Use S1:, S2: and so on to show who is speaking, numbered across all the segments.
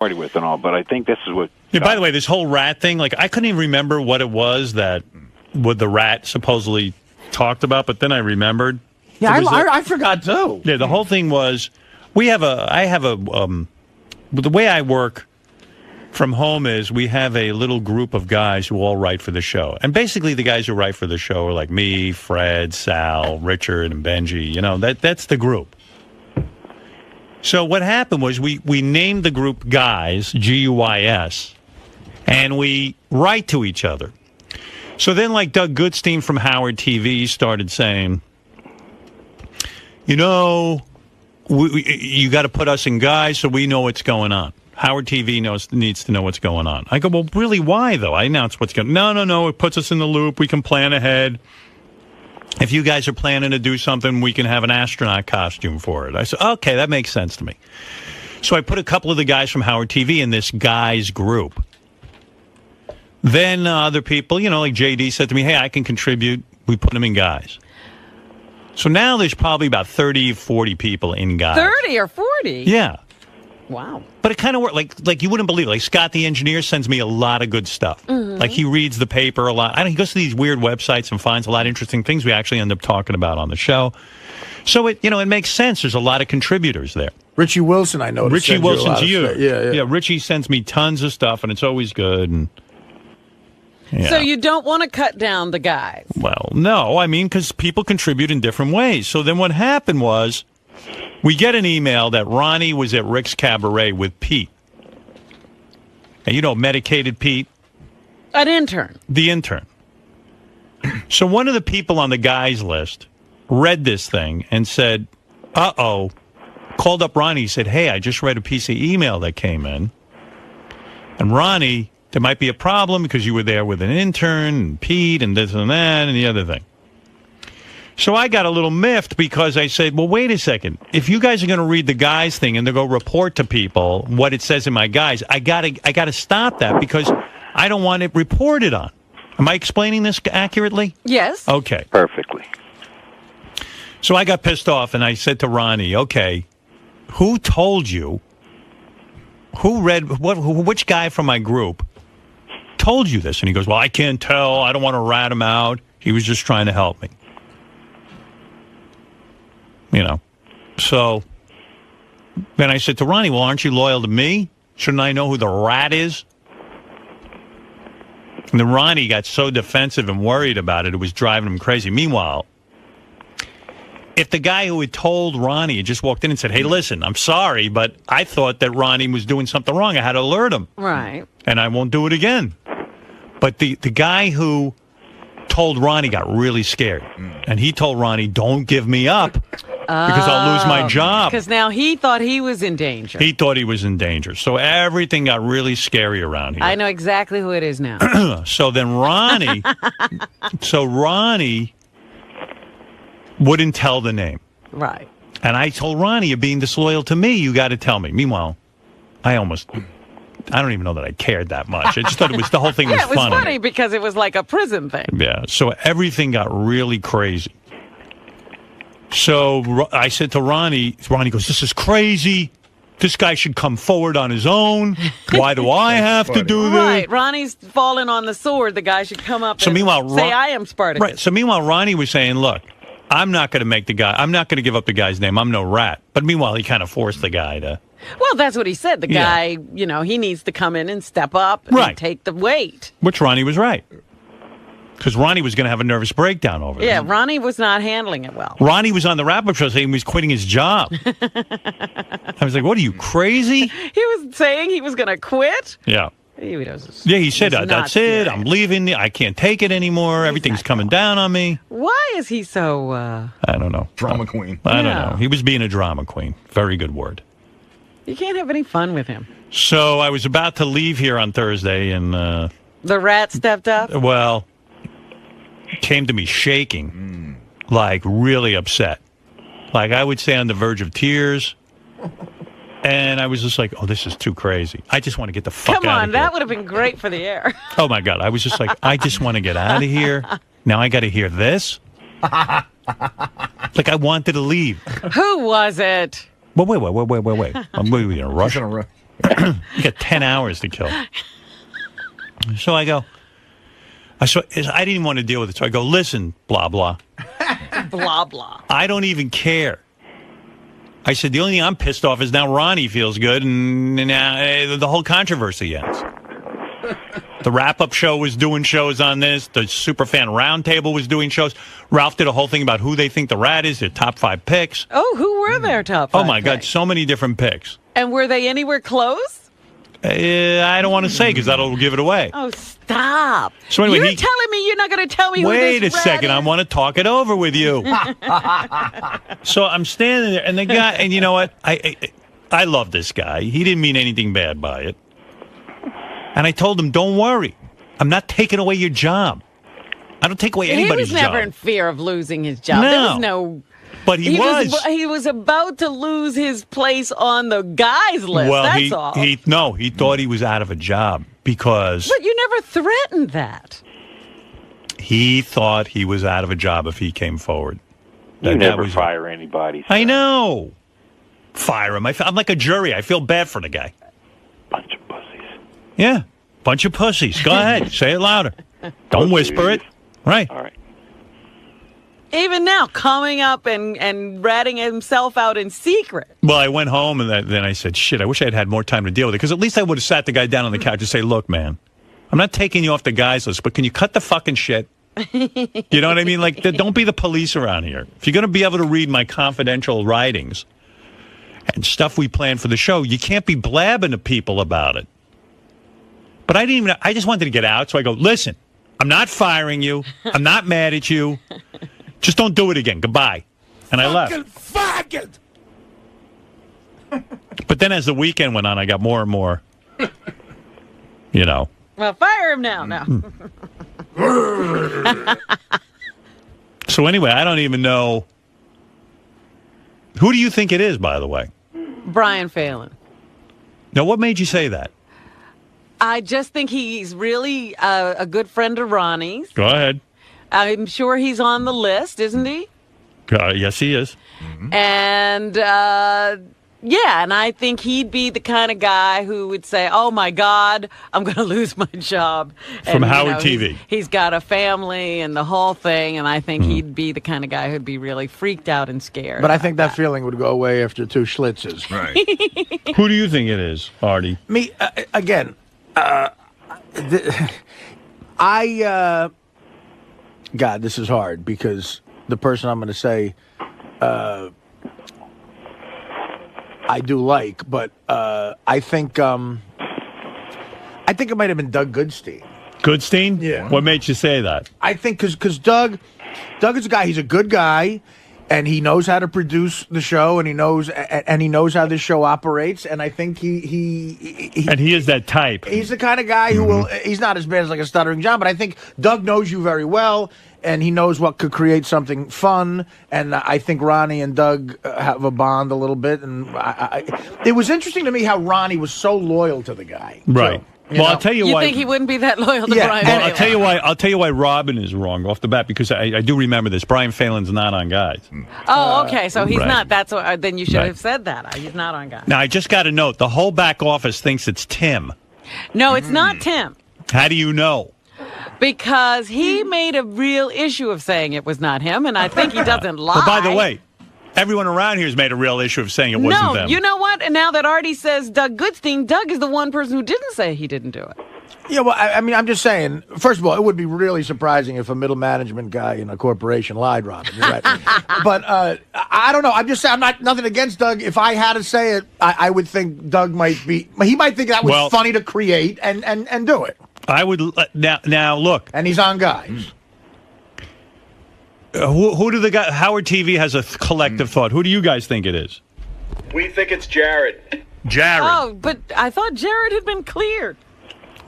S1: party with and all, but I think this is what...
S2: Yeah, by the way, this whole rat thing, like, I couldn't even remember what it was that what the rat supposedly talked about, but then I remembered.
S3: Yeah, I forgot too.
S2: Yeah, the whole thing was, the way I work from home is we have a little group of guys who all write for the show. And basically the guys who write for the show are like me, Fred, Sal, Richard, and Benji. You know, that's the group. So what happened was we named the group Guys, G-U-I-S, and we write to each other. So then, like, Doug Goodstein from Howard TV started saying, you know, you got to put us in Guys so we know what's going on. Howard TV needs to know what's going on. I go, well, really, why, though? I announce what's going on. No, it puts us in the loop. We can plan ahead. If you guys are planning to do something, we can have an astronaut costume for it. I said, okay, that makes sense to me. So I put a couple of the guys from Howard TV in this Guys group. Then other people, you know, like JD said to me, hey, I can contribute. We put them in Guys. So now there's probably about 30, 40 people in Guys.
S4: 30 or 40?
S2: Yeah.
S4: Wow.
S2: But it kind of worked. Like you wouldn't believe it. Like Scott the engineer sends me a lot of good stuff. Mm-hmm. Like he reads the paper a lot. He goes to these weird websites and finds a lot of interesting things we actually end up talking about on the show. So it makes sense. There's a lot of contributors there.
S3: Richie Wilson, I noticed.
S2: Richie Wilson's you.
S3: Yeah.
S2: Richie sends me tons of stuff, and it's always good. And yeah.
S4: So you don't want to cut down the Guys?
S2: Well, no. I mean, because people contribute in different ways. So then what happened was, we get an email that Ronnie was at Rick's Cabaret with Pete. And you know, medicated Pete?
S4: An intern.
S2: The intern. So one of the people on the Guys list read this thing and said, uh-oh, called up Ronnie, said, hey, I just read a piece of email that came in. And Ronnie, there might be a problem because you were there with an intern and Pete and this and that and the other thing. So I got a little miffed because I said, well, wait a second. If you guys are going to read the Guys thing and to go report to people what it says in my Guys, I gotta stop that because I don't want it reported on. Am I explaining this accurately?
S4: Yes.
S2: Okay.
S1: Perfectly.
S2: So I got pissed off and I said to Ronnie, okay, who told you, which guy from my group told you this? And he goes, well, I can't tell. I don't want to rat him out. He was just trying to help me. You know, so then I said to Ronnie, well, aren't you loyal to me? Shouldn't I know who the rat is? And then Ronnie got so defensive and worried about it, it was driving him crazy. Meanwhile, if the guy who had told Ronnie had just walked in and said, hey, listen, I'm sorry, but I thought that Ronnie was doing something wrong. I had to alert him.
S4: Right.
S2: And I won't do it again. But the guy who told Ronnie got really scared. And he told Ronnie, don't give me up. Because I'll lose my job.
S4: Because now he thought he was in danger.
S2: He thought he was in danger. So everything got really scary around here.
S4: I know exactly who it is now.
S2: So then Ronnie wouldn't tell the name.
S4: Right.
S2: And I told Ronnie, you're being disloyal to me. You got to tell me. Meanwhile, I don't even know that I cared that much. I just thought the whole thing was funny.
S4: Yeah, it was funny because it was like a prison thing.
S2: Yeah. So everything got really crazy. So I said to Ronnie goes, this is crazy. This guy should come forward on his own. Why do I have to do this?
S4: Right. Ronnie's falling on the sword. The guy should come up and say, I am Spartacus.
S2: Right. So meanwhile, Ronnie was saying, look, I'm not going to give up the guy's name. I'm no rat. But meanwhile, he kind of forced the guy to.
S4: Well, that's what he said. The guy, he needs to come in and step up and take the weight.
S2: Which Ronnie was right. Because Ronnie was going to have a nervous breakdown over this.
S4: Yeah, Ronnie was not handling it well.
S2: Ronnie was on the wrap-up show saying he was quitting his job. I was like, what are you, crazy?
S4: He was saying he was going to quit?
S2: Yeah.
S4: He
S2: said, that's it. I'm leaving. I can't take it anymore. Everything's coming down on me.
S4: Why is he so...
S2: I don't know.
S5: Drama queen.
S2: I don't know. He was being a drama queen. Very good word.
S4: You can't have any fun with him.
S2: So I was about to leave here on Thursday and...
S4: the rat stepped up?
S2: Well... came to me shaking, like really upset. Like I would say on the verge of tears. And I was just like, oh, this is too crazy. I just want to get the fuck out of here.
S4: Come on, that would have been great for the air.
S2: Oh, my God. I was just like, I just want to get out of here. Now I got to hear this. Like I wanted to leave.
S4: Who was it?
S2: Well, wait. I'm going to rush. You got 10 hours to kill. So I go, I didn't even want to deal with it. So I go, listen, blah, blah.
S4: Blah, blah.
S2: I don't even care. I said, the only thing I'm pissed off is now Ronnie feels good, and now the whole controversy ends. The wrap-up show was doing shows on this. The Superfan Roundtable was doing shows. Ralph did a whole thing about who they think the rat is, their top 5 picks.
S4: Oh, who were their top 5
S2: Oh, my
S4: picks?
S2: God, so many different picks.
S4: And were they anywhere close?
S2: I don't want to say because that'll give it away.
S4: Oh, stop.
S2: So anyway,
S4: you're telling me you're not going to tell me who
S2: Wait
S4: this
S2: a second.
S4: rat
S2: I
S4: is?
S2: want to talk it over with you. So I'm standing there, and the guy, and you know what? I love this guy. He didn't mean anything bad by it. And I told him, don't worry. I'm not taking away your job. I don't take away anybody's job.
S4: He was never in fear of losing his job.
S2: No.
S4: There was no...
S2: But he was.
S4: He was about to lose his place on the guys list.
S2: Well,
S4: that's all.
S2: he thought he was out of a job because...
S4: But you never threatened that.
S2: He thought he was out of a job if he came forward.
S1: You never fire anybody. Sir.
S2: I know. Fire him. I'm like a jury. I feel bad for the guy.
S1: Bunch of pussies.
S2: Yeah. Bunch of pussies. Go ahead. Say it louder. Don't whisper it. Right.
S1: All right.
S4: Even now, coming up and ratting himself out in secret.
S2: Well, I went home and then I said, shit, I wish I had more time to deal with it. Because at least I would have sat the guy down on the couch and say, look, man, I'm not taking you off the guys list, but can you cut the fucking shit? You know what I mean? Like, don't be the police around here. If you're going to be able to read my confidential writings and stuff we plan for the show, you can't be blabbing to people about it. But I just wanted to get out. So I go, listen, I'm not firing you. I'm not mad at you. Just don't do it again. Goodbye. And I left.
S3: Faggot!
S2: But then as the weekend went on, I got more and more, you know.
S4: Well, fire him now.
S2: So anyway, I don't even know. Who do you think it is, by the way?
S4: Brian Phelan.
S2: Now, what made you say that?
S4: I just think he's really a good friend of Ronnie's.
S2: Go ahead.
S4: I'm sure he's on the list, isn't he?
S2: Yes, he is.
S4: Mm-hmm. And, and I think he'd be the kind of guy who would say, oh, my God, I'm going to lose my job.
S2: From Howard TV.
S4: He's got a family and the whole thing, and I think he'd be the kind of guy who'd be really freaked out and scared.
S3: But I think that feeling would go away after 2 schlitzes.
S5: Right.
S2: Who do you think it is, Artie?
S3: Me, again, God, this is hard because the person I'm going to say I do like, but I think it might have been Doug Goodstein.
S2: Goodstein?
S3: Yeah.
S2: What made you say that?
S3: I think because Doug is a guy. He's a good guy, and he knows how to produce the show, and he knows how this show operates. And I think he
S2: is that type.
S3: He's the kind of guy who will. He's not as bad as like a stuttering John, but I think Doug knows you very well, and he knows what could create something fun. And I think Ronnie and Doug have a bond a little bit. And it was interesting to me how Ronnie was so loyal to the guy.
S2: Right.
S3: So,
S2: Well, I'll tell you why.
S4: You think he wouldn't be that loyal to Brian
S2: Well,
S4: Phelan?
S2: I'll tell you why Robin is wrong off the bat, because I do remember this. Brian Phelan's not on Guys.
S4: Oh, okay. So he's
S2: Right.
S4: not. That's what. Then you should
S2: Right.
S4: have said that. He's not on Guys.
S2: Now, I just got to note, the whole back office thinks it's Tim.
S4: No, it's not Tim.
S2: How do you know?
S4: Because he made a real issue of saying it was not him, and I think he doesn't lie.
S2: But by the way, everyone around here has made a real issue of saying it wasn't them.
S4: No, you know what? And now that Artie says Doug Goodstein, Doug is the one person who didn't say he didn't do it.
S3: Yeah, well, I mean, I'm just saying, first of all, it would be really surprising if a middle management guy in a corporation lied, Robin. You're right. But I don't know. I'm just saying, I'm not nothing against Doug. If I had to say it, I would think Doug he might think that was funny to create and do it.
S2: I would, now look.
S3: And he's on Guys.
S2: Who do the guys, Howard TV has a collective thought. Who do you guys think it is?
S6: We think it's Jared.
S2: Jared.
S4: Oh, but I thought Jared had been cleared.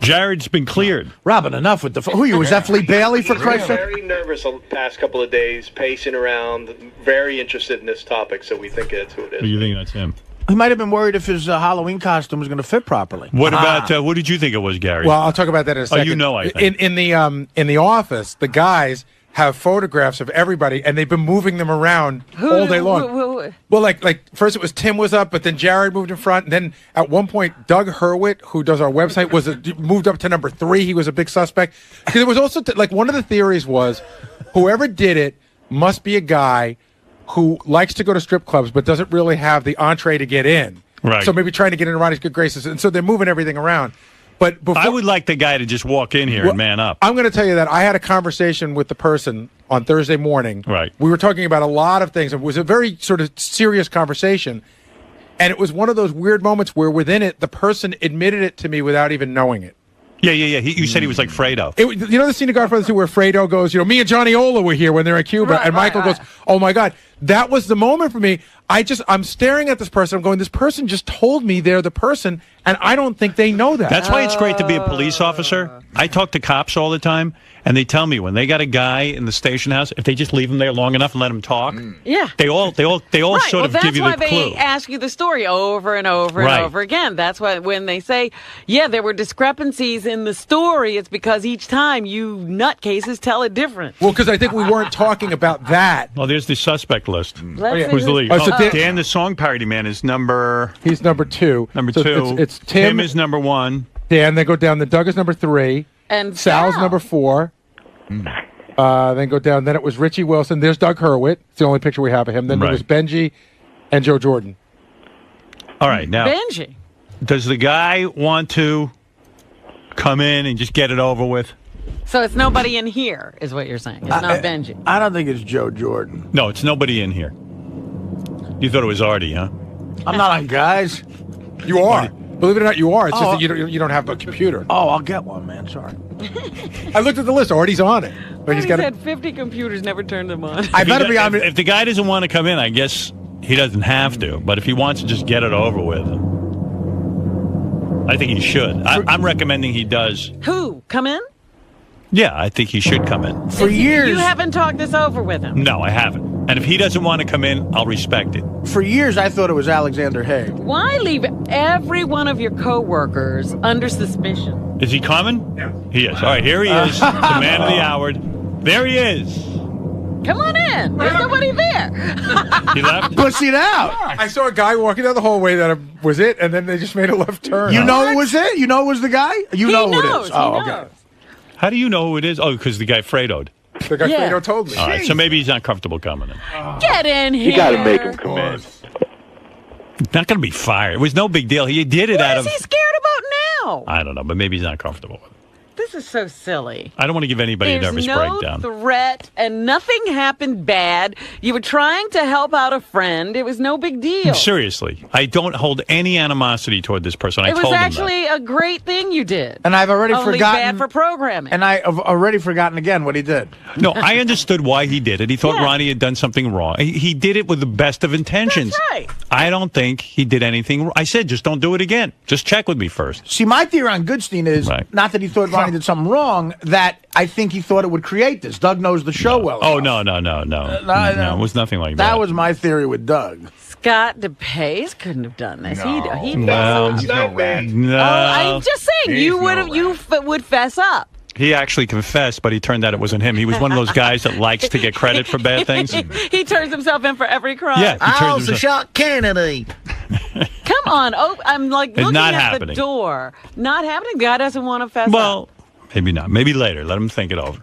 S2: Jared's been cleared.
S3: Robin, enough with the... Who are you? Was that Flea Bailey, for Christ's sake?
S6: Very nervous the past couple of days, pacing around, very interested in this topic, so we think that's who it is.
S2: You think that's him?
S3: He might have been worried if his Halloween costume was going to fit properly.
S2: What about, what did you think it was, Gary?
S5: Well, I'll talk about that in a second.
S2: Oh, you know, I think.
S5: In the office, the guys have photographs of everybody, and they've been moving them around all day long.
S4: Who?
S5: Well, like first it was Tim was up, but then Jared moved in front, and then at one point Doug Hurwitz, who does our website, moved up to number 3. He was a big suspect because it was also like one of the theories was whoever did it must be a guy who likes to go to strip clubs but doesn't really have the entree to get in.
S2: Right.
S5: So maybe trying to get in Ronnie's good graces, and so they're moving everything around. But before,
S2: I would like the guy to just walk in here and man up.
S5: I'm going to tell you that I had a conversation with the person on Thursday morning.
S2: Right.
S5: We were talking about a lot of things. It was a very sort of serious conversation. And it was one of those weird moments where within it, the person admitted it to me without even knowing it.
S2: Yeah. You said he was like Fredo.
S5: You know the scene of Godfather 2 where Fredo goes, me and Johnny Ola were here when they're in Cuba.
S4: Right,
S5: and Michael goes, oh, my God. That was the moment for me. I'm staring at this person. I'm going, this person just told me they're the person, and I don't think they know that.
S2: That's why it's great to be a police officer. I talk to cops all the time, and they tell me when they got a guy in the station house, if they just leave him there long enough and let him talk,
S4: yeah,
S2: they all
S4: right.
S2: sort of give you the clue.
S4: That's why they ask you the story over and over and over again. That's why when they say, yeah, there were discrepancies in the story, it's because each time you nutcases tell it different.
S5: Well, because I think we weren't talking about that.
S2: Well, there's the suspect list.
S4: Let's see
S2: Who's the lead?
S5: Oh, so
S2: Dan, the song parody man, is number...
S5: He's number 2.
S2: Number
S5: so
S2: 2.
S5: It's Tim.
S2: Tim is number 1.
S5: Dan, then go down. Then Doug is number 3.
S4: And
S5: Sal's
S4: Sal.
S5: number 4. Then go down. Then it was Richie Wilson. There's Doug Hurwitz. It's the only picture we have of him. Then there was Benji and Joe Jordan.
S2: All right, now...
S4: Benji.
S2: Does the guy want to come in and just get it over with?
S4: So it's nobody in here, is what you're saying. It's not Benji.
S3: I don't think it's Joe Jordan.
S2: No, it's nobody in here. You thought it was Artie, huh?
S3: I'm not on guys.
S5: You are. Believe it or not, you are. It's just that you don't have a computer.
S3: Oh, I'll get one, man. Sorry.
S5: I looked at the list. Artie's on it. But
S4: He's had 50 computers, never turned them on.
S3: I better be on.
S2: If the guy doesn't want to come in, I guess he doesn't have to. But if he wants to just get it over with, I think he should. I'm recommending he does.
S4: Who? Come in?
S2: Yeah, I think he should come in.
S3: For years.
S4: You haven't talked this over with him.
S2: No, I haven't. And if he doesn't want to come in, I'll respect it.
S3: For years, I thought it was Alexander Haig.
S4: Why leave every one of your coworkers under suspicion?
S2: Is he coming?
S5: Yeah.
S2: He is. All right, here he is, the man of the hour. There he is.
S4: Come on in. There's nobody there.
S2: He left?
S3: Pussied out.
S5: I saw a guy walking down the hallway that was it, and then they just made a left turn.
S3: You know it was it? You know it was the guy? You know who it is. Oh,
S4: He knows.
S3: okay.
S2: How do you know who it is? Oh, because the guy Fredo'd.
S5: The guy
S4: Yeah.
S5: Fredo told me.
S2: All right, so maybe he's not comfortable coming in.
S4: Get in here.
S1: You got to make him come in.
S2: Not going to be fired. It was no big deal. He did it
S4: What
S2: out
S4: is
S2: of...
S4: he scared about now?
S2: I don't know, but maybe he's not comfortable with it.
S4: This is so silly.
S2: I don't want to give anybody a nervous
S4: There's no
S2: breakdown.
S4: threat, and nothing happened bad. You were trying to help out a friend. It was no big deal.
S2: Seriously, I don't hold any animosity toward this person. I
S4: It was
S2: told him that.
S4: actually a great thing you did.
S3: And I've already
S4: Only
S3: forgotten.
S4: bad for programming.
S3: And I have already forgotten again what he did.
S2: No, I understood why he did it. He thought
S4: Yeah.
S2: Ronnie had done something wrong. He did it with the best of intentions.
S4: That's right.
S2: I don't think he did anything wrong. I said, just don't do it again. Just check with me first.
S3: See, my theory on Goodstein is not that he thought Ronnie did something wrong, that I think he thought it would create this. Doug knows the show well
S2: Oh,
S3: enough.
S2: no. It was nothing like that.
S3: That was my theory with Doug.
S4: Scott DePace couldn't have done this. He'd
S2: Well,
S4: fess up.
S2: no.
S4: I'm just saying, you would fess up.
S2: He actually confessed, but he turned out it wasn't him. He was one of those guys that likes to get credit for bad things.
S4: He turns himself in for every crime.
S2: Yeah, he turns himself.
S7: shot Kennedy.
S4: Come on. Oh, I'm like
S2: It's
S4: looking
S2: not
S4: at
S2: happening.
S4: the door. Not happening. The guy doesn't want to fess up.
S2: Well, maybe not. Maybe later. Let him think it over.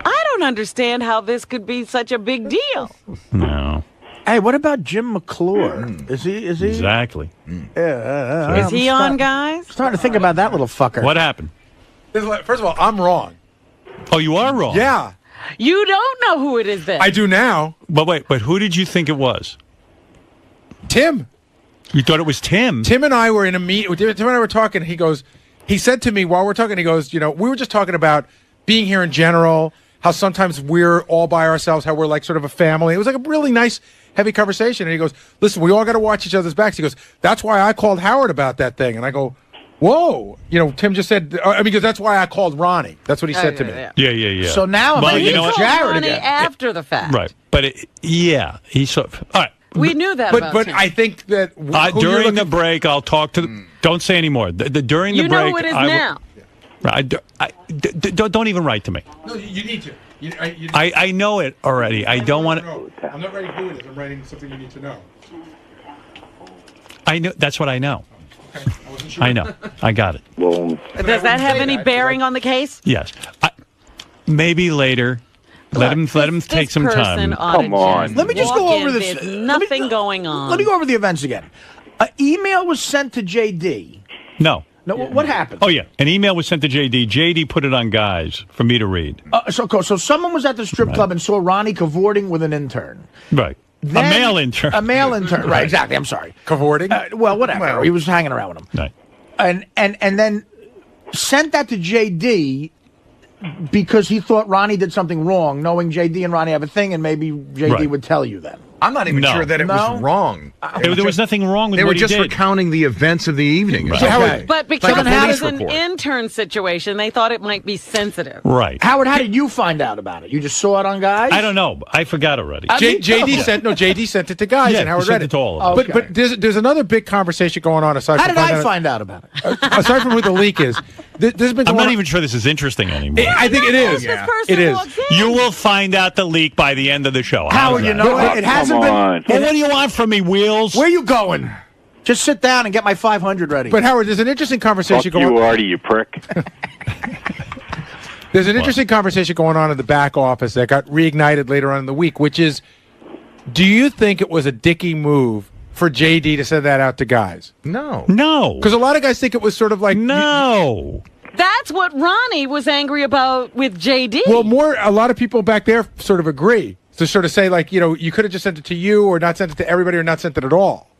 S4: I don't understand how this could be such a big deal.
S2: No.
S3: Hey, what about Jim McClure? Is he?
S2: Exactly.
S4: Is he on, guys?
S3: Starting to think about that little fucker.
S2: What happened?
S5: First of all, I'm wrong.
S2: Oh, you are wrong.
S5: Yeah,
S4: You don't know who it is then.
S5: I do now.
S2: But who did you think it was?
S5: Tim.
S2: You thought it was Tim?
S5: Tim and I were in a meeting. Tim and I were talking. He said to me while we're talking, he goes, we were just talking about being here in general, how sometimes we're all by ourselves, how we're like sort of a family. It was like a really nice, heavy conversation. And he goes, listen, we all got to watch each other's backs. He goes, that's why I called Howard about that thing. And I go, whoa. Tim just said, because that's why I called Ronnie. That's what he said to me.
S2: Yeah.
S3: So now I'm
S2: Well,
S3: like,
S2: you know what?
S3: Jared
S4: Ronnie
S3: again.
S4: after the fact.
S2: Right. But, he saw... All right.
S4: We knew that about
S5: But
S4: Tim.
S5: I think that...
S2: During the break, I'll talk to... Don't say anymore. During the
S4: You
S2: break...
S4: know who it is now.
S2: Don't even write to me.
S5: No, you need to.
S2: I know it already. I don't want to.
S5: No, I'm not writing who it is. I'm writing something you need to know.
S2: I know. That's what I know.
S5: Okay. I wasn't sure.
S2: I know. I got it.
S1: Well,
S4: Does that have any bearing on the case?
S2: Yes. Maybe later. Let him take some time.
S1: Come on.
S3: Let me just go over this.
S4: There's nothing going on.
S3: Let me go over the events again. An email was sent to JD.
S2: No.
S3: No, what happened?
S2: Oh, yeah. An email was sent to JD. JD put it on guys for me to read.
S3: So someone was at the strip club and saw Ronnie cavorting with an intern.
S2: Right.
S3: Then,
S2: a male intern.
S3: A male intern. Right, exactly. I'm sorry.
S5: Cavorting?
S3: Well, whatever. He was hanging around with him.
S2: Right.
S3: And then sent that to JD because he thought Ronnie did something wrong, knowing JD and Ronnie have a thing, and maybe JD would tell you then.
S7: I'm not even sure that it was wrong.
S2: There was nothing wrong with
S7: They
S2: what
S7: were
S2: he
S7: just
S2: did.
S7: recounting the events of the evening.
S2: Right.
S3: Okay.
S4: But because
S7: Like a
S4: it
S7: police
S4: was an
S7: report.
S4: intern situation, they thought it might be sensitive.
S2: Right.
S3: Howard, how did you find out about it? You just saw it on Guys?
S2: I don't know. I forgot already.
S5: JD sent it to guys,
S2: Yeah,
S5: and Howard
S2: he sent
S5: read
S2: it to all of
S3: them.
S5: But there's another big conversation going on aside.
S3: How
S5: from
S3: did I find out about it?
S5: Aside from who the leak is, this has been.
S2: I'm
S5: Going
S2: not
S5: on.
S2: even sure this is interesting anymore.
S5: I think it is.
S4: This person
S5: It is.
S4: walks in.
S2: You will find out the leak by the end of the show.
S3: Howard, you know what? It hasn't
S1: Come on.
S3: been.
S2: Well, what do you want from me, Wheels?
S3: Where are you going? Just sit down and get my 500 ready.
S5: But Howard, there's an interesting
S1: Fuck
S5: conversation going.
S1: you, Artie, you prick.
S5: There's an interesting conversation going on in the back office that got reignited later on in the week, which is, do you think it was a dicky move for JD to send that out to guys?
S7: No.
S2: No.
S5: Because a lot of guys think it was sort of like
S2: No.
S4: That's what Ronnie was angry about with JD.
S5: Well, a lot of people back there sort of agree to sort of say, like, you could have just sent it to you or not sent it to everybody or not sent it at all.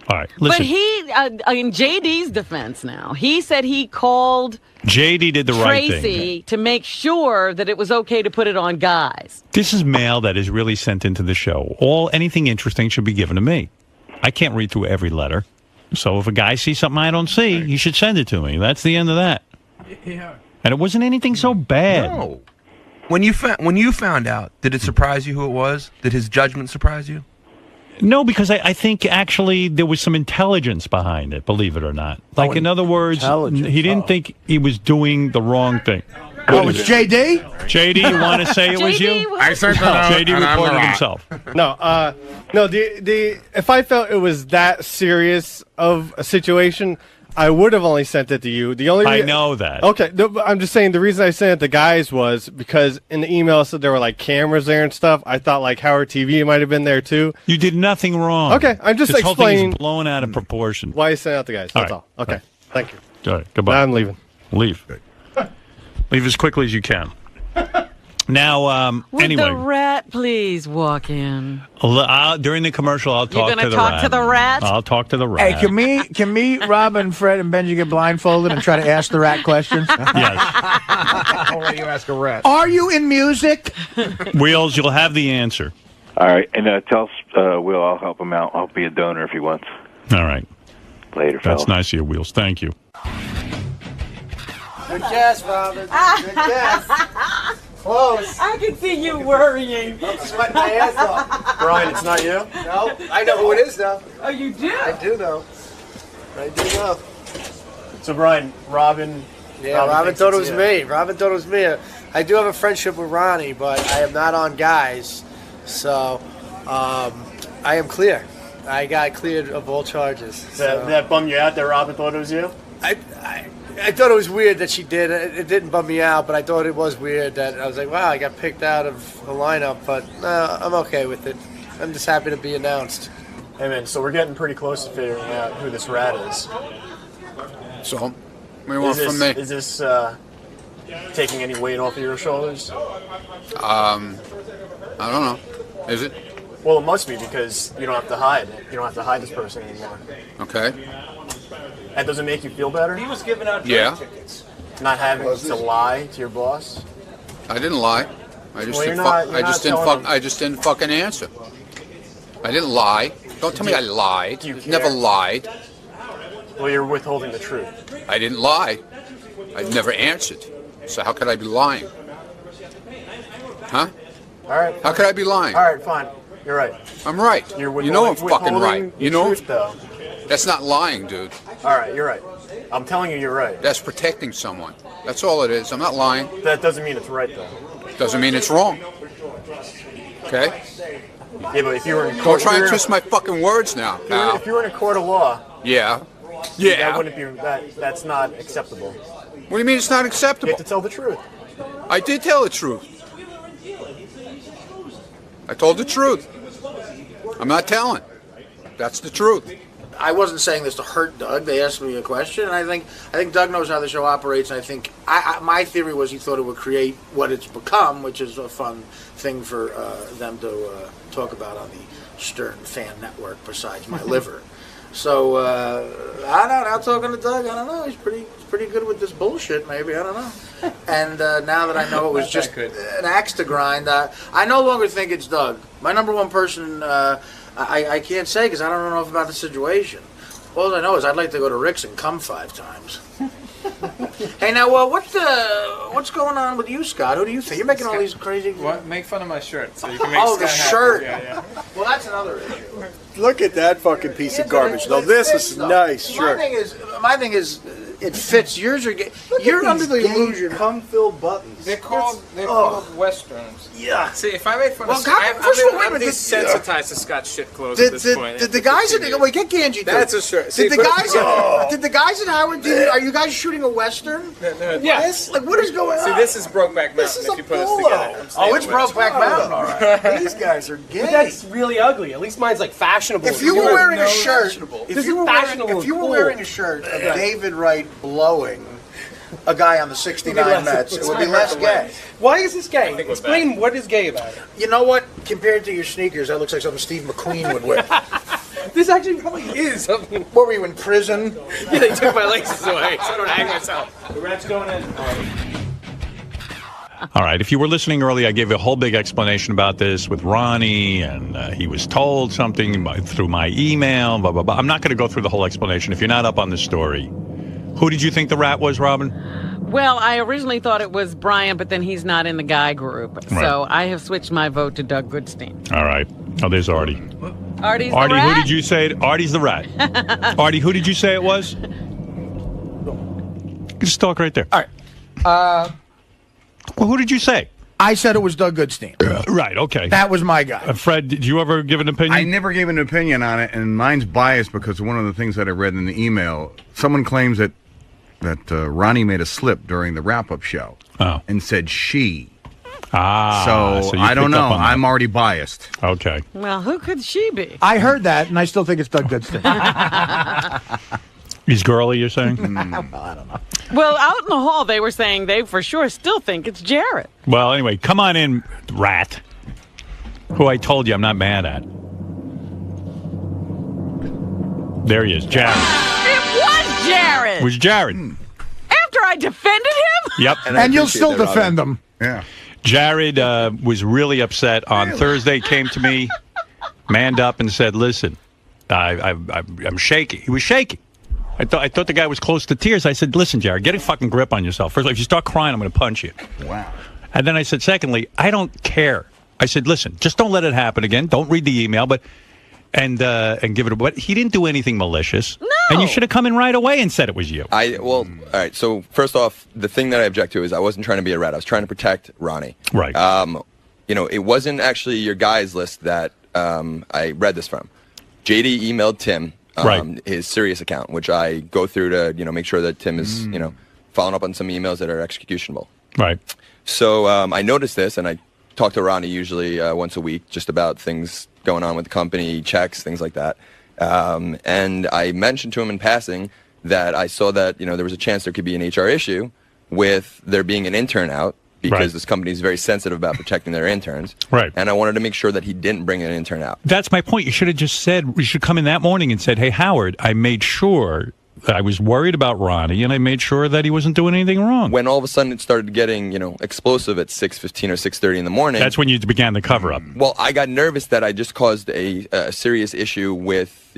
S2: All right. Listen.
S4: But in JD's defense now, he said he called
S2: JD did the right thing.
S4: Tracy to make sure that it was okay to put it on guys.
S2: This is mail that is really sent into the show. Anything interesting should be given to me. I can't read through every letter. So if a guy sees something I don't see, he should send it to me. That's the end of that.
S3: Yeah.
S2: And it wasn't anything so bad.
S7: No. When you found out, did it surprise you who it was? Did his judgment surprise you?
S2: No, because I think actually there was some intelligence behind it, believe it or not. Like, in other words, he didn't think he was doing the wrong thing.
S3: Oh, it's JD?
S2: JD, you want to say it was you?
S8: I sent it out.
S2: JD reported himself.
S8: No, if I felt it was that serious of a situation, I would have only sent it to you. The only
S2: I know that.
S8: Okay, I'm just saying the reason I sent it to guys was because in the email it said there were like cameras there and stuff. I thought like Howard TV might have been there too.
S2: You did nothing wrong.
S8: Okay, I'm just
S2: this whole thing
S8: explaining
S2: is blown out of proportion.
S8: why you sent it out to guys. That's
S2: All
S8: all.
S2: right.
S8: Okay, thank you.
S2: All right, goodbye.
S8: Now I'm leaving.
S2: Leave. Leave as quickly as you can. Now,
S4: Would
S2: anyway.
S4: the rat please walk in?
S2: During the commercial, I'll talk to the rat.
S4: You're going to talk to the rat?
S2: I'll talk to the rat.
S3: Hey, can me, Rob, and Fred and Benji get blindfolded and try to ask the rat questions?
S2: Yes.
S7: I'll let you ask a rat.
S3: Are you in music?
S2: Wheels, you'll have the answer.
S1: All right, and tell Will I'll help him out. I'll be a donor if he wants.
S2: All right.
S1: Later,
S2: That's
S1: fellas.
S2: nice of you, Wheels. Thank you.
S9: Good guess, Robin. Good guess. Close.
S4: I can see you worrying.
S9: I'm sweating my ass off.
S8: Brian, it's not you?
S9: No, I know who it is though.
S4: Oh, you do?
S9: I do know. I do know.
S8: So Brian, Robin.
S9: Yeah, Robin thought it was me. Robin thought it was me. I do have a friendship with Ronnie, but I am not on guys. So, I am clear. I got cleared of all charges. So.
S8: That bummed you out that Robin thought it was you?
S9: I thought it was weird that she did. It didn't bum me out, but I thought it was weird that I was like, wow, I got picked out of the lineup. But no, I'm okay with it. I'm just happy to be announced.
S8: Hey man, so we're getting pretty close to figuring out who this rat is.
S7: So, what do you want from me?
S8: Is this taking any weight off of your shoulders?
S7: I don't know. Is it?
S8: Well, it must be because you don't have to hide it. You don't have to hide this person anymore.
S7: Okay.
S8: And does it make you feel better?
S9: He was giving out
S7: Yeah.
S9: tickets.
S8: Not having to lie to your boss?
S7: I didn't lie. I just
S8: Well,
S7: didn't
S8: you're
S7: fuck.
S8: not- you're
S7: I just
S8: not
S7: didn't
S8: telling
S7: fuck.
S8: them.
S7: I just didn't fucking answer. I didn't lie. Don't tell me I lied.
S8: Do you care?
S7: Never lied.
S8: Well, you're withholding the truth.
S7: I didn't lie. I never answered. So how could I be lying? Huh?
S8: All right.
S7: How could I be lying?
S8: All right, fine. You're right.
S7: I'm right.
S8: You're
S7: You know I'm
S8: withholding-
S7: fucking right.
S8: withholding
S7: You
S8: the
S7: know
S8: truth, though.
S7: that's not lying, dude.
S8: All right, you're right. I'm telling you, you're right.
S7: That's protecting someone. That's all it is. I'm not lying.
S8: That doesn't mean it's right, though.
S7: Doesn't mean it's wrong. Okay?
S10: Yeah, but if you were in
S7: Don't
S10: court,
S7: try and twist my fucking words now, pal.
S10: if you were in a court of law,
S7: Yeah.
S10: that wouldn't be that's not acceptable.
S7: What do you mean it's not acceptable?
S10: You have to tell the truth.
S7: I did tell the truth. I told the truth. I'm not telling. That's the truth.
S3: I wasn't saying this to hurt Doug. They asked me a question, and I think Doug knows how the show operates. And I think my theory was he thought it would create what it's become, which is a fun thing for them to talk about on the Stern Fan Network. Besides my liver, so I don't know. Now talking to Doug, I don't know. He's pretty good with this bullshit. Maybe I don't know. And now that I know it was just an axe to grind, I no longer think it's Doug. My number one person. I can't say because I don't know enough about the situation. All I know is I'd like to go to Rick's and come 5 times. Hey, now, what's going on with you, Scott? Who do you think? You're making all these crazy...
S11: What? Make fun of my shirt so you can make
S3: the
S11: Scott
S3: shirt.
S11: Happy. Yeah.
S3: Well, that's another issue.
S10: Look at that fucking piece of garbage. Now, this is nice shirt.
S3: My thing is, it fits. Yours are... You're under the illusion.
S10: Cum-filled buttons.
S11: They're called westerns.
S3: Yeah.
S11: See, if I make fun of
S3: Well,
S11: Scott, I'm
S3: wait,
S11: desensitized to Scott's shit clothes at this point.
S3: Did the guys at... Wait, get Ganji.
S11: That's a shirt.
S3: Did the guys at Howard TV... Are you guys shooting a western?
S11: Yes.
S3: Like, what is going on?
S11: See, this is Brokeback Mountain if you put us together.
S3: Oh, it's Brokeback Mountain, all right. These guys are gay.
S12: But that's really ugly. At least mine's like fashionable.
S3: If you were wearing a shirt...
S12: If you were
S3: wearing a shirt of David Wright blowing a guy on the 69 Mets, it would be less gay.
S12: Why is this gay? Explain what is gay about it.
S3: You know what? Compared to your sneakers, that looks like something Steve McQueen would wear.
S12: This actually probably is something.
S3: What were you, in prison?
S12: Yeah, they took my laces away, so I don't hang myself.
S11: The rat's going in.
S2: All right. If you were listening early, I gave a whole big explanation about this with Ronnie, and he was told something through my email, blah, blah, blah. I'm not going to go through the whole explanation. If you're not up on the story, who did you think the rat was, Robin?
S4: Well, I originally thought it was Brian, but then he's not in the guy group. Right. So I have switched my vote to Doug Goodstein.
S2: All right. Oh, there's Artie.
S4: Artie,
S2: who did you say? Artie's the rat. Artie, who did you say it was? Just talk right there.
S3: All right.
S2: Well, who did you say?
S3: I said it was Doug Goodstein.
S2: Right, okay.
S3: That was my guy.
S2: Fred, did you ever give an opinion?
S13: I never gave an opinion on it, and mine's biased because of one of the things that I read in the email. Someone claims that Ronnie made a slip during the wrap-up show and said she. So I don't know. I'm already biased.
S2: Okay.
S4: Well, who could she be?
S3: I heard that, and I still think it's Doug Goodstein.
S2: He's girly, you're saying?
S3: Well, I don't know.
S4: Well, out in the hall, they were saying they for sure still think it's Jarrett.
S2: Well, anyway, come on in, rat. Who I told you I'm not mad at. There he is, Jared.
S4: It was Jared.
S2: It was Jared.
S4: After I defended him?
S2: Yep.
S3: And you'll still defend him.
S13: Yeah.
S2: Jared was really upset on Thursday, came to me, manned up and said, listen, I'm shaky. He was shaky. I thought the guy was close to tears. I said, listen, Jared, get a fucking grip on yourself. First of all, if you start crying, I'm going to punch you.
S13: Wow.
S2: And then I said, secondly, I don't care. I said, listen, just don't let it happen again. Don't read the email, and give it a... But he didn't do anything malicious.
S4: No.
S2: And you should have come in right away and said it was you.
S14: All right, so first off, the thing that I object to is I wasn't trying to be a rat. I was trying to protect Ronnie.
S2: Right.
S14: It wasn't actually your guys' list that I read this from. JD emailed Tim his Sirius account, which I go through to make sure that Tim is following up on some emails that are executionable.
S2: Right.
S14: So I noticed this, and I talk to Ronnie usually once a week just about things going on with the company, checks, things like that. And I mentioned to him in passing that I saw that there was a chance there could be an HR issue with there being an intern out because this company is very sensitive about protecting their interns.
S2: Right.
S14: And I wanted to make sure that he didn't bring an intern out.
S2: That's my point. You should have just said, you should come in that morning and said, hey, Howard, I made sure that I was worried about Ronnie, and I made sure that he wasn't doing anything wrong.
S14: When all of a sudden it started getting, explosive at 6:15 or 6:30 in the morning.
S2: That's when you began the cover-up.
S14: Well, I got nervous that I just caused a serious issue with,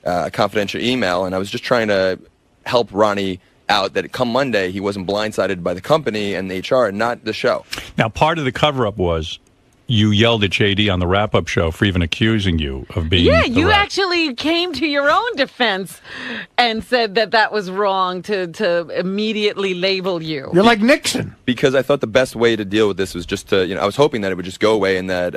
S14: a confidential email, and I was just trying to help Ronnie out that come Monday he wasn't blindsided by the company and the HR, not the show.
S2: Now, part of the cover-up was you yelled at JD on the wrap-up show for even accusing you of being.
S4: Yeah,
S2: the
S4: you
S2: rat.
S4: actually came to your own defense and said that was wrong to immediately label you.
S3: You're like Nixon.
S14: Because I thought the best way to deal with this was just to, I was hoping that it would just go away and that,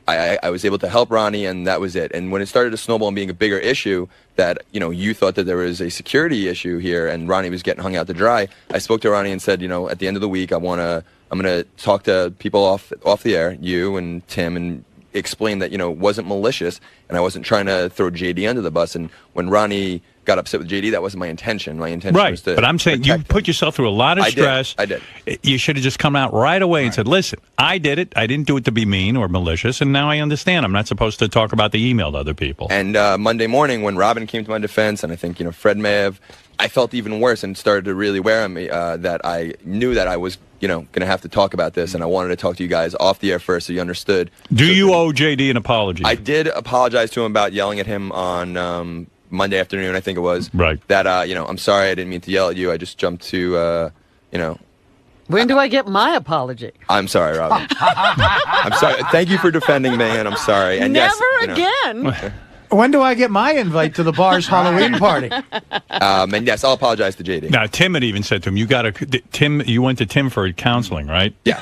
S14: I was able to help Ronnie and that was it. And when it started to snowball and being a bigger issue that, you thought that there was a security issue here and Ronnie was getting hung out to dry, I spoke to Ronnie and said, at the end of the week, I'm going to talk to people off the air, you and Tim, and explain that, it wasn't malicious and I wasn't trying to throw JD under the bus. And when Ronnie got upset with JD, that wasn't my intention. My intention was to
S2: but I'm saying you put yourself through a lot of stress.
S14: I did.
S2: You should have just come out right away and said, listen, I did it. I didn't do it to be mean or malicious, and now I understand. I'm not supposed to talk about the email to other people.
S14: And Monday morning when Robin came to my defense, and I think, Fred may have, I felt even worse and started to really wear on me that I knew that I was, going to have to talk about this, and I wanted to talk to you guys off the air first so you understood.
S2: Do you owe JD an apology?
S14: I did apologize to him about yelling at him on Monday afternoon, I think it was.
S2: Right.
S14: That, I'm sorry, I didn't mean to yell at you. I just jumped to,
S4: When do I get my apology?
S14: I'm sorry, Robin. I'm sorry. Thank you for defending me, and I'm sorry. And
S4: Never
S14: yes,
S4: again.
S3: When do I get my invite to the bar's Halloween party?
S14: And yes, I'll apologize to JD.
S2: Now, Tim had even said to him, you went to Tim for counseling, right?
S14: Yeah.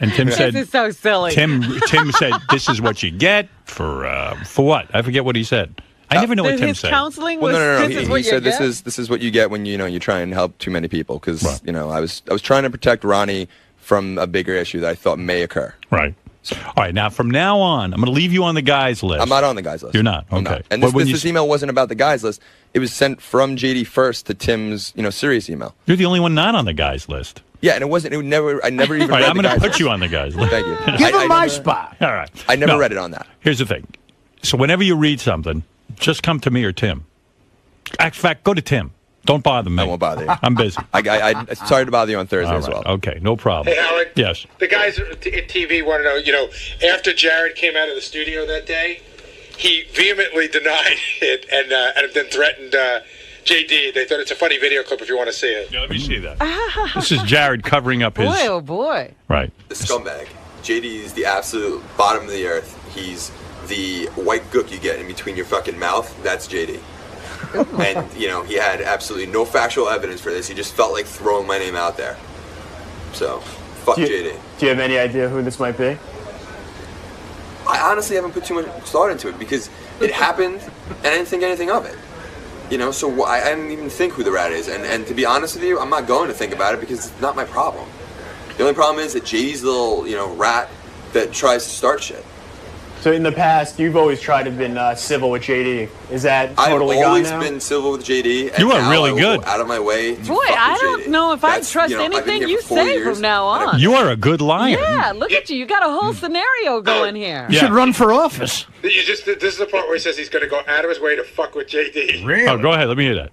S2: And Tim said,
S4: this is so silly.
S2: Tim said, this is what you get for what? I forget what he said. I never know what Tim
S4: his
S2: said.
S4: counseling
S14: Well,
S4: was,
S14: no.
S4: this is
S14: He
S4: what you
S14: said
S4: get?
S14: this is what you get when you try and help too many people. Because I was trying to protect Ronnie from a bigger issue that I thought may occur.
S2: Right. All right. Now, from now on, I'm going to leave you on the guys list.
S14: I'm not on the guys list.
S2: You're not. Okay.
S14: I'm not. And
S2: But when
S14: this email wasn't about the guys list. It was sent from JD first to Tim's serious email.
S2: You're the only one not on the guys list.
S14: Yeah, and it wasn't. It never. I never even.
S2: All right,
S14: read
S2: I'm
S14: the
S2: going to
S14: guys
S2: put
S14: list.
S2: you on the guys list.
S14: Thank you.
S3: Give him my
S14: never-
S3: spot.
S2: All right.
S14: I never read it on that.
S2: Here's the thing. So whenever you read something, just come to me or Tim. In fact, go to Tim. Don't bother me.
S14: I won't bother you.
S2: I'm busy.
S14: I sorry to bother you on Thursday
S2: All
S14: as
S2: right.
S14: well.
S2: Okay, no problem.
S6: Hey, Howard.
S2: Yes.
S6: The guys at TV want to know, after Jared came out of the studio that day, he vehemently denied it and then threatened JD. They thought it's a funny video clip if you want to see it.
S2: Yeah, let me see that. This is Jared covering up his...
S4: Boy, oh boy.
S2: Right.
S14: The scumbag. JD is the absolute bottom of the earth. He's the white gook you get in between your fucking mouth. That's JD. And, he had absolutely no factual evidence for this. He just felt like throwing my name out there. So, fuck JD.
S15: Do you have any idea who this might be?
S14: I honestly haven't put too much thought into it because it happened and I didn't think anything of it. So I didn't even think who the rat is. And to be honest with you, I'm not going to think about it because it's not my problem. The only problem is that JD's the little, rat that tries to start shit.
S15: So in the past, you've always tried to have been civil with JD. Is that totally
S14: I've
S15: gone
S14: always
S15: now?
S14: been civil with JD. And
S2: You are
S14: now
S2: really
S14: I will
S2: good.
S14: go out of my way to
S4: Boy,
S14: fuck with
S4: I don't
S14: JD.
S4: know if I trust
S14: I've been
S4: anything
S14: here
S4: you
S14: for 4
S4: say
S14: years,
S4: from now on.
S2: You are a good liar.
S4: Yeah, look at you. You got a whole scenario going here.
S3: You should run for office.
S6: This is the part where he says he's going to go out of his way to fuck with JD.
S2: Really? Oh, go ahead. Let me hear that.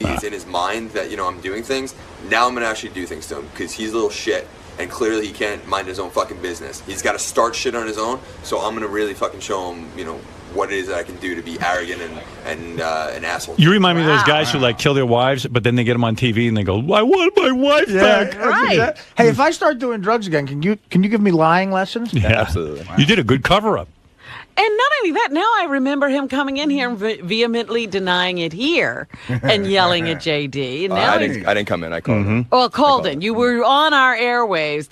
S14: He's in his mind that, I'm doing things. Now I'm going to actually do things to him because he's a little shit. And clearly he can't mind his own fucking business. He's got to start shit on his own. So I'm going to really fucking show him, what it is that I can do to be arrogant and an asshole.
S2: You remind me of those guys who kill their wives, but then they get them on TV and they go, I want my wife back.
S4: Right.
S3: Hey, if I start doing drugs again, can you give me lying lessons?
S2: Yeah,
S14: absolutely.
S2: You did a good cover-up.
S4: And not only that, now I remember him coming in here and vehemently denying it here and yelling at JD. And now
S14: I didn't come in. I called him.
S4: Well, Colden, you were on our airwaves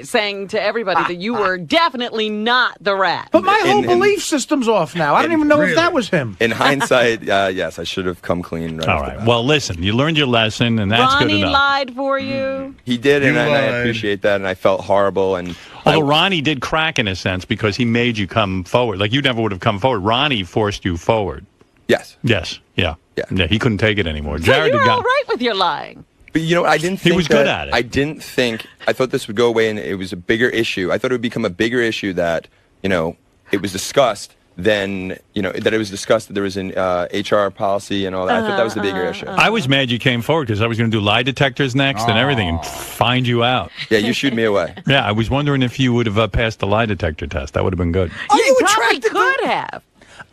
S4: saying to everybody that you were definitely not the rat.
S3: But my whole belief system's off now. I don't even know if that was him.
S14: In hindsight, yes, I should have come clean. Right
S2: All right. Well, listen, you learned your lesson, and that's
S4: Ronnie
S2: good enough.
S4: lied for you.
S14: He did, and I appreciate that, and I felt horrible. And
S2: Although Ronnie did crack in a sense because he made you come forward. Like you never would have come forward. Ronnie forced you forward.
S14: Yes.
S2: Yes. Yeah.
S14: Yeah.
S2: He couldn't take it anymore.
S4: So
S2: Jared
S4: you were
S2: had
S4: all
S2: got.
S4: right with your lying.
S14: But I didn't think
S2: He was good at it.
S14: I didn't think. I thought this would go away, and it was a bigger issue. I thought it would become a bigger issue that it was discussed. Then that it was discussed that there was an HR policy and all that. I thought that was the bigger issue.
S2: I was mad you came forward because I was going to do lie detectors next and everything and find you out.
S14: Yeah, you shooed me away.
S2: Yeah, I was wondering if you would have passed the lie detector test. That would have been good.
S3: Are you
S4: probably
S3: attracted
S4: could have.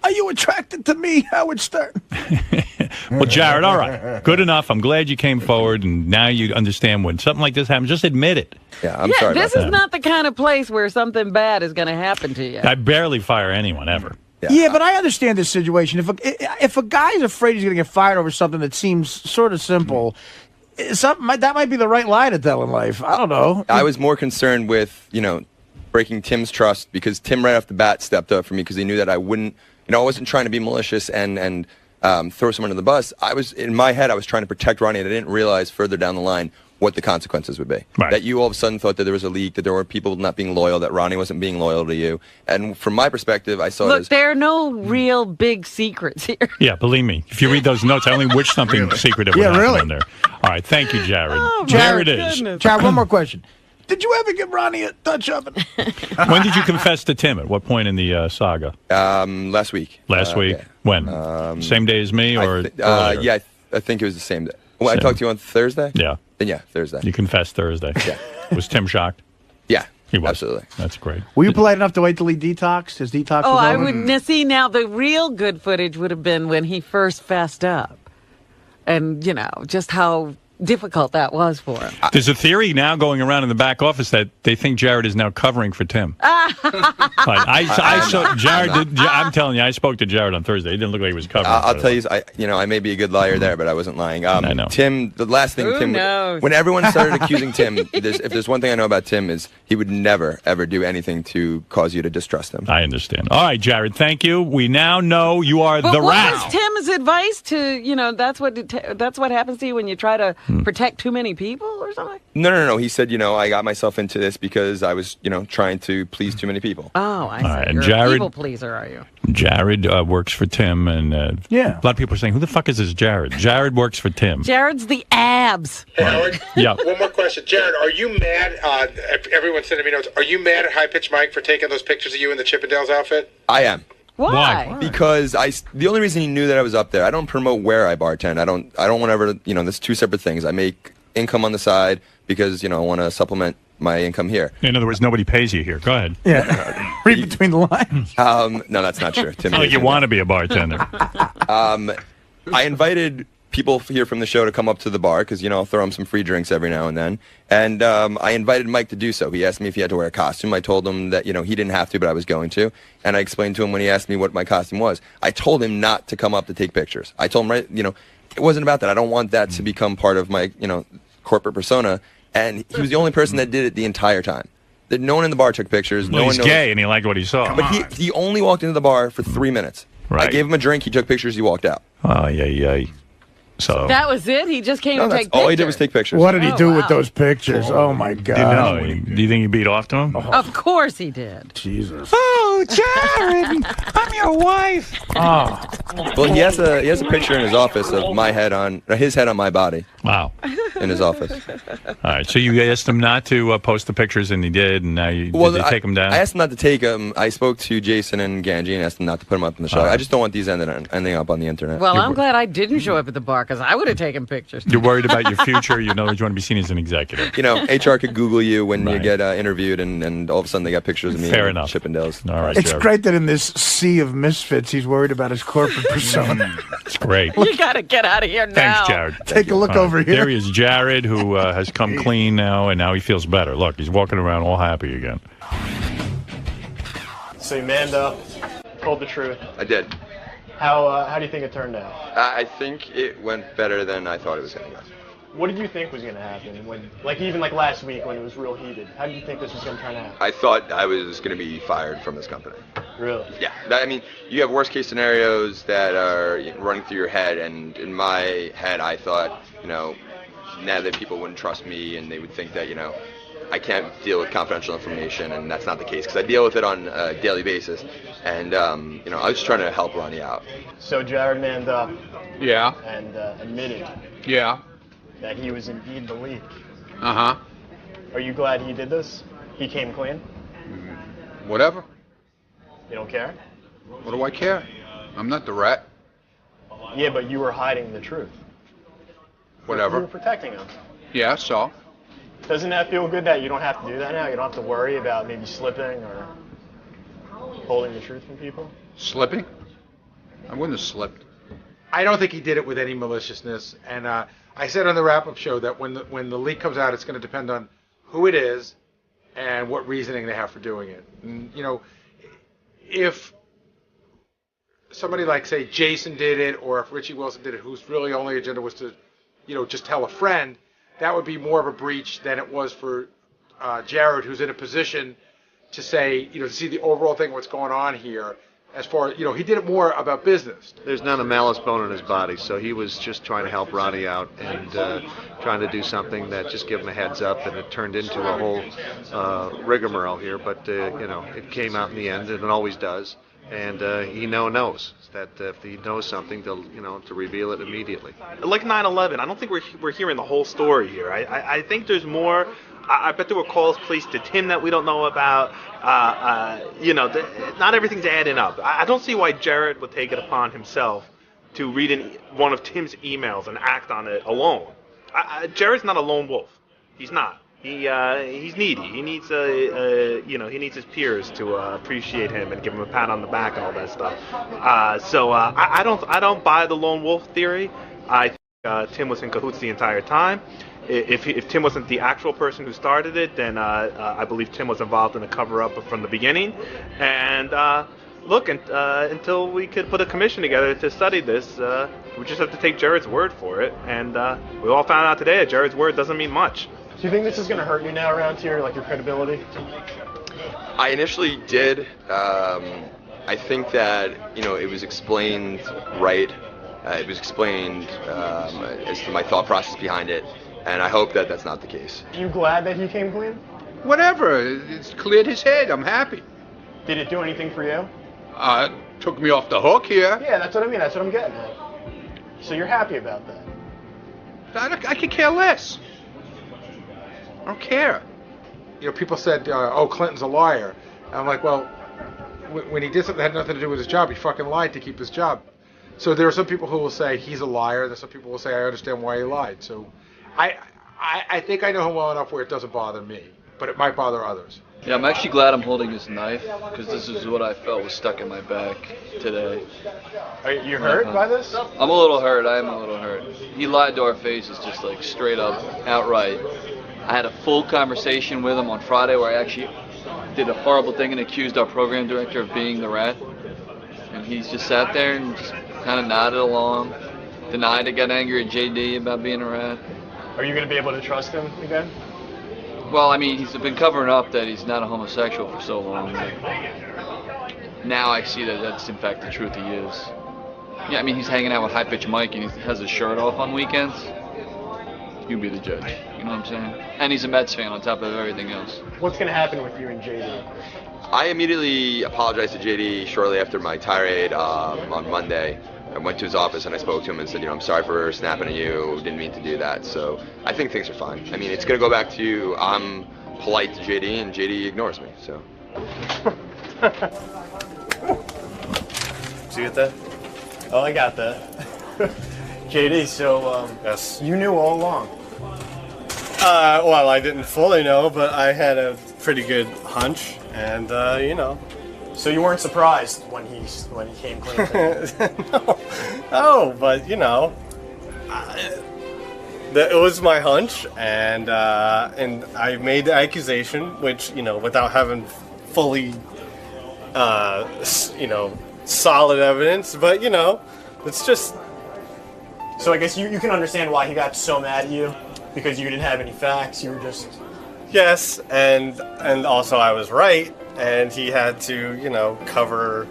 S3: Are you attracted to me, Howard Stern?
S2: Well, Jared, all right. Good enough. I'm glad you came forward, and now you understand when something like this happens. Just admit it.
S14: Yeah, I'm sorry
S4: this
S14: about
S4: is not the kind of place where something bad is going to happen to you.
S2: I barely fire anyone, ever.
S3: Yeah, but I understand this situation. If a guy's afraid he's going to get fired over something that seems sort of simple, that might be the right lie to tell in life. I don't know.
S14: I was more concerned with, breaking Tim's trust, because Tim right off the bat stepped up for me because he knew that I wouldn't, I wasn't trying to be malicious and throw someone under the bus. In my head, I was trying to protect Ronnie, and I didn't realize further down the line what the consequences would be.
S2: Right.
S14: That you all of a sudden thought that there was a leak, that there were people not being loyal, that Ronnie wasn't being loyal to you. And from my perspective, I saw it as...
S4: Look, there are no real big secrets here.
S2: Yeah, believe me. If you read those notes, I only wish something secretive would happen on there. All right, thank you, Jared. There it is.
S3: Jared, one more question. Did you ever give Ronnie a Dutch oven?
S2: When did you confess to Tim? At what point in the saga?
S14: Last week.
S2: Last week?
S14: Yeah.
S2: When? Same day as me, or earlier?
S14: Yeah, I think it was the same day. Well, I talked to you on Thursday?
S2: Yeah.
S14: Then yeah, Thursday.
S2: You confessed Thursday.
S14: Yeah.
S2: Was Tim shocked?
S14: Yeah.
S2: He was.
S14: Absolutely.
S2: That's great.
S3: Were you polite enough to wait till he detoxed? His detox was
S4: I
S3: over?
S4: would see now. The real good footage would have been when he first fessed up, and just how difficult that was for him.
S2: There's a theory now going around in the back office that they think Jared is now covering for Tim. I saw Jared. I'm telling you, I spoke to Jared on Thursday. He didn't look like he was covering.
S14: I'll tell you, I may be a good liar there, but I wasn't lying.
S2: I know.
S14: Tim, the last thing Tim, when everyone started accusing Tim, if there's one thing I know about Tim is he would never ever do anything to cause you to distrust him.
S2: I understand. All right, Jared, thank you. We now know you are
S4: But
S2: the
S4: what
S2: rat.
S4: was Tim's advice to that's what happens to you when you try to protect too many people or something?
S14: No. He said, I got myself into this because I was, trying to please too many people.
S4: Oh, I see.
S2: All right, and
S4: You're
S2: Jared-
S4: a people pleaser, are you?
S2: Jared works for Tim, and a lot of people are saying, "Who the fuck is this Jared?" Jared works for Tim.
S4: Jared's the abs.
S6: Hey, Howard.
S2: Yeah.
S6: One more question. Jared, are you mad? Everyone's sending me notes. Are you mad at High Pitch Mike for taking those pictures of you in the Chippendales outfit?
S14: I am.
S4: Why?
S14: Because the only reason he knew that I was up there, I don't promote where I bartend. I don't want to ever, there's two separate things. I make income on the side because, I want to supplement my income here.
S2: In other words, nobody pays you here. Go ahead.
S3: Yeah. Read between the lines.
S14: No, that's not true. Tim,
S2: It's not like you want to be a bartender.
S14: I invited people here from the show to come up to the bar because, I'll throw them some free drinks every now and then. And I invited Mike to do so. He asked me if he had to wear a costume. I told him that, he didn't have to, but I was going to. And I explained to him when he asked me what my costume was. I told him not to come up to take pictures. I told him, it wasn't about that. I don't want that to become part of my, corporate persona. And he was the only person that did it the entire time. No one in the bar took pictures.
S2: Well,
S14: no
S2: he's
S14: one knows.
S2: gay, and he liked what he saw.
S14: But he only walked into the bar for 3 minutes.
S2: Right.
S14: I gave him a drink. He took pictures. He walked out.
S2: Oh, yeah. So
S4: That was it? He just came to take pictures?
S14: All he did was take pictures.
S3: What did he do with those pictures? Oh, my God.
S2: Do you think he beat off to him?
S4: Of course he did.
S3: Jesus.
S2: Oh, Jared, I'm your wife.
S3: Oh.
S14: Well, he has a picture in his office of his head on my body.
S2: Wow.
S14: In his office.
S2: All right. So you asked him not to post the pictures, and he did. And now did they take them down?
S14: I asked him not to take them. I spoke to Jason and Ganji and asked them not to put them up in the show.
S2: All right.
S14: I just don't want these ending up on the internet.
S4: Well, I'm glad I didn't show up at the bar because I would have taken pictures.
S2: You're worried about your future. You want to be seen as an executive.
S14: HR could Google you when you get interviewed, and all of a sudden they got pictures of me.
S2: Fair
S14: and
S2: enough.
S14: Chippendales.
S2: All right.
S3: It's
S2: Jared.
S3: great that in this sea of misfits, he's worried about his corporate persona.
S2: It's great.
S4: You got to get out of here now.
S2: Thanks, Jared.
S3: Take a look
S2: All right.
S3: over here.
S2: There he is, Jared, who has come clean now, and now he feels better. Look, he's walking around all happy again.
S15: So you manned up, told the truth.
S14: I did.
S15: How do you think it turned out?
S14: I think it went better than I thought it was going to go.
S15: What did you think was going to happen when, even last week when it was real heated? How did you think this was going to turn out?
S14: I thought I was going to be fired from this company.
S15: Really?
S14: Yeah. You have worst case scenarios that are running through your head, and in my head, I thought, now that people wouldn't trust me and they would think that, I can't deal with confidential information, and that's not the case because I deal with it on a daily basis. And, I was just trying to help Ronnie out.
S15: So Jared manned up.
S7: Yeah.
S15: And admitted.
S7: Yeah.
S15: That he was indeed the leak.
S7: Uh-huh.
S15: Are you glad he did this? He came clean?
S7: Whatever.
S15: You don't care?
S7: What do I care? I'm not the rat.
S15: Yeah, but you were hiding the truth.
S7: Whatever.
S15: You were protecting him.
S7: Yeah, so?
S15: Doesn't that feel good that you don't have to do that now? You don't have to worry about maybe slipping or holding the truth from people?
S7: Slipping? I wouldn't have slipped.
S5: I don't think he did it with any maliciousness. And I said on the wrap-up show that when the leak comes out, it's going to depend on who it is and what reasoning they have for doing it. And, you know, if somebody like, say, Jason did it, or if Richie Wilson did it, whose really only agenda was to, you know, just tell a friend, that would be more of a breach than it was for Jared, who's in a position to say, you know, to see the overall thing, what's going on here. As far as, you know, he did it more about business.
S16: There's not a malice bone in his body, so he was just trying to help Ronnie out and trying to do something that just give him a heads up, and it turned into a whole rigmarole here. But, you know, it came out in the end, and it always does. And he knows that if he knows something, to reveal it immediately.
S17: Like 9/11, I don't think we're hearing the whole story here. I think there's more. I bet there were calls placed to Tim that we don't know about. You know, not everything's adding up. I don't see why Jared would take it upon himself to read one of Tim's emails and act on it alone. Jared's not a lone wolf. He's not. He's needy. He needs he needs his peers to appreciate him and give him a pat on the back and all that stuff. I don't buy the lone wolf theory. I think Tim was in cahoots the entire time. If Tim wasn't the actual person who started it, then I believe Tim was involved in the cover-up from the beginning. And look, until we could put a commission together to study this, we just have to take Jared's word for it. And we all found out today that Jared's word doesn't mean much.
S15: Do you think this is going to hurt you now around here, like your credibility?
S14: I initially did. I think that, you know, it was explained right. It was explained as to my thought process behind it. And I hope that that's not the case.
S15: You glad that he came clean?
S7: Whatever. It's cleared his head. I'm happy.
S15: Did it do anything for you?
S7: Took me off the hook here.
S15: Yeah, that's what I mean. That's what I'm getting at. So you're happy about that?
S7: I could care less. I don't care.
S5: You know, people said, oh, Clinton's a liar. And I'm like, well, when he did something that had nothing to do with his job, he fucking lied to keep his job. So there are some people who will say he's a liar. There's some people who will say I understand why he lied. So I think I know him well enough where it doesn't bother me, but it might bother others.
S18: Yeah, I'm actually glad I'm holding this knife, because this is what I felt was stuck in my back today.
S15: Are you hurt by this?
S18: I'm a little hurt. I am a little hurt. He lied to our faces, just like straight up, outright. I had a full conversation with him on Friday where I actually did a horrible thing and accused our program director of being the rat. And he's just sat there and just kind of nodded along, denied I got angry at JD about being a rat.
S15: Are you going to be able to trust him again?
S18: Well, I mean, he's been covering up that he's not a homosexual for so long. Now I see that that's in fact the truth he is. Yeah, I mean, he's hanging out with High Pitch Mike and he has his shirt off on weekends. You be the judge. You know what I'm saying? And he's a Mets fan on top of everything else.
S15: What's going to happen with you and JD?
S14: I immediately apologized to JD shortly after my tirade on Monday. I went to his office and I spoke to him and said, you know, I'm sorry for snapping at you. Didn't mean to do that. So I think things are fine. I mean, it's going to go back to I'm polite to JD and JD ignores me. So.
S15: Did you get that? Oh, I got that. JD, so
S8: yes,
S15: you knew all along.
S8: Well, I didn't fully know, but I had a pretty good hunch, and you know.
S15: So you weren't surprised when he came clean?
S8: No, but you know, it was my hunch, and I made the accusation, which, you know, without having fully, you know, solid evidence, but you know, it's just.
S15: So I guess you can understand why he got so mad at you, because you didn't have any facts. You were just.
S8: Yes, and also I was right, and he had to, you know, cover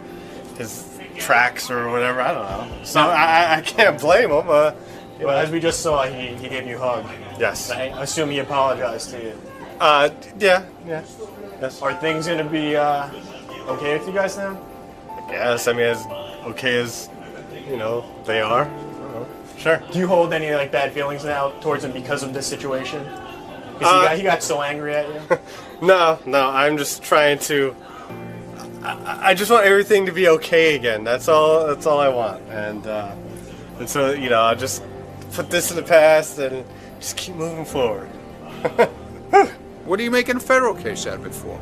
S8: his tracks or whatever. I don't know. So I can't blame him.
S15: Well, as we just saw, he gave you a hug.
S8: Yes.
S15: I assume he apologized to you.
S8: Yeah. Yes.
S15: Are things going to be okay with you guys now?
S8: I guess. I mean, as okay as, you know, they are. Sure.
S15: Do you hold any like bad feelings now towards him because of this situation? Because he got so angry at you?
S8: No. I'm just trying to. I just want everything to be okay again. That's all I want. And so, you know, I'll just put this in the past and just keep moving forward.
S7: What are you making a federal case out of it for?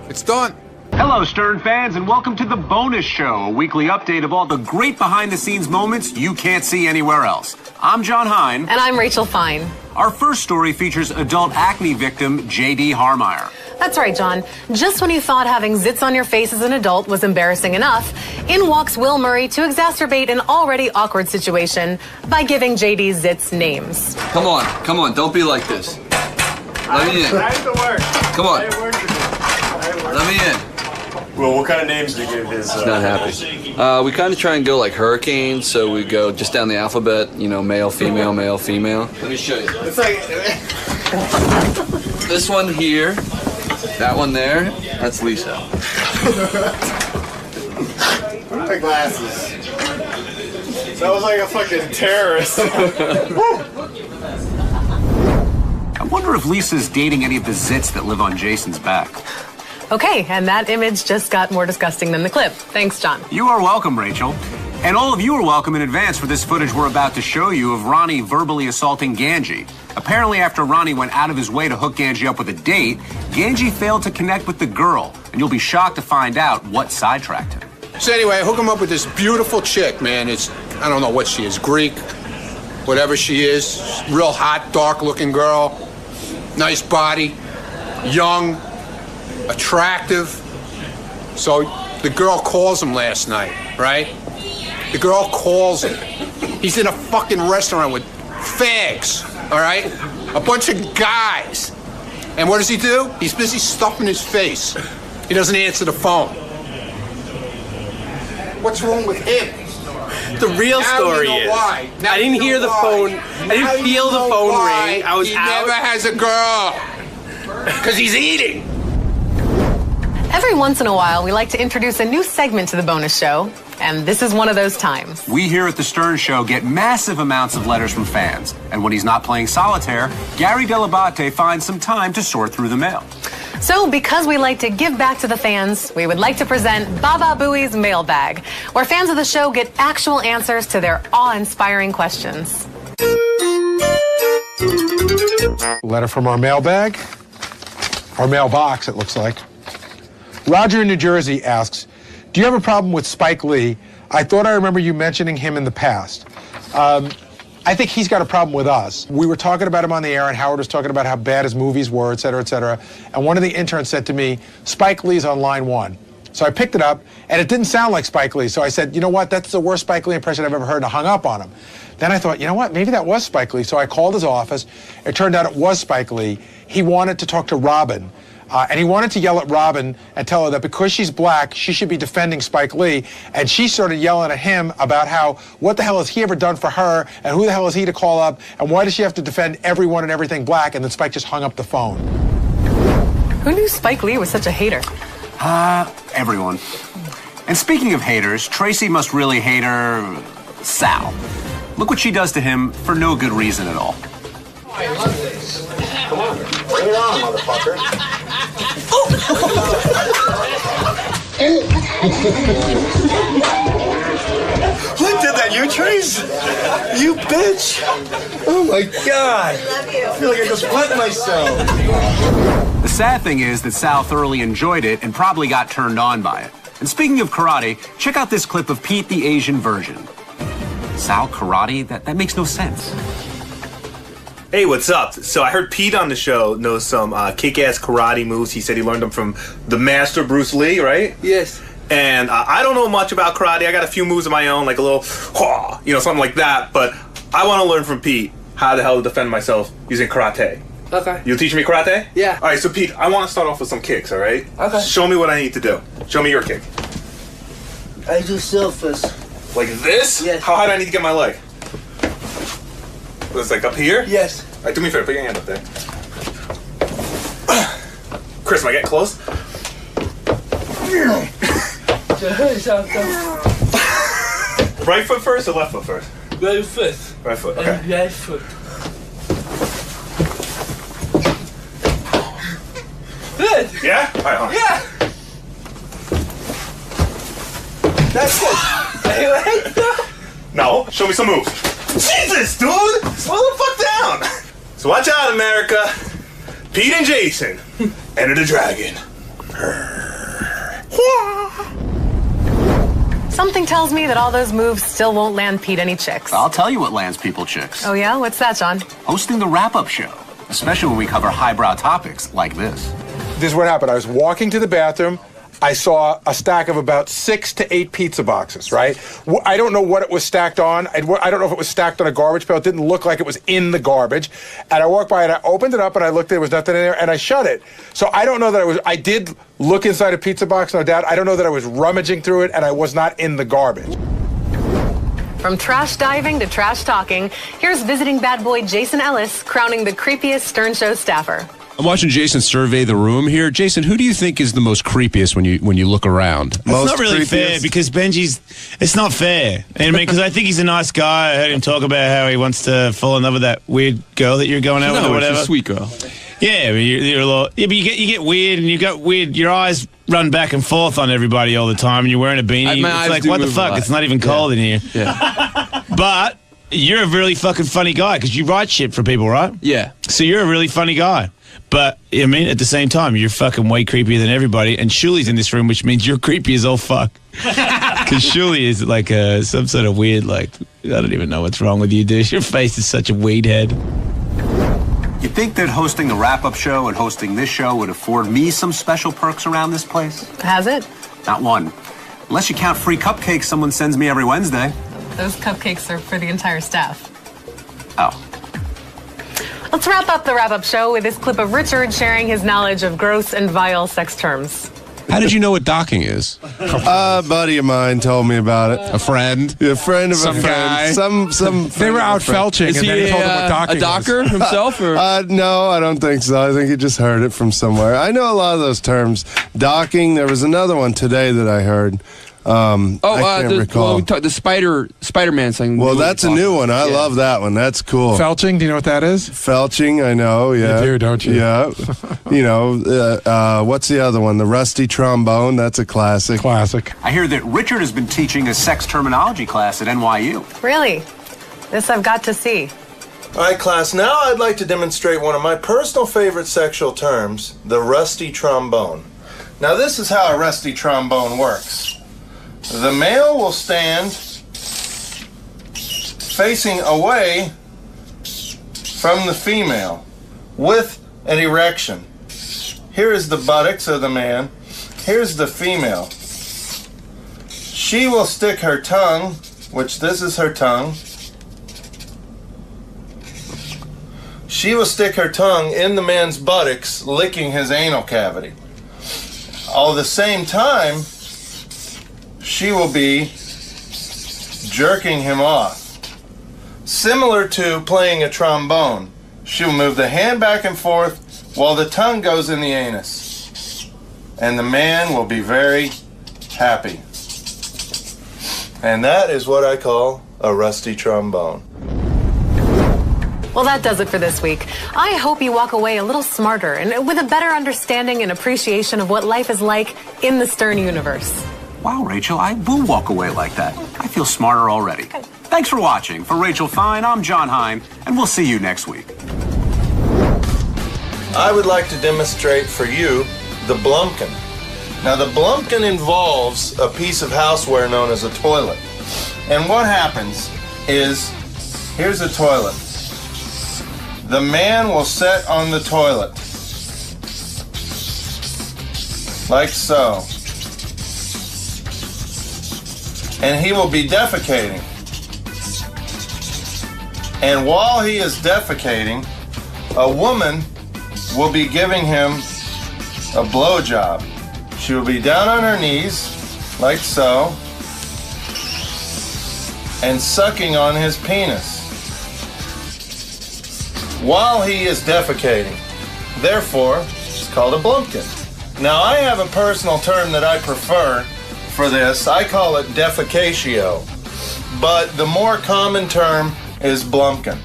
S7: It's done.
S19: Hello, Stern fans, and welcome to The Bonus Show, a weekly update of all the great behind-the-scenes moments you can't see anywhere else. I'm John Hine.
S20: And I'm Rachel Fine.
S19: Our first story features adult acne victim J.D. Harmeyer.
S20: That's right, John. Just when you thought having zits on your face as an adult was embarrassing enough, in walks Will Murray to exacerbate an already awkward situation by giving JD's zits names.
S18: Come on, don't be like this. Let me in. Come on. Let me in.
S8: Well, what kind of names do you give his...
S18: He's not happy. We kind of try and go like hurricanes, so we go just down the alphabet, you know, male, female, male, female. Let me show you.
S8: It's like...
S18: This one here, that one there, that's Lisa.
S8: My glasses. That was like a fucking terrorist.
S19: I wonder if Lisa's dating any of the zits that live on Jason's back.
S20: Okay, and that image just got more disgusting than the clip. Thanks, John.
S19: You are welcome, Rachel. And all of you are welcome in advance for this footage we're about to show you of Ronnie verbally assaulting Ganji. Apparently, after Ronnie went out of his way to hook Ganji up with a date, Ganji failed to connect with the girl, and you'll be shocked to find out what sidetracked him.
S7: So anyway, I hook him up with this beautiful chick, man. I don't know what she is, Greek, whatever she is. Real hot, dark-looking girl, nice body, young, attractive. So the girl calls him last night, right? The girl calls him. He's in a fucking restaurant with fags, all right? A bunch of guys. And what does he do? He's busy stuffing his face. He doesn't answer the phone. What's wrong with him?
S12: The real story is, I didn't hear the phone. I didn't feel the phone ring. I was out. He
S7: never has a girl. Because he's eating.
S20: Every once in a while, we like to introduce a new segment to the bonus show, and this is one of those times.
S19: We here at The Stern Show get massive amounts of letters from fans, and when he's not playing solitaire, Gary Delabate finds some time to sort through the mail.
S20: So, because we like to give back to the fans, we would like to present Baba Booey's Mailbag, where fans of the show get actual answers to their awe-inspiring questions.
S5: Letter from our mailbag. Our mailbox, it looks like. Roger in New Jersey asks, do you have a problem with Spike Lee? I thought I remember you mentioning him in the past. I think he's got a problem with us. We were talking about him on the air, and Howard was talking about how bad his movies were, et cetera, et cetera. And one of the interns said to me, Spike Lee's on line 1. So I picked it up, and it didn't sound like Spike Lee. So I said, you know what, that's the worst Spike Lee impression I've ever heard, and I hung up on him. Then I thought, you know what, maybe that was Spike Lee. So I called his office. It turned out it was Spike Lee. He wanted to talk to Robin. And he wanted to yell at Robin and tell her that because she's black, she should be defending Spike Lee. And she started yelling at him about how, what the hell has he ever done for her? And who the hell is he to call up? And why does she have to defend everyone and everything black? And then Spike just hung up the phone.
S20: Who knew Spike Lee was such a hater?
S19: Everyone. And speaking of haters, Tracy must really hate her Sal. Look what she does to him for no good reason at all.
S10: I love this. Come on, bring it on, motherfucker.
S21: Who did that? You, Trace? You bitch! Oh my God! I feel like I just wet myself.
S19: The sad thing is that Sal thoroughly enjoyed it and probably got turned on by it. And speaking of karate, check out this clip of Pete the Asian version. Sal karate? That makes no sense.
S22: Hey, what's up? So I heard Pete on the show knows some kick-ass karate moves. He said he learned them from the master Bruce Lee, right?
S12: Yes.
S22: And I don't know much about karate. I got a few moves of my own, like a little, something like that. But I want to learn from Pete how the hell to defend myself using karate.
S12: Okay.
S22: You'll teach me karate?
S12: Yeah.
S22: All right, so Pete, I want to start off with some kicks, all right?
S12: Okay.
S22: Show me what I need to do. Show me your kick.
S12: I do surface.
S22: Like this?
S12: Yes.
S22: How high do I need to get my leg? It's like up here?
S12: Yes.
S22: All right, do me a favor. Put your hand up there. Chris, am I getting close? Right foot first or left foot first?
S12: Right foot.
S22: Right foot, okay.
S12: Right foot. Good.
S22: Yeah? All right, hold on.
S12: Yeah. That's it.
S22: No, show me some moves. Jesus, dude! Slow the fuck down! So watch out, America. Pete and Jason, Enter the Dragon.
S20: Something tells me that all those moves still won't land Pete any chicks.
S19: I'll tell you what lands people chicks.
S20: Oh, yeah? What's that, John?
S19: Hosting the wrap-up show, especially when we cover highbrow topics like this.
S5: This is what happened. I was walking to the bathroom. I saw a stack of about 6 to 8 pizza boxes, right? I don't know what it was stacked on. I don't know if it was stacked on a garbage pail. It didn't look like it was in the garbage. And I walked by and I opened it up and I looked, there was nothing in there, and I shut it. So I don't know that I did look inside a pizza box, no doubt. I don't know that I was rummaging through it and I was not in the garbage.
S20: From trash diving to trash talking, here's visiting bad boy Jason Ellis crowning the creepiest Stern Show staffer.
S1: I'm watching Jason survey the room here. Jason, who do you think is the most creepiest when you look around?
S9: It's not really fair because it's not fair. I mean, because I think he's a nice guy. I heard him talk about how he wants to fall in love with that weird girl that you're going out with or whatever.
S1: It's a sweet girl.
S9: Yeah, but you're a lot. Yeah, but you get weird and you got weird. Your eyes run back and forth on everybody all the time, and you're wearing a beanie. It's like, what the fuck? It's not even cold in here.
S1: Yeah.
S9: But you're a really fucking funny guy because you write shit for people, right?
S1: Yeah.
S9: So you're a really funny guy. But, I mean, at the same time, you're fucking way creepier than everybody. And Shuli's in this room, which means you're creepy as all fuck. Because Shuli is like some sort of weird, like, I don't even know what's wrong with you, dude. Your face is such a weed head.
S19: You think that hosting the wrap-up show and hosting this show would afford me some special perks around this place?
S20: Has it?
S19: Not one. Unless you count free cupcakes someone sends me every Wednesday.
S20: Those cupcakes are for the entire staff.
S19: Oh.
S20: Let's wrap up the wrap-up show with this clip of Richard sharing his knowledge of gross and vile sex terms.
S1: How did you know what docking is?
S23: A buddy of mine told me about it.
S1: A friend?
S23: Yeah, a friend of
S1: some
S23: a friend.
S1: Guy?
S23: Some
S5: They were out felching, and then he told them what docking
S1: a docker
S23: was.
S1: himself? Or?
S23: No, I don't think so. I think he just heard it from somewhere. I know a lot of those terms. Docking, there was another one today that I heard. I can't recall.
S1: The Spider-Man thing.
S23: Well, that's a new one. I love that one. That's cool.
S5: Felching, do you know what that is?
S23: Felching, I know, yeah.
S5: You do, don't you?
S23: Yeah. You know, what's the other one? The rusty trombone, that's a classic.
S5: Classic.
S19: I hear that Richard has been teaching a sex terminology class at NYU.
S20: Really? This I've got to see.
S24: All right, class, now I'd like to demonstrate one of my personal favorite sexual terms, the rusty trombone. Now, this is how a rusty trombone works. The male will stand facing away from the female with an erection. Here is the buttocks of the man. Here's the female. She will stick her tongue, which this is her tongue. She will stick her tongue in the man's buttocks, licking his anal cavity. All at the same time, she will be jerking him off. Similar to playing a trombone, she will move the hand back and forth while the tongue goes in the anus. And the man will be very happy. And that is what I call a rusty trombone.
S20: Well, that does it for this week. I hope you walk away a little smarter and with a better understanding and appreciation of what life is like in the Stern universe.
S19: Wow, Rachel, I will walk away like that. I feel smarter already. Thanks for watching. For Rachel Fine, I'm John Hein, and we'll see you next week.
S24: I would like to demonstrate for you the Blumpkin. Now, the Blumpkin involves a piece of houseware known as a toilet. And what happens is, here's a toilet. The man will sit on the toilet, like so. And he will be defecating. And while he is defecating, a woman will be giving him a blowjob. She will be down on her knees, like so, and sucking on his penis while he is defecating. Therefore, it's called a Blumpkin. Now, I have a personal term that I prefer for this. I call it defecatio, but the more common term is Blumpkin.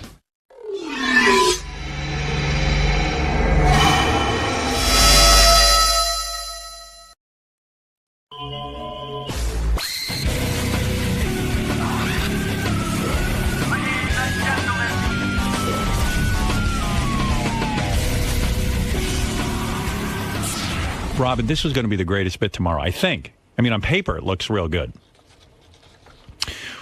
S2: Robin, this was going to be the greatest bit tomorrow, I think. I mean, on paper, it looks real good.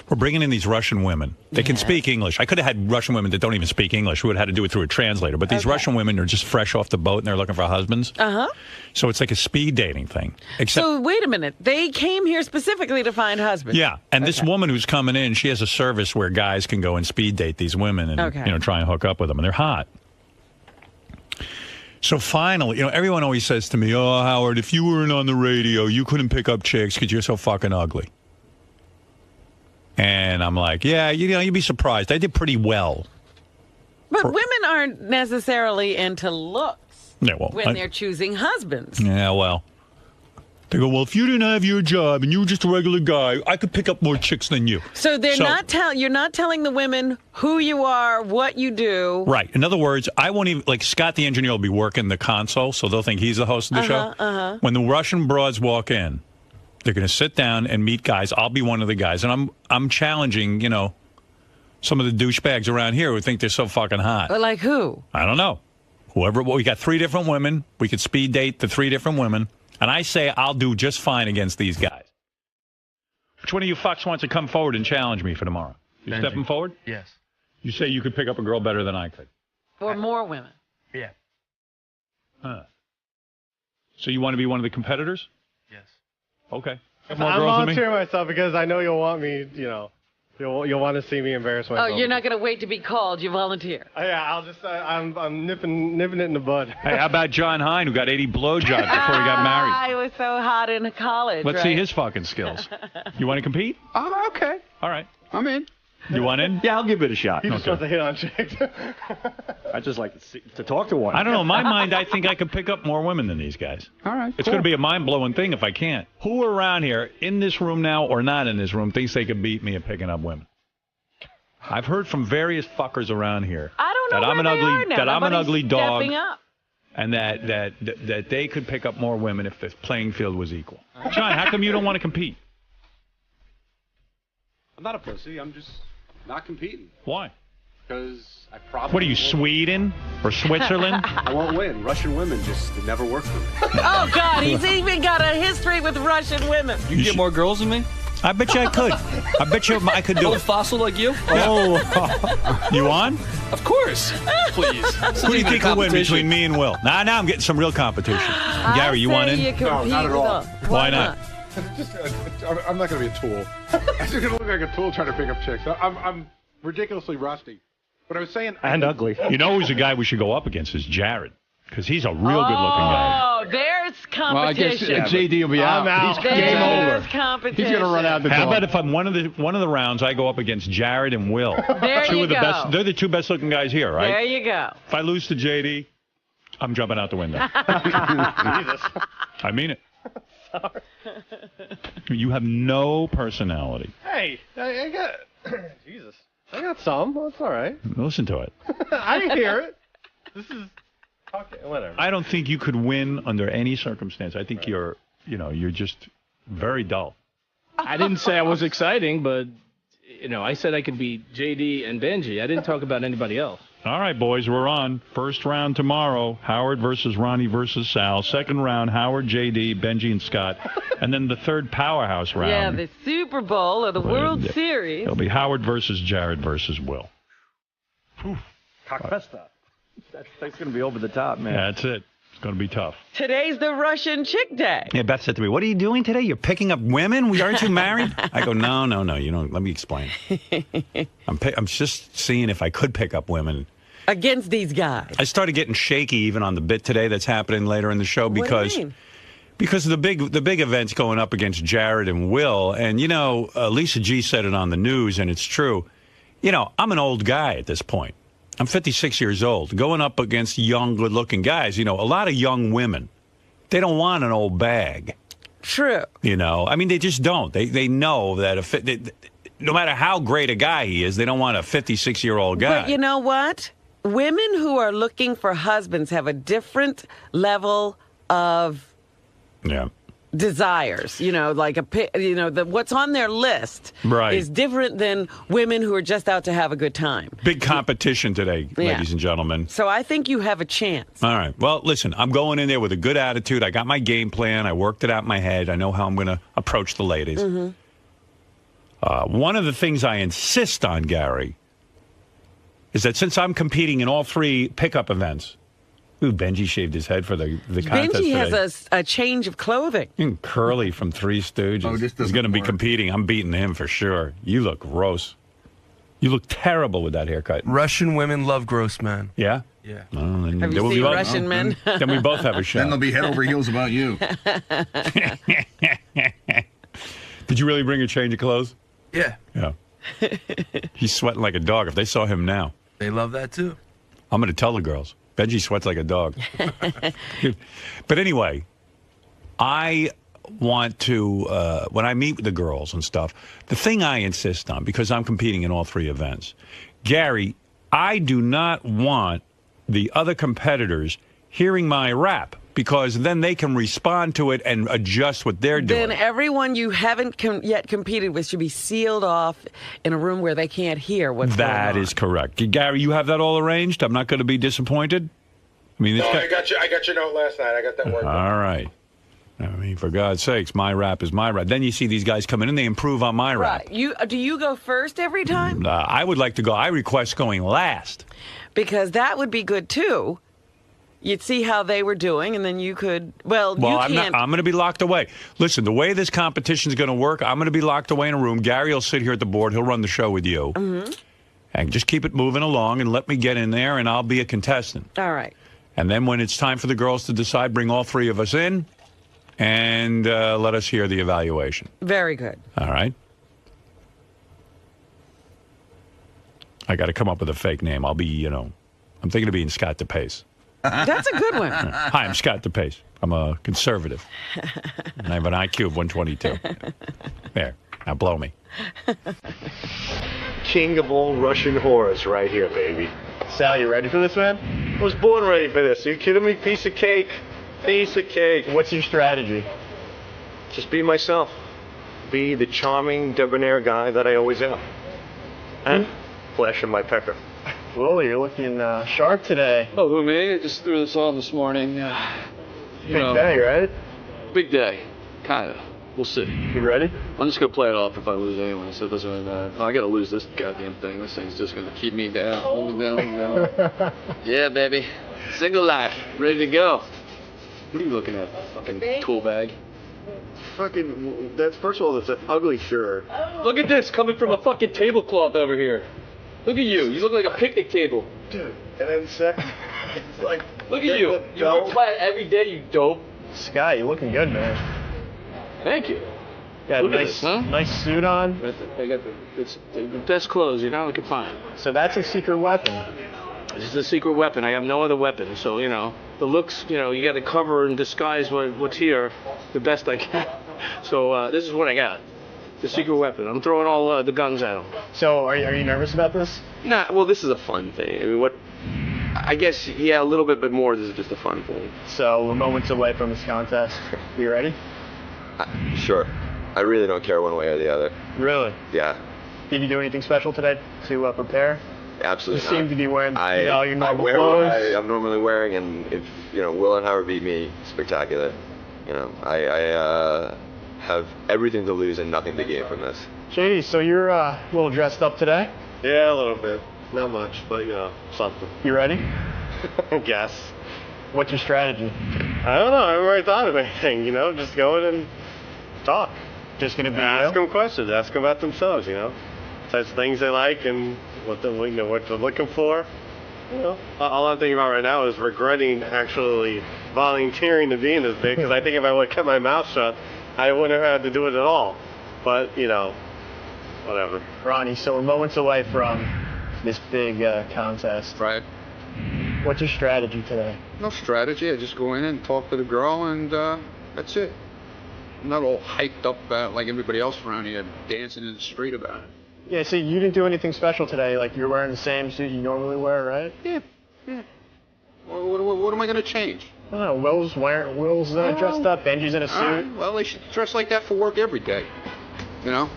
S2: We're bringing in these Russian women. They can speak English. I could have had Russian women that don't even speak English. We would have had to do it through a translator. But these Russian women are just fresh off the boat, and they're looking for husbands.
S4: Uh-huh.
S2: So it's like a speed dating thing. Except,
S4: So wait a minute. They came here specifically to find husbands.
S2: yeah, and this woman who's coming in, she has a service where guys can go and speed date these women and try and hook up with them, and they're hot. So finally, everyone always says to me, "Oh, Howard, if you weren't on the radio, you couldn't pick up chicks because you're so fucking ugly." And I'm like, yeah, you'd be surprised. I did pretty well.
S4: But women aren't necessarily into looks when they're choosing husbands.
S2: Yeah, well. They go, well, if you didn't have your job and you were just a regular guy, I could pick up more chicks than you.
S4: So you're not telling the women who you are, what you do.
S2: Right. In other words, I won't even, like Scott the engineer will be working the console, so they'll think he's the host of the show. When the Russian broads walk in, they're going to sit down and meet guys. I'll be one of the guys. And I'm challenging, some of the douchebags around here who think they're so fucking hot.
S4: Like who?
S2: I don't know. We got 3 different women. We could speed date the 3 different women. And I say I'll do just fine against these guys. Which one of you fucks wants to come forward and challenge me for tomorrow? You
S6: Benji.
S2: stepping forward?
S6: Yes.
S2: You say you could pick up a girl better than I could.
S4: Or more women.
S6: Yeah.
S2: Huh. So you want to be one of the competitors?
S6: Yes.
S2: Okay.
S8: I'm volunteering myself because I know you'll want me, you'll want to see me embarrass myself.
S4: Oh, you're not going to wait to be called. You volunteer.
S8: Yeah, I'll just, I'm nipping it in the bud.
S2: Hey, how about John Hine, who got 80 blowjobs before he got married?
S4: I was so hot in college.
S2: Let's see his fucking skills. You want to compete?
S6: Okay.
S2: All right.
S6: I'm in.
S2: You want in?
S6: Yeah, I'll give it a shot.
S8: He just wants to hit on chicks.
S6: I just like to talk to one.
S2: I don't know. In my mind, I think I could pick up more women than these guys.
S6: All right.
S2: It's going to be a mind-blowing thing if I can't. Who around here, in this room now or not in this room, thinks they could beat me at picking up women? I've heard from various fuckers around here that I'm an ugly dog, and that they could pick up more women if the playing field was equal. John, how come you don't want to compete?
S6: I'm not a pussy. I'm just not competing.
S2: Why?
S6: Because I probably.
S2: What are you, Sweden or Switzerland?
S6: I won't win. Russian women just never work for me.
S4: Oh, God, he's even got a history with Russian women.
S11: You can get more girls than me?
S2: I bet you I could. I bet you I could do
S11: Old
S2: it.
S11: fossil like you?
S2: Oh. You on?
S11: Of course. Please.
S2: Who do you think will win between me and Will? Now I'm getting some real competition. Gary, you want in?
S5: No, not at all.
S2: Why not?
S5: I'm not going to be a tool. I'm just going to look like a tool trying to pick up chicks. I'm ridiculously rusty. But I was saying...
S2: And ugly. You know who's a guy we should go up against is Jared. Because he's a real good-looking guy.
S4: Oh, there's competition.
S6: Well, I guess JD will be out. He's game over.
S4: Competition.
S6: He's going to run out the door.
S2: How about if I'm one of the rounds, I go up against Jared and Will?
S4: There
S2: Two
S4: you
S2: of the
S4: go.
S2: best. They're the 2 best-looking guys here, right?
S4: There you go.
S2: If I lose to JD, I'm jumping out the window.
S8: Jesus.
S2: I mean it. You have no personality.
S8: Hey, I got, Jesus. I got some. That's all right.
S2: Listen to it.
S8: I didn't hear it. This is, okay, whatever.
S2: I don't think you could win under any circumstance. I think you're just very dull.
S11: I didn't say I was exciting, but, I said I could beat JD and Benji. I didn't talk about anybody else.
S2: All right, boys, we're on. First round tomorrow, Howard versus Ronnie versus Sal. Second round, Howard, JD, Benji, and Scott. And then the third powerhouse round.
S4: Yeah, the Super Bowl or the World Series.
S2: It'll be Howard versus Jared versus Will.
S6: Cockfesta. That's going to be over the top, man.
S2: That's it. It's going to be tough.
S4: Today's the Russian chick day.
S2: Yeah, Beth said to me, what are you doing today? You're picking up women? Aren't you married? I go, no. Let me explain. I'm just seeing if I could pick up women.
S4: Against these guys.
S2: I started getting shaky even on the bit today that's happening later in the show because...
S4: What do you mean?
S2: Because the big event's going up against Jared and Will. And, Lisa G said it on the news, and it's true. I'm an old guy at this point. I'm 56 years old. Going up against young, good-looking guys, a lot of young women, they don't want an old bag.
S4: True.
S2: They just don't. They know that no matter how great a guy he is, they don't want a 56-year-old guy.
S4: But you know what? Women who are looking for husbands have a different level of...
S2: Yeah.
S4: desires. Like what's on their list
S2: Right.
S4: is different than women who are just out to have a good time.
S2: Big competition today,
S4: Yeah.
S2: ladies and gentlemen.
S4: So I think you have a chance.
S2: All right. Well, listen, I'm going in there with a good attitude. I got my game plan. I worked it out in my head. I know how I'm going to approach the ladies.
S4: Mm-hmm.
S2: One of the things I insist on, Gary, is that since I'm competing in all 3 pickup events, Benji shaved his head for the contest
S4: Benji
S2: today.
S4: has a change of clothing.
S2: And Curly from Three Stooges is going to be competing. I'm beating him for sure. You look gross. You look terrible with that haircut.
S3: Russian women love gross men.
S2: Yeah?
S3: Yeah.
S4: Have you seen Russian men?
S2: Then we both have a shot.
S13: Then they'll be head over heels about you.
S2: Did you really bring a change of clothes?
S3: Yeah.
S2: Yeah. He's sweating like a dog. If they saw him now.
S3: They love that too.
S2: I'm going to tell the girls. Benji sweats like a dog. But anyway, I want to, when I meet with the girls and stuff, the thing I insist on, because I'm competing in all 3 events, Gary, I do not want the other competitors hearing my rap, because then they can respond to it and adjust what they're doing.
S4: Then everyone you haven't yet competed with should be sealed off in a room where they can't hear what's going on.
S2: That is correct. Gary, you have that all arranged? I'm not going to be disappointed? I mean,
S5: I got your note last night. I got that worked.
S2: All right. I mean, for God's sakes, my rap is my rap. Then you see these guys come in and they improve on my rap.
S4: Right. Do you go first every time?
S2: I would like to go. I request going last.
S4: Because that would be good, too. You'd see how they were doing, and then you could, you
S2: I'm
S4: can't.
S2: I'm going to be locked away. Listen, the way this competition is going to work, I'm going to be locked away in a room. Gary will sit here at the board. He'll run the show with you.
S4: Mm-hmm.
S2: And just keep it moving along and let me get in there, and I'll be a contestant.
S4: All right.
S2: And then when it's time for the girls to decide, bring all 3 of us in and let us hear the evaluation.
S4: Very good.
S2: All right. I got to come up with a fake name. I'll be, I'm thinking of being Scott DePace.
S4: That's a good one.
S2: Hi, I'm Scott DePace. I'm a conservative. And I have an IQ of 122. There. Now blow me.
S10: King of all Russian whores right here, baby. Sal, you ready for this, man? I was born ready for this. Are you kidding me? Piece of cake. Piece of cake. What's your strategy? Just be myself. Be the charming, debonair guy that I always am. And flashing my pecker. Whoa, you're looking sharp today.
S18: Oh, who, me? I just threw this on this morning.
S10: Big day, right?
S18: Big day. Kind of. We'll see.
S10: You ready?
S18: I'm just going to play it off if I lose anyway, so it doesn't really matter. I got to lose this goddamn thing. This thing's just going to keep me down. Hold me down. Yeah, baby. Single life. Ready to go. What are you looking at? Fucking tool bag.
S10: Fucking, that's, first of all, that's an ugly shirt.
S18: Look at this coming from a fucking tablecloth over here. Look at you. You look like a picnic table.
S10: Dude, and then second, it's like...
S18: Look at you. You wear plaid every day, you dope.
S10: Sky, you're looking good, man.
S18: Thank you.
S10: Got
S18: Look
S10: a
S18: at
S10: nice,
S18: this, huh?
S10: nice suit on.
S18: I got the best clothes, I can find.
S10: So that's a secret weapon.
S18: This is a secret weapon. I have no other weapon. So, the looks, you got to cover and disguise what's here the best I can. So this is what I got. The secret weapon. I'm throwing all the guns at them.
S10: So are you nervous about this?
S18: Nah, well, this is a fun thing. I mean, I guess, yeah, a little bit, but more, this is just a fun thing.
S10: So we're moments away from this contest. You ready?
S14: Sure. I really don't care one way or the other.
S10: Really?
S14: Yeah.
S10: Did you do anything special today to prepare?
S14: Absolutely
S10: You seem to be wearing your normal
S14: wear
S10: clothes.
S14: what I'm normally wearing, and if, Will and Howard beat me, spectacular. I have everything to lose and nothing to gain from this.
S10: JD, so you're a little dressed up today?
S8: Yeah, a little bit. Not much, but something.
S10: You ready?
S8: I guess.
S10: What's your strategy?
S8: I don't know. I haven't really thought of anything, just go in and talk.
S10: Just gonna be
S8: ask them questions, ask them about themselves, Such things they like and what they're looking for. All I'm thinking about right now is regretting actually volunteering to be in this bit, because I think if I would have kept my mouth shut, I wouldn't have had to do it at all. But, whatever.
S10: Ronnie, so we're moments away from this big contest.
S16: Right.
S10: What's your strategy today?
S16: No strategy. I just go in and talk to the girl, and that's it. I'm not all hyped up like everybody else around here dancing in the street about it.
S10: Yeah, so you didn't do anything special today. Like, you're wearing the same suit you normally wear, right?
S16: Yeah. What am I going to change?
S7: I don't know. Will's dressed up. Benji's in a suit.
S16: Well, they should dress like that for work every day. You know?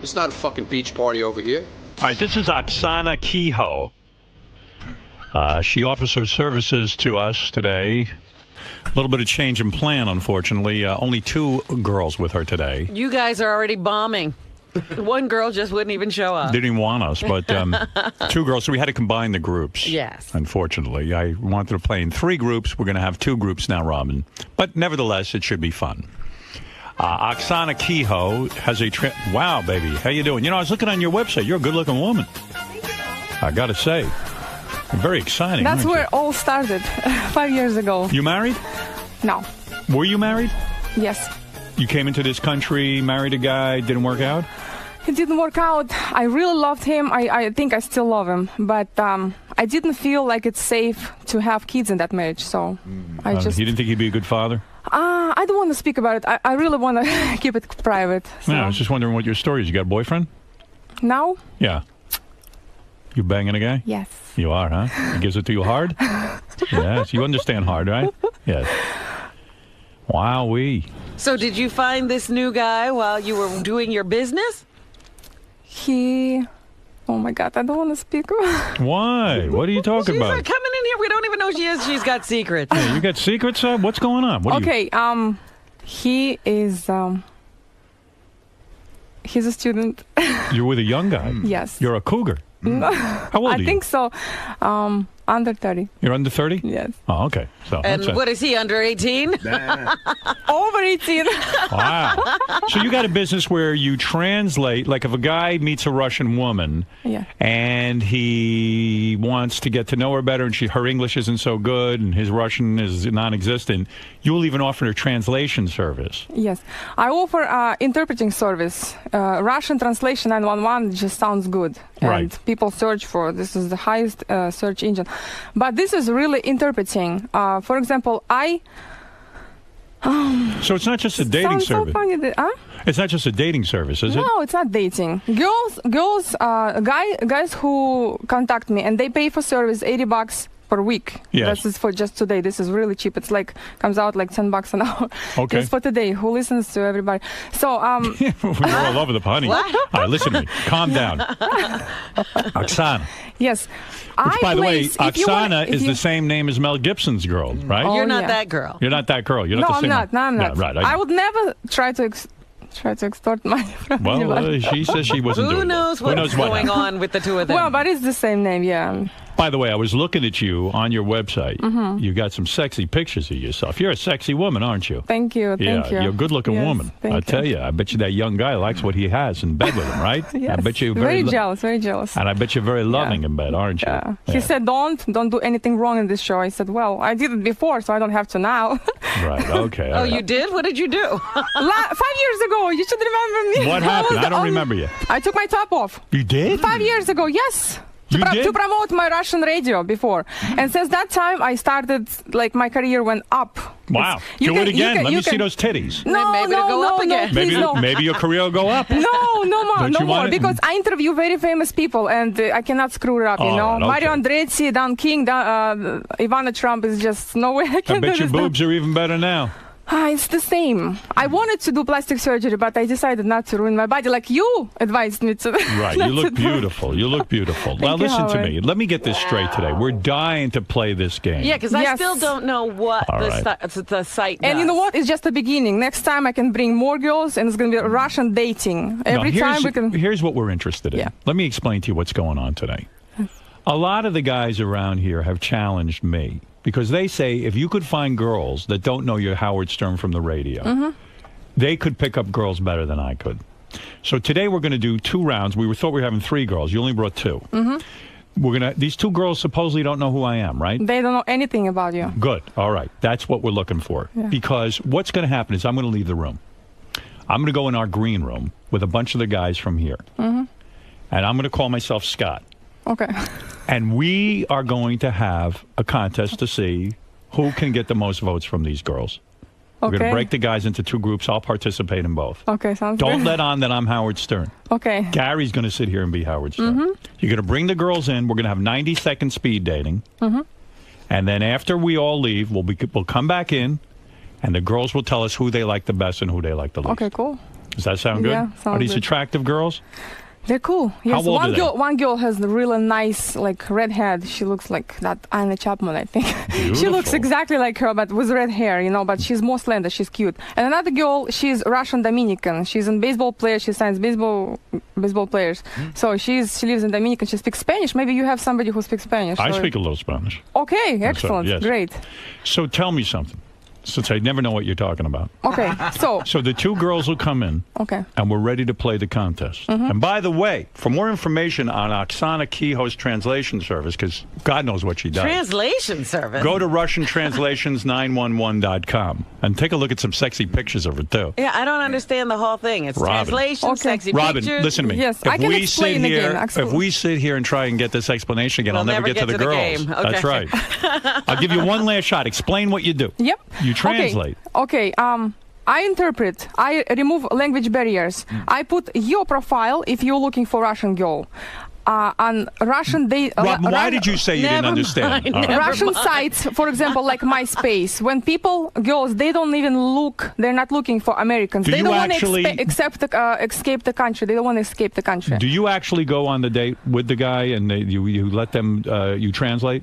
S16: It's not a fucking beach party over here.
S2: All right, this is Oksana Kehoe. She offers her services to us today. A little bit of change in plan, unfortunately. Only 2 girls with her today.
S4: You guys are already bombing. One girl just wouldn't even show up.
S2: Didn't even want us, but 2 girls, so we had to combine the groups.
S4: Yes.
S2: Unfortunately. I wanted to play in 3 groups. We're going to have 2 groups now, Robin. But nevertheless, it should be fun. Oksana Kehoe has a trip. Wow, baby. How you doing? You know, I was looking on your website. You're a good-looking woman. I got to say. Very exciting.
S13: That's where it all started 5 years ago.
S2: You married?
S13: No.
S2: Were you married?
S13: Yes.
S2: You came into this country, married a guy, didn't work out?
S13: It didn't work out. I really loved him. I think I still love him. But I didn't feel like it's safe to have kids in that marriage. So I just...
S2: You didn't think he'd be a good father?
S13: I don't want to speak about it. I really want to keep it private. So.
S2: No, I was just wondering what your story is. You got a boyfriend?
S13: Now?
S2: Yeah. You banging a guy?
S13: Yes.
S2: You are, huh? He gives it to you hard? Yes. You understand hard, right? Yes. Wowee.
S4: So did you find this new guy while you were doing your business?
S13: Oh my God, I don't want to speak about it.
S2: Why? What are you talking about?
S4: She's coming in here. We don't even know she is. She's got secrets.
S2: Hey, you got secrets? What's going on?
S13: He is... he's a student.
S2: You're with a young guy?
S13: Yes.
S2: You're a cougar? How old are you?
S13: I think so. Under 30.
S2: You're under 30?
S13: Yes.
S2: Oh, okay. So
S4: and what is he, under 18?
S13: Over 18.
S2: Wow. So you got a business where you translate, like if a guy meets a Russian woman and he wants to get to know her better and her English isn't so good and his Russian is non-existent, you'll even offer a translation service.
S13: Yes. I offer interpreting service. Russian translation 911 just sounds good. And people search for this is the highest search engine. But this is really interpreting. For example,
S2: so it's not just a dating service.
S13: So funny
S2: it's not just a dating service, is it?
S13: No, it's not dating. Guys who contact me and they pay for service $80 per week.
S2: Yes.
S13: This is for just today. This is really cheap. It's like comes out like $10 an hour.
S2: Okay.
S13: Just for today. Who listens to everybody? So
S2: we're all over the honey. All right, listen to me. Calm down. Oksana.
S13: Yes.
S2: Which, by the way, Oksana is the same name as Mel Gibson's girl, right?
S4: You're not that girl.
S2: You're not that girl. You're not the same.
S13: No, I'm not.
S2: Right.
S13: I would never try to extort money from anybody.
S2: She says she wasn't doing that.
S4: Who knows what's going on with the two of them?
S13: Well, but it's the same name, yeah.
S2: By the way, I was looking at you on your website.
S13: Mm-hmm.
S2: You got some sexy pictures of yourself. You're a sexy woman, aren't you?
S13: Thank you. Thank you.
S2: You're a good-looking woman. I tell you. I bet you that young guy likes what he has in bed with him, right?
S13: Yes.
S2: I bet you
S13: very jealous. Very jealous.
S2: And I bet you're very loving in bed, aren't you?
S13: Yeah. He said, "Don't do anything wrong in this show." I said, "Well, I did it before, so I don't have to now."
S2: Right. Okay.
S4: Oh, you did? What did you do?
S13: 5 years ago. You should remember me.
S2: What happened? I don't remember you.
S13: I took my top off.
S2: You did?
S13: 5 years ago. Yes.
S2: To
S13: promote my Russian radio before. And since that time, I started, like, my career went up.
S2: Wow. Do it again. Let me see those titties.
S13: No,
S4: maybe it'll go up again.
S2: Maybe your career will go up.
S13: No more. Because I interview very famous people, and I cannot screw it up, you know.
S2: Okay.
S13: Mario Andretti, Don King, Ivana Trump is just no way I can do
S2: I bet your boobs are even better now.
S13: It's the same. I wanted to do plastic surgery, but I decided not to ruin my body, like you advised me to.
S2: Right. You look beautiful. You look beautiful. Now, listen to me. Let me get this straight today. We're dying to play this game.
S4: Yeah, because I still don't know what the site does.
S13: And you know what? It's just the beginning. Next time I can bring more girls, and it's going to be Russian dating. Every time we can.
S2: Here's what we're interested in.
S13: Yeah.
S2: Let me explain to you what's going on today. A lot of the guys around here have challenged me. Because they say if you could find girls that don't know you're Howard Stern from the radio, they could pick up girls better than I could. So today we're going to do 2 rounds. We thought we were having 3 girls. You only brought 2. These 2 girls supposedly don't know who I am, right?
S13: They don't know anything about you.
S2: Good. All right. That's what we're looking for. Yeah. Because what's going to happen is I'm going to leave the room. I'm going to go in our green room with a bunch of the guys from here. And I'm going to call myself Scott.
S13: Okay.
S2: And we are going to have a contest to see who can get the most votes from these girls. We're going to break the guys into 2 groups. I'll participate in both.
S13: Okay, sounds good.
S2: Don't let on that I'm Howard Stern.
S13: Okay.
S2: Gary's going to sit here and be Howard Stern. You're going to bring the girls in. We're going to have 90-second speed dating. And And then after we all leave, we'll come back in, and the girls will tell us who they like the best and who they like the least.
S13: Okay, cool.
S2: Does that sound good?
S13: Yeah, sounds
S2: Are these
S13: good.
S2: attractive girls?
S13: They're cool. Yes,
S2: How old are they?
S13: One girl has the really nice, like, red head. She looks like that Anna Chapman, I think. She looks
S2: Beautiful.
S13: exactly like her, but with red hair, you know, but she's more slender. She's cute. And another girl, she's Russian Dominican. She's a baseball player. She signs baseball players. So she lives in Dominican. She speaks Spanish. Maybe you have somebody who speaks Spanish.
S2: I
S13: so-
S2: speak a little Spanish.
S13: Okay,
S2: That's right,
S13: excellent.
S2: yes.
S13: Great.
S2: So tell me something, since I never know what you're talking about.
S13: Okay, so.
S2: So the two girls will come in,
S13: Okay.
S2: and we're ready to play the contest.
S13: Mhm.
S2: And by the way, for more information on Oksana Kehoe's translation service, because God knows what she does,
S4: Translation service.
S2: go to RussianTranslations911.com and take a look at some sexy pictures of her, too.
S4: Yeah, I don't understand the whole thing. It's
S2: Robin.
S4: translation, sexy
S2: Robin,
S4: pictures.
S2: listen to me.
S13: Yes, I can explain again.
S2: If we sit here and try and get this explanation again, I'll
S4: We'll
S2: never get to the girls.
S4: game. Okay.
S2: That's right. I'll give you one last shot. Explain what you do.
S13: Yep.
S2: You translate.
S13: Okay. I interpret. I remove language barriers. I put your profile if you're looking for Russian girl. On Russian,
S2: Robin, why did you say you didn't understand? All right.
S13: Russian sites, for example, like MySpace, when girls, they don't even look, they're not looking for Americans.
S2: Do
S13: They
S2: you
S13: don't want to
S2: actually-
S13: escape the country. They don't want to escape the country.
S2: Do you actually go on the date with the guy and you let them, you translate?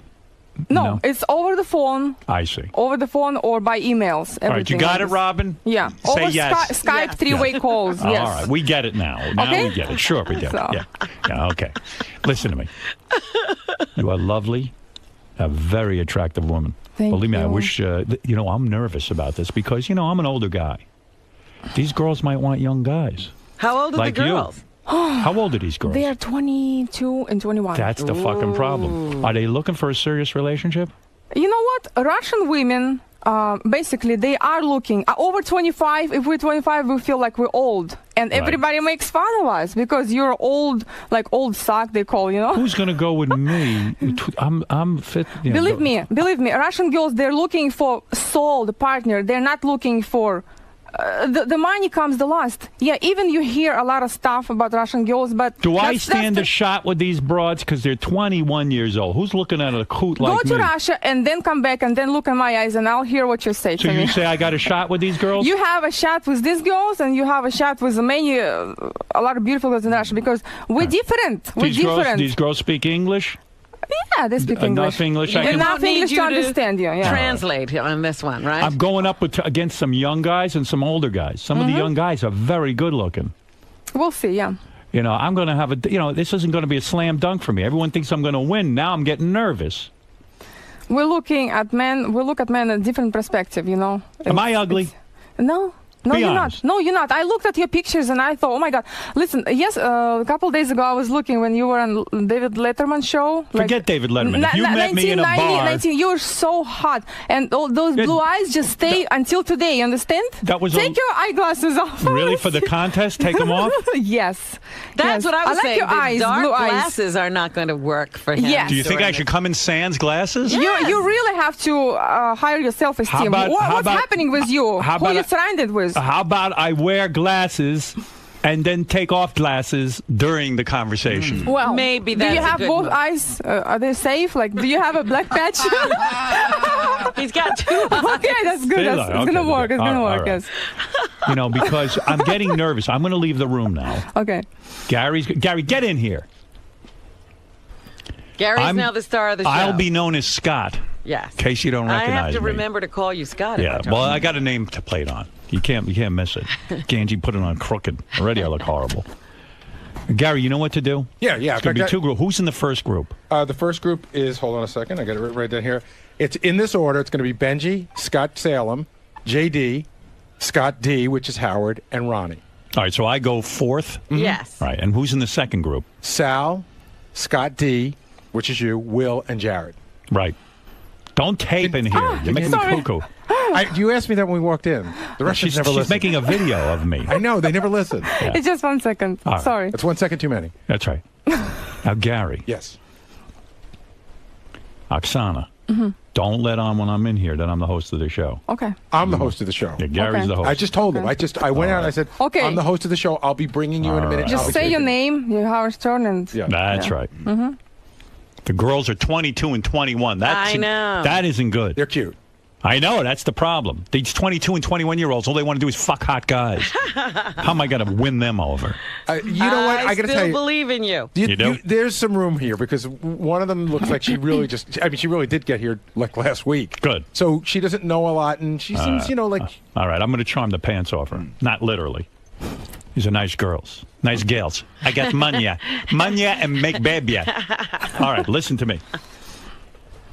S13: No, it's over the phone.
S2: I see.
S13: Over the phone or by emails.
S2: All right, you
S13: everything
S2: got
S13: like
S2: it,
S13: this.
S2: Robin?
S13: Yeah.
S2: Say
S13: Over
S2: yes.
S13: Skype, three-way calls. Yes.
S2: All right, we get it now. Now
S13: Okay?
S2: we get it. Sure, we get
S13: So.
S2: it. Yeah, okay. Listen to me. You are lovely, a very attractive woman.
S13: Thank
S2: Believe me, I
S13: you.
S2: wish, I'm nervous about this because, I'm an older guy. These girls might want young guys.
S4: How old are
S2: like
S4: the
S2: you.
S4: girls?
S2: How old are these girls?
S13: They are 22 and 21.
S2: That's the fucking problem. Are they looking for a serious relationship?
S13: You know what? Russian women, basically, they are looking over 25. If we're 25, we feel like we're old. And
S2: Right.
S13: everybody makes fun of us because you're old, like old sock, they call,
S2: Who's going to go with me? I'm fit.
S13: Believe me, Russian girls, they're looking for soul, the partner. They're not looking for... the money comes the last. Yeah, even you hear a lot of stuff about Russian girls, but...
S2: Do I
S13: that's
S2: stand
S13: the-
S2: a shot with these broads because they're 21 years old? Who's looking at a coot
S13: Go
S2: like
S13: to
S2: me?
S13: Russia and then come back and then look in my eyes and I'll hear what you say
S2: So
S13: to me.
S2: you say I got a shot with these girls?
S13: You have a shot with these girls and you have a shot with many, a lot of beautiful girls in Russia because we're different. We're different.
S2: These girls speak English?
S13: Yeah, they speak English.
S2: Enough English? I
S4: We
S2: can-
S4: don't
S13: Enough
S4: need
S13: English
S4: you
S13: to understand you. Yeah.
S4: Translate on this one, right?
S2: I'm going up against some young guys and some older guys. Some of the young guys are very good looking.
S13: We'll see, yeah.
S2: I'm going to have this isn't going to be a slam dunk for me. Everyone thinks I'm going to win. Now I'm getting nervous.
S13: We're looking at men, we look at men in a different perspective,
S2: Am I ugly?
S13: No. No,
S2: Be
S13: you're
S2: honest.
S13: not. No, you're not. I looked at your pictures and I thought, oh my God. Listen, yes, a couple days ago I was looking when you were on David Letterman show.
S2: Forget David Letterman. If you met me in a bar.
S13: You were so hot. And all those blue eyes just stay until today, you understand?
S2: That was
S13: Take your eyeglasses off.
S2: Really for the contest? Take them off?
S13: Yes.
S4: That's
S13: Yes.
S4: what I was
S13: like
S4: saying.
S13: your
S4: The
S13: eyes,
S4: dark
S13: blue eyes.
S4: glasses are not going to work for him.
S13: Yes.
S2: Do you think
S4: during
S2: I should come in sans glasses?
S13: You really have to hire your self-esteem. What's happening with you? Who are you surrounded with?
S2: How about I wear glasses and then take off glasses during the conversation?
S13: Well,
S4: maybe
S13: do
S4: that's
S13: you
S4: a
S13: have
S4: good
S13: both
S4: move.
S13: eyes? Are they safe? Like, do you have a black patch?
S4: He's got two eyes.
S13: Okay, that's good.
S2: Stay
S13: It's
S2: low.
S13: gonna
S2: Okay,
S13: work.
S2: okay.
S13: It's gonna
S2: All
S13: work.
S2: right.
S13: Yes.
S2: Because I'm getting nervous. I'm going to leave the room now.
S13: Okay.
S2: Gary, get in here.
S4: Gary's now the star of the show.
S2: I'll be known as Scott.
S4: Yes.
S2: In case you don't
S4: I
S2: recognize
S4: have to
S2: me.
S4: remember to call you Scott. if I
S2: Yeah,
S4: don't.
S2: well, I got a name to play it on. You can't miss it. Ganji put it on crooked. Already I look horrible. Gary, you know what to do?
S5: Yeah.
S2: It's going to be two groups. Who's in the first group?
S5: The first group is, hold on a second, I got it right down here. It's in this order. It's going to be Benji, Scott Salem, JD, Scott D, which is Howard, and Ronnie.
S2: All right, so I go fourth?
S4: Yes.
S2: All right, and who's in the second group?
S5: Sal, Scott D, which is you, Will, and Jared.
S2: Right. Don't tape in here. You're making me cuckoo.
S5: You asked me that when we walked in. The Russians never listen.
S2: She's making a video of me.
S5: I know, they never listen.
S2: Yeah.
S13: It's just 1 second.
S2: All right.
S13: Sorry.
S5: It's 1 second too many.
S2: That's right. Now, Gary.
S5: Yes.
S2: Oksana. Don't let on when I'm in here that I'm the host of the show.
S13: Okay.
S5: I'm the host of the show.
S2: Yeah, Gary's the host.
S5: I just told him. I went out and I said,
S13: Okay.
S5: I'm the host of the show. I'll be bringing you in a minute.
S13: Just
S5: I'll be
S13: say your
S5: taking-
S13: name, your Howard Stern, and
S5: Yeah.
S2: That's right.
S13: Mm-hmm.
S2: The girls are 22 and 21.
S4: I know.
S2: That isn't good.
S5: They're cute.
S2: I know. That's the problem. These 22 and 21-year-olds, all they want to do is fuck hot guys. How am I going to win them over?
S5: You know what? I got to tell you.
S4: I still believe in you.
S2: You do?
S5: There's some room here because one of them looks like she really she really did get here like last week.
S2: Good.
S5: So she doesn't know a lot, and she seems, like.
S2: All right, I'm going to charm the pants off her. Not literally. These are nice girls. Nice gals. I got manya. Manya and make baby. All right, listen to me.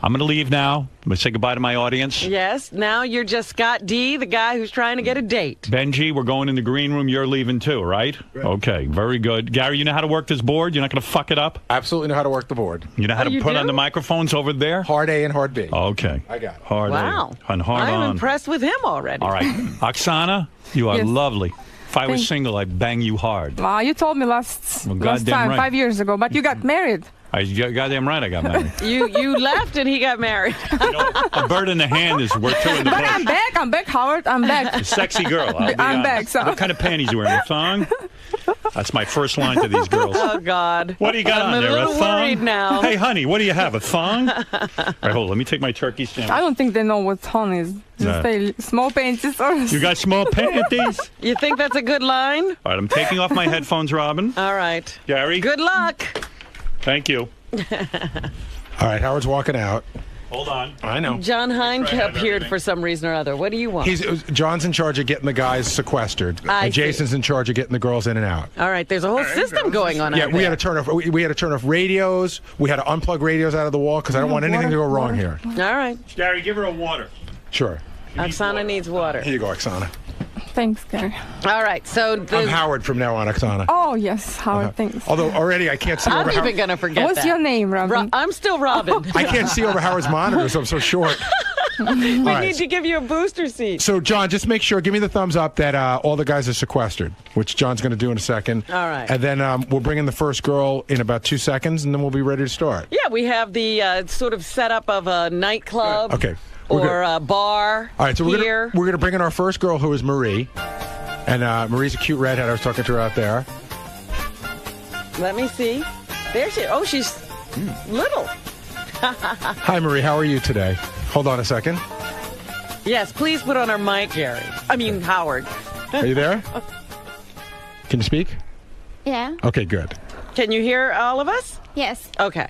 S2: I'm going to leave now. I'm going to say goodbye to my audience.
S4: Yes, now you're just Scott D, the guy who's trying to get a date.
S2: Benji, we're going in the green room. You're leaving too, right? Okay, very good. Gary, you know how to work this board? You're not going to fuck it up?
S5: Absolutely know how to work the board.
S2: You know how to put on the microphones over there?
S5: Hard A and hard B.
S2: Okay.
S5: I got it.
S2: Hard
S4: wow.
S2: A and hard
S4: I'm
S2: on.
S4: impressed with him already.
S2: All right. Oksana, you are
S13: Yes.
S2: lovely. If I was single, I'd bang you hard.
S13: Wow, you told me last
S2: goddamn
S13: time,
S2: right.
S13: 5 years ago, but you got married.
S2: Goddamn right I got married.
S4: You left and he got married.
S2: A bird in the hand is worth two in the
S13: But
S2: bush.
S13: I'm back, Howard. I'm back.
S2: A sexy girl.
S13: I'm back. So.
S2: What kind of panties you wearing? A thong? That's my first line to these girls.
S4: Oh, God.
S2: What do you got
S4: I'm
S2: on there?
S4: a little
S2: thong?
S4: worried now.
S2: Hey, honey, what do you have? A thong? All right, hold on. Let me take my turkey sandwich.
S13: I don't think they know what thong is. Just say small panties or.
S2: You got small panties?
S4: You think that's a good line?
S2: All right, I'm taking off my headphones, Robin.
S4: All right.
S2: Gary?
S4: Good luck.
S2: Thank you.
S5: All right, Howard's walking out.
S2: Hold on.
S5: I know.
S4: John Hine appeared for some reason or other. What do you want?
S5: John's in charge of getting the guys sequestered,
S4: I
S5: and Jason's in charge of getting the girls in and out.
S4: All right, there's a whole system going on.
S5: Yeah,
S4: out
S5: we
S4: there.
S5: had to turn off. We had to turn off radios. We had to unplug radios out of the wall because I don't want anything to go wrong here.
S4: All right.
S2: Gary, give her a water.
S5: Sure.
S4: Oksana needs water.
S5: Here you go, Oksana.
S13: Thanks, Gary.
S4: All right, so
S5: I'm Howard from now on, Oksana.
S13: Oh, yes, Howard, thanks.
S5: Although already I can't see
S4: I'm
S5: over
S4: even going to forget
S13: What's your name, Robin?
S4: I'm still Robin.
S5: I can't see over Howard's monitor, so I'm so short.
S4: We need to give you a booster seat.
S5: So, John, just make sure, give me the thumbs up that all the guys are sequestered, which John's going to do in a second.
S4: All right.
S5: And then we'll bring in the first girl in about 2 seconds, and then we'll be ready to start.
S4: Yeah, we have the sort of setup of a nightclub
S5: Okay.
S4: or a bar.
S5: All right, so
S4: here.
S5: we're gonna bring in our first girl, who is Marie, and Marie's a cute redhead. I was talking to her out there.
S4: Let me see. There she. Oh, she's little.
S5: Hi, Marie. How are you today? Hold on a second.
S4: Yes, please put on our mic, Gary. I mean, Howard.
S5: Are you there? Can you speak?
S12: Yeah.
S5: Okay, good.
S4: Can you hear all of us?
S12: Yes.
S4: Okay.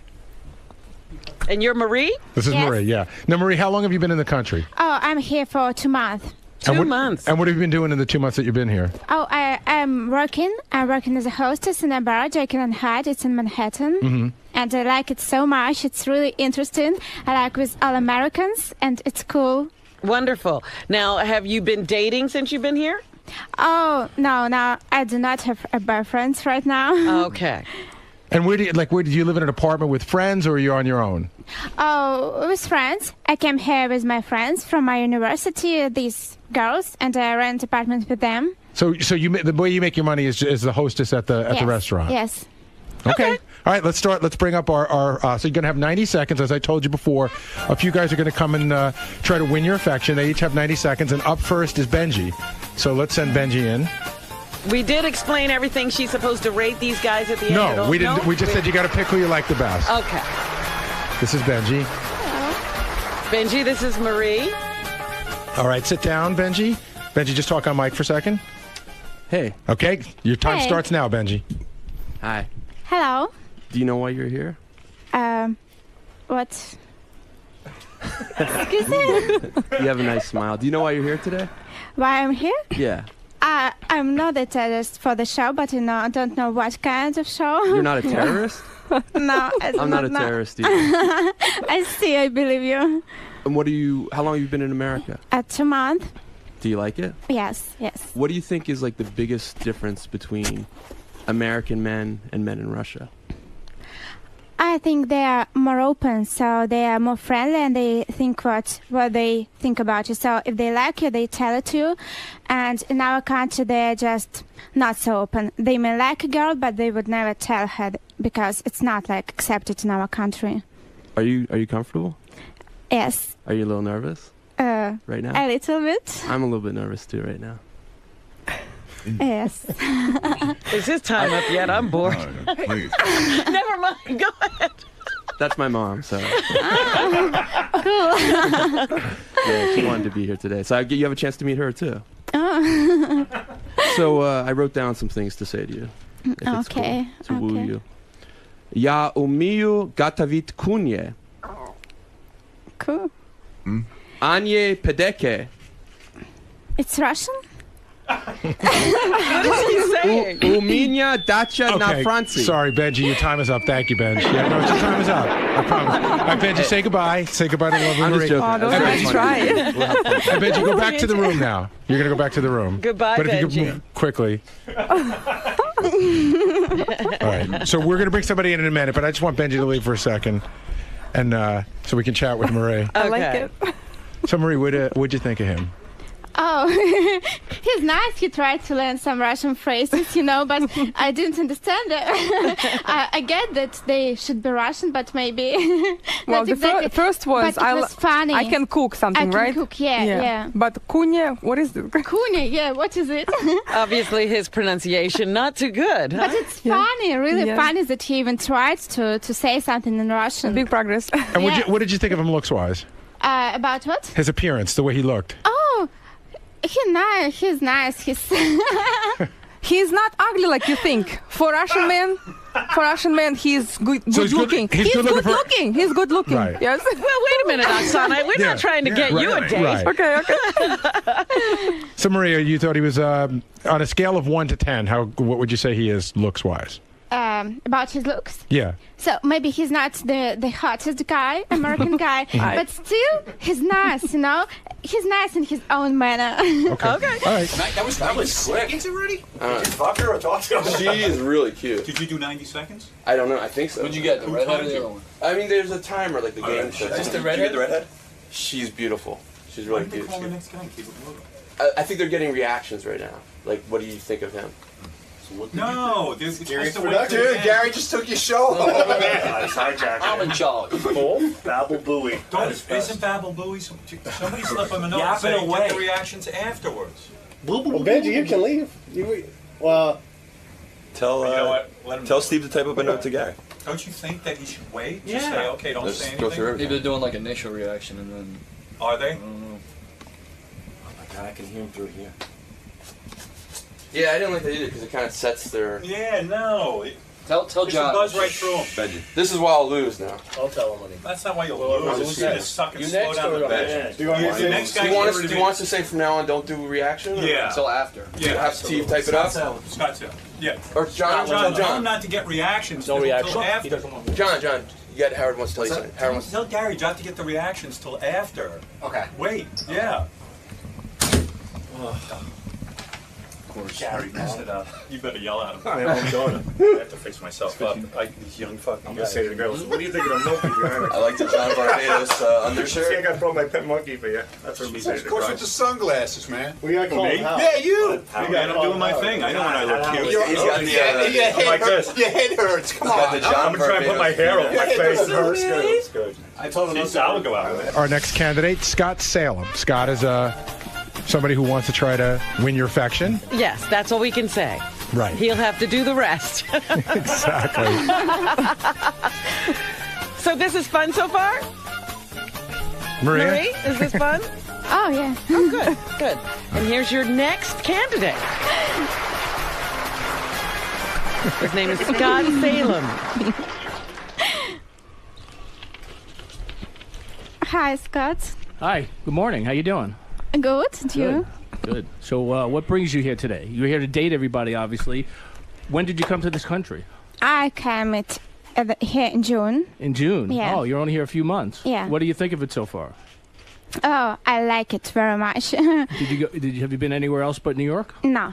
S4: And you're Marie?
S5: This is
S12: Yes.
S5: Marie. Yeah. Now, Marie, how long have you been in the country?
S12: Oh, I'm here for 2 months.
S4: 2 months.
S5: And what have you been doing in the 2 months that you've been here?
S12: Oh, I'm working. I'm working as a hostess in a bar, Jekyll and Hyde. It's in Manhattan.
S5: Mm-hmm.
S12: And I like it so much. It's really interesting. I like with all Americans, and it's cool.
S4: Wonderful. Now, have you been dating since you've been here?
S12: Oh, no, I do not have a boyfriend right now.
S4: Okay.
S5: And where do you live in an apartment with friends, or are you on your own?
S12: Oh, with friends. I came here with my friends from my university, these girls, and I rent apartments with them.
S5: So the way you make your money is the hostess at the
S12: Yes.
S5: restaurant.
S12: Yes.
S5: Okay. All right, let's start. Let's bring up our so you're going to have 90 seconds. As I told you before, a few guys are going to come and try to win your affection. They each have 90 seconds, and up first is Benji. So let's send Benji in.
S4: We did explain everything. She's supposed to rate these guys at the end.
S5: No, we didn't.
S4: No?
S5: We just said you got to pick who you like the best.
S4: Okay.
S5: This is Benji.
S4: Benji, this is Marie.
S5: All right, sit down, Benji. Benji, just talk on mic for a second.
S15: Hey.
S5: Okay, your time
S12: Hey.
S5: starts now, Benji.
S15: Hi.
S12: Hello.
S15: Do you know why you're here?
S12: What? Excuse me?
S15: You have a nice smile. Do you know why you're here today?
S12: Why I'm here?
S15: Yeah.
S12: I'm not a terrorist for the show, but I don't know what kind of show.
S15: You're not a terrorist?
S12: No,
S15: I'm not a terrorist either.
S12: I see. I believe you.
S15: And how long have you been in America?
S12: 2 months.
S15: Do you like it?
S12: Yes.
S15: What do you think is like the biggest difference between American men and men in Russia?
S12: I think they are more open, so they are more friendly, and they think what they think about you. So if they like you, they tell it to you. And in our country, they're just not so open. They may like a girl, but they would never tell her because it's not like accepted in our country.
S15: Are you comfortable?
S12: Yes.
S15: Are you a little nervous? Right now?
S12: A little bit.
S15: I'm a little bit nervous too right now.
S12: Yes.
S4: Is his time up yet? I'm bored.
S15: Please.
S4: Never mind. Go ahead.
S15: That's my mom. So
S12: Cool.
S15: yeah, she wanted to be here today. So you have a chance to meet her too.
S12: Oh.
S15: So I wrote down some things to say to you. If it's
S12: Okay.
S15: Cool, to woo you. Ja umiju gatavit kunje.
S12: Cool.
S15: Anje pedeke.
S12: It's Russian?
S4: What is he saying?
S15: U minja dacha na
S5: Okay,
S15: Franci.
S5: sorry, Benji, your time is up. Thank you, Benji. Yeah, no, your time is up. I promise. All right, Benji, say goodbye. Say goodbye to lovely
S15: I'm just
S5: Marie.
S15: joking.
S13: Oh, those
S5: And
S13: are
S5: Benji,
S13: nice try.
S5: and Benji, go back to the room now. You're going to go back to the room.
S4: Goodbye,
S5: But if you
S4: Benji.
S5: could move quickly. All right. So we're going to bring somebody in a minute, but I just want Benji to leave for a second, and so we can chat with Marie.
S13: I like
S4: Okay.
S13: it.
S5: So Marie, what'd you think of him?
S12: Oh, he's nice. He tried to learn some Russian phrases, but I didn't understand it. I get that they should be Russian, but maybe.
S13: Well,
S12: not
S13: the
S12: exactly.
S13: first was,
S12: But it was funny.
S13: I can cook something,
S12: I can
S13: right?
S12: cook, yeah.
S13: But kunye, what is it?
S12: Kunya, yeah, what is it?
S4: Obviously, his pronunciation not too good.
S12: But
S4: Huh?
S12: it's funny, really funny that he even tried to say something in Russian.
S13: Big progress.
S5: And what did you think of him looks-wise?
S12: About what?
S5: His appearance, the way he looked.
S12: Oh, he's nice.
S13: He's not ugly like you think. For Russian man, he's good
S5: So he's good-
S13: looking.
S5: he's good looking for-
S13: He's good looking.
S5: Right.
S13: Yes.
S4: Well, wait a minute, Oksana. We're not trying to get you a date.
S5: Right.
S13: Okay.
S5: So Maria, you thought he was on a scale of 1 to 10. What would you say he is looks-wise?
S12: About his looks.
S5: Yeah.
S12: So maybe he's not the hottest guy, American guy, but still he's nice, He's nice in his own manner.
S5: Okay. All right.
S19: That was quick. It's already?
S24: Did you fuck her or talk to her?
S15: She is really cute.
S19: Did you do 90 seconds?
S15: I don't know. I think so.
S18: What'd you get, the redhead or the other one?
S15: I mean, there's a timer like the game show.
S18: Just the redhead?
S15: the redhead? She's beautiful. She's really
S19: Why don't they
S15: cute.
S19: call the next guy and keep it moving?
S15: I think they're getting reactions right now. Like, what do you think of him?
S19: No, there's
S24: Gary,
S19: supposed to wait till the end.
S24: Gary just took your show.
S18: I'm in charge.
S24: Babble Booey.
S19: Isn't Babble Booey? Somebody slip him a note
S6: Yap it
S19: saying
S6: away.
S19: get the reactions afterwards.
S24: Well, Benji, you can leave.
S9: Tell
S19: You know what? Let him
S9: tell
S19: do it.
S9: Steve to type up a note to Gary.
S19: Don't you think that he should wait?
S6: Yeah.
S19: Just say, okay, don't
S9: Let's
S19: say
S9: go through
S19: anything.
S9: everything.
S18: Maybe they're doing like initial reaction and then
S19: Are they?
S18: I don't know.
S6: Oh my god, I can hear him through here.
S15: Yeah, I didn't like that either because it kind of sets their.
S19: Yeah, no.
S18: Tell
S19: It should
S18: John.
S19: buzz right through him.
S9: Benji.
S15: This is why I'll lose now.
S6: I'll tell him when he.
S19: That's not why you'll
S6: Well,
S19: lose.
S6: you
S19: You
S6: next.
S19: just suck and
S6: You
S19: slow
S6: next
S19: down
S6: or
S19: the
S6: what?
S19: bench.
S6: Yeah.
S19: The next guy
S15: Do you want
S19: should
S15: us? Do you want us to say from now on, don't do reaction? Or?
S19: Yeah.
S18: Until after.
S19: Yeah.
S15: Have Steve type it up.
S19: Scott Hill. Yeah.
S15: Or John.
S19: Tell
S15: John.
S19: him not to get reactions
S6: No
S19: till
S6: reaction. He
S19: after.
S6: doesn't want.
S15: John. You got Howard wants to tell you something. Howard wants.
S19: Tell Gary not to get the reactions till after.
S6: Okay.
S19: Wait. Yeah.
S6: Of course.
S19: Gary messed it up. You better yell at him.
S6: I am, I'm doing it.
S19: I have to fix myself up. These young fucking
S6: I'm gonna
S19: guys.
S6: say to the girls, what do you think of the monkey behind me?
S9: I like the John Barbados
S6: See, I
S9: undershirt.
S6: got to throw my pet monkey for you. That's what we say to the girls.
S24: sunglasses, man.
S6: We got to call
S19: Me?
S6: him out.
S24: Yeah, you.
S19: Man, I'm doing my thing. I know when I look cute.
S9: He's got the,
S6: I'm like this.
S24: Your head hurts. Come
S9: he's got the
S24: on.
S9: John
S6: I'm gonna try and put my hair over my face. It hurts. Good. It's good.
S19: I told him I'll go out with it.
S5: Our next candidate, Scott Salem. Scott is somebody who wants to try to win your affection.
S4: Yes, that's all we can say.
S5: Right.
S4: He'll have to do the rest.
S5: Exactly.
S4: So this is fun so far?
S5: Maria?
S4: Marie, is this fun?
S12: Oh, yeah.
S4: Oh, good, good. And here's your next candidate. His name is Scott Salem.
S12: Hi, Scott.
S11: Hi. Good morning. How you doing?
S12: Good. And you?
S11: Good. So, what brings you here today? You're here to date everybody, obviously. When did you come to this country?
S12: I came here in June.
S11: In June.
S12: Yeah.
S11: Oh, you're only here a few months.
S12: Yeah.
S11: What do you think of it so far?
S12: Oh, I like it very much.
S11: Have you been anywhere else but New York?
S12: No,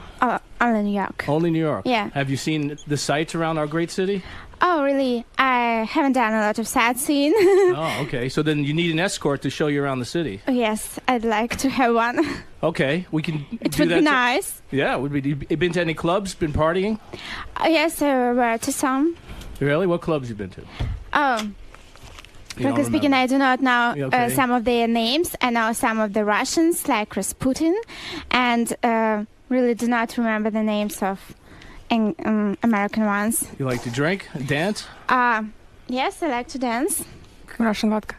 S12: only New York.
S11: Only New York.
S12: Yeah.
S11: Have you seen the sights around our great city?
S12: Oh, really? I haven't done a lot of sightseeing.
S11: Oh, okay. So then you need an escort to show you around the city.
S12: Yes, I'd like to have one.
S11: Okay, we can.
S12: It
S11: do
S12: would
S11: that
S12: be nice.
S11: Yeah, would be. You been to any clubs? Been partying?
S12: Yes, I were to some.
S11: Really? What clubs you been to?
S12: Oh.
S11: You
S12: Frankly
S11: don't
S12: speaking, I do not know
S11: Okay.
S12: some of their names. I know some of the Russians, like Rasputin, and really do not remember the names of American ones.
S11: You like to drink, dance?
S12: Yes, I like to dance.
S13: Russian vodka.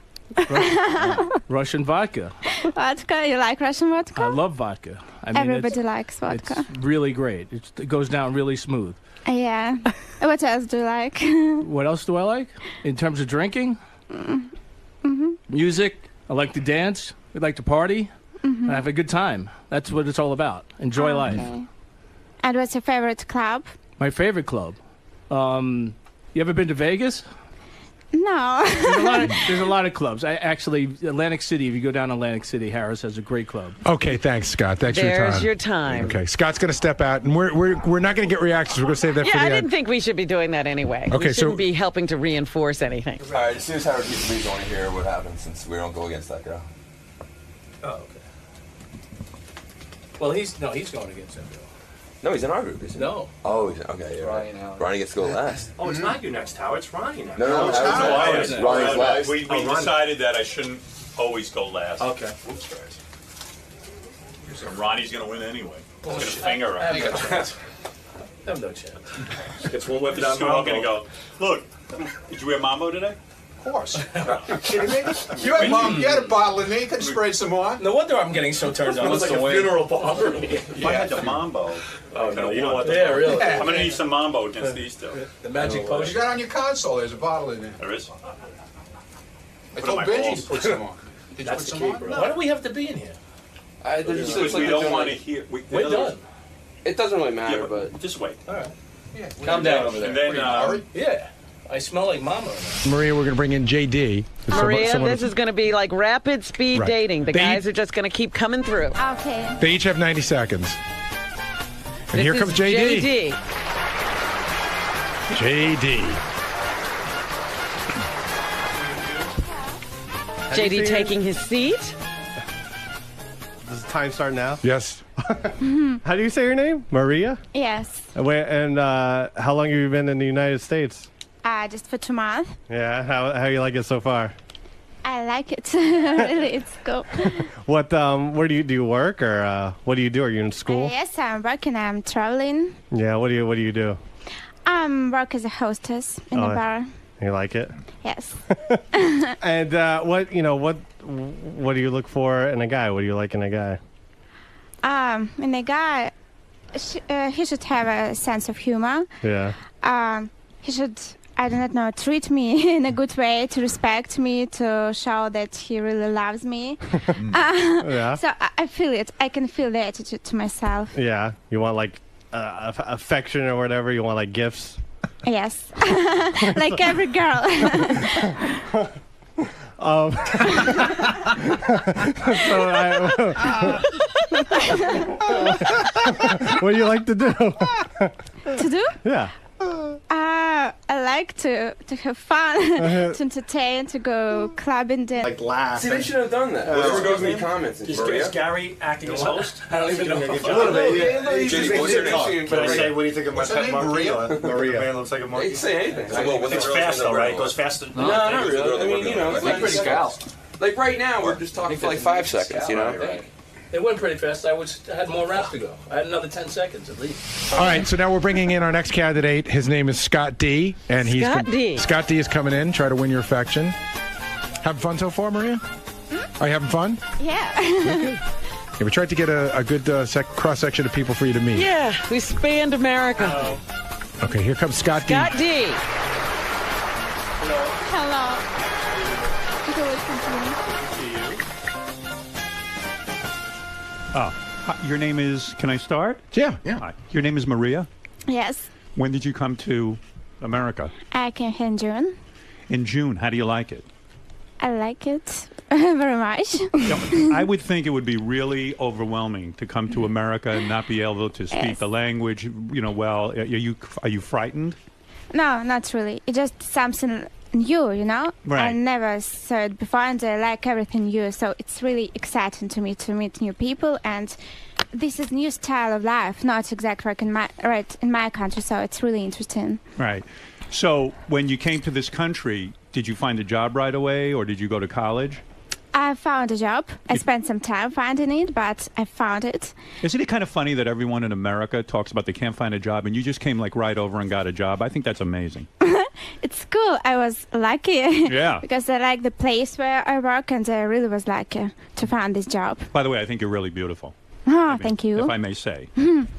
S11: Russian vodka.
S12: Vodka? You like Russian vodka?
S11: I love vodka. I mean,
S12: Everybody likes vodka.
S11: It's really great. It goes down really smooth.
S12: Yeah. What else do you like?
S11: What else do I like? In terms of drinking?
S12: Mm-hmm.
S11: Music. I like to dance. We like to party.
S12: Mm-hmm.
S11: I have a good time. That's what it's all about. Enjoy life.
S12: And what's your favorite club?
S11: My favorite club. You ever been to Vegas?
S12: No.
S11: There's a lot of clubs. Actually, Atlantic City, if you go down to Atlantic City, Harris has a great club.
S5: Okay, thanks, Scott. Thanks for your time.
S4: There's your time.
S5: Okay, Scott's going to step out, and we're not going to get reactions. We're going to save that for the
S4: Yeah, I
S5: end.
S4: didn't think we should be doing that anyway.
S5: Okay,
S4: we
S5: so-
S4: shouldn't be helping to reinforce anything.
S14: All right, as soon as Howard keeps leaves, I want to hear what happens since we don't go against that girl.
S11: Oh, okay. Well, he's going against that girl.
S14: No, he's in our group, isn't he?
S11: No.
S14: Oh, he's okay. Yeah, right. Ronnie gets to go last.
S6: Oh, it's not you next, Howard. It's Ronnie next.
S14: No, it's Ronnie's last.
S2: We decided that I shouldn't always go last.
S6: Okay.
S2: Oops, guys. So Ronnie's going to win anyway. He's going to
S6: Bullshit.
S2: finger
S6: I
S2: her.
S6: have no chance.
S11: I have no chance.
S6: It's one whip
S2: This
S6: down
S2: is who I'm going to go. Look, did you wear Mambo today?
S1: Of course. You kidding me? You had a bottle in there. You could spray some more.
S11: No wonder I'm getting so turned on.
S6: It's like a funeral bottle.
S2: If I had the Mambo.
S6: Oh, no, you don't want the
S11: Yeah, really.
S2: I'm going to need some Mambo against these two.
S11: The magic
S1: You
S11: potion.
S1: got on your console. There's a bottle in there.
S2: There is.
S1: I told Benji to put some on. Did you
S11: That's
S1: put
S11: the
S1: some
S11: key,
S1: on?
S11: bro. Why do we have to be in here?
S2: Because we don't want to hear.
S11: We're done.
S14: It doesn't really matter,
S2: Yeah,
S14: but
S2: but just wait.
S11: All right.
S1: Yeah.
S11: Calm down over there.
S2: And then,
S11: Yeah. I smell like mama.
S5: Maria, we're going to bring in JD.
S4: Maria, this is going to be like rapid speed
S5: Right.
S4: dating. The
S5: They-
S4: guys are just going to keep coming through.
S12: Okay.
S5: They each have 90 seconds. And
S4: This
S5: here
S4: is
S5: comes JD.
S4: JD. JD taking his seat.
S8: Does the time start now?
S5: Yes.
S8: How do you say your name? Maria?
S12: Yes.
S8: And how long have you been in the United States?
S12: Just for 2 months.
S8: Yeah, how you like it so far?
S12: I like it. Really, it's cool.
S8: What where do you work or what do you do? Are you in school?
S12: Yes, I'm working. I'm traveling.
S8: Yeah, what do you do?
S12: Work as a hostess in a bar.
S8: You like it?
S12: Yes.
S8: And what do you look for in a guy? What do you like in a guy?
S12: In a guy, he should have a sense of humor.
S8: Yeah.
S12: He should, I do not know, treat me in a good way, to respect me, to show that he really loves me.
S8: Yeah.
S12: So I feel it. I can feel the attitude to myself.
S8: Yeah. You want like affection or whatever? You want like gifts?
S12: Yes. Like every girl.
S8: What do you like to do?
S12: To do?
S8: Yeah.
S12: I like to have fun, to entertain, to go clubbing.
S14: like laugh. See, they should have done that. Whatever goes in the comments.
S6: Is Gary acting as host?
S11: I don't even know.
S6: A little bit, yeah.
S14: JD, what's your name?
S6: Can I say, what do you think of my
S1: What's her
S6: pet
S1: name?
S6: monkey?
S1: Maria?
S6: Maria. Man looks like a
S14: You
S6: monkey.
S14: can say anything.
S6: It's fast though, right? It goes faster.
S14: No, not really. I mean, you know, it's like pretty fast. Like right now, we're just talking for like 5 seconds, you know?
S11: It went pretty fast. I had more rap to go. I had another 10 seconds at least.
S5: All right, so now we're bringing in our next candidate. His name is Scott D. And Scott D is coming in, try to win your affection. Having fun so far, Maria? Are you having fun?
S12: Yeah.
S5: Yeah, we tried to get a good cross-section of people for you to meet.
S4: Yeah, we spanned America.
S5: Okay, here comes Scott D.
S4: Scott D.
S12: Hello.
S2: Your name is, can I start?
S5: Yeah.
S2: Hi. Your name is Maria.
S12: Yes.
S2: When did you come to America?
S12: I came here in June.
S2: In June. How do you like it?
S12: I like it very much.
S2: I would think it would be really overwhelming to come to America and not be able to speak the language, well. Are you frightened?
S12: No, not really. It's just something new,
S2: Right.
S12: I never saw it before, and I like everything new. So it's really exciting to me to meet new people, and this is new style of life, not exactly right in my country. So it's really interesting.
S2: Right. So when you came to this country, did you find a job right away, or did you go to college?
S12: I found a job. I spent some time finding it, but I found it.
S2: Isn't it kind of funny that everyone in America talks about they can't find a job, and you just came like right over and got a job? I think that's amazing.
S12: It's cool. I was lucky.
S2: Yeah.
S12: Because I like the place where I work, and I really was lucky to find this job.
S2: By the way, I think you're really beautiful.
S12: Oh, thank you.
S2: If I may say.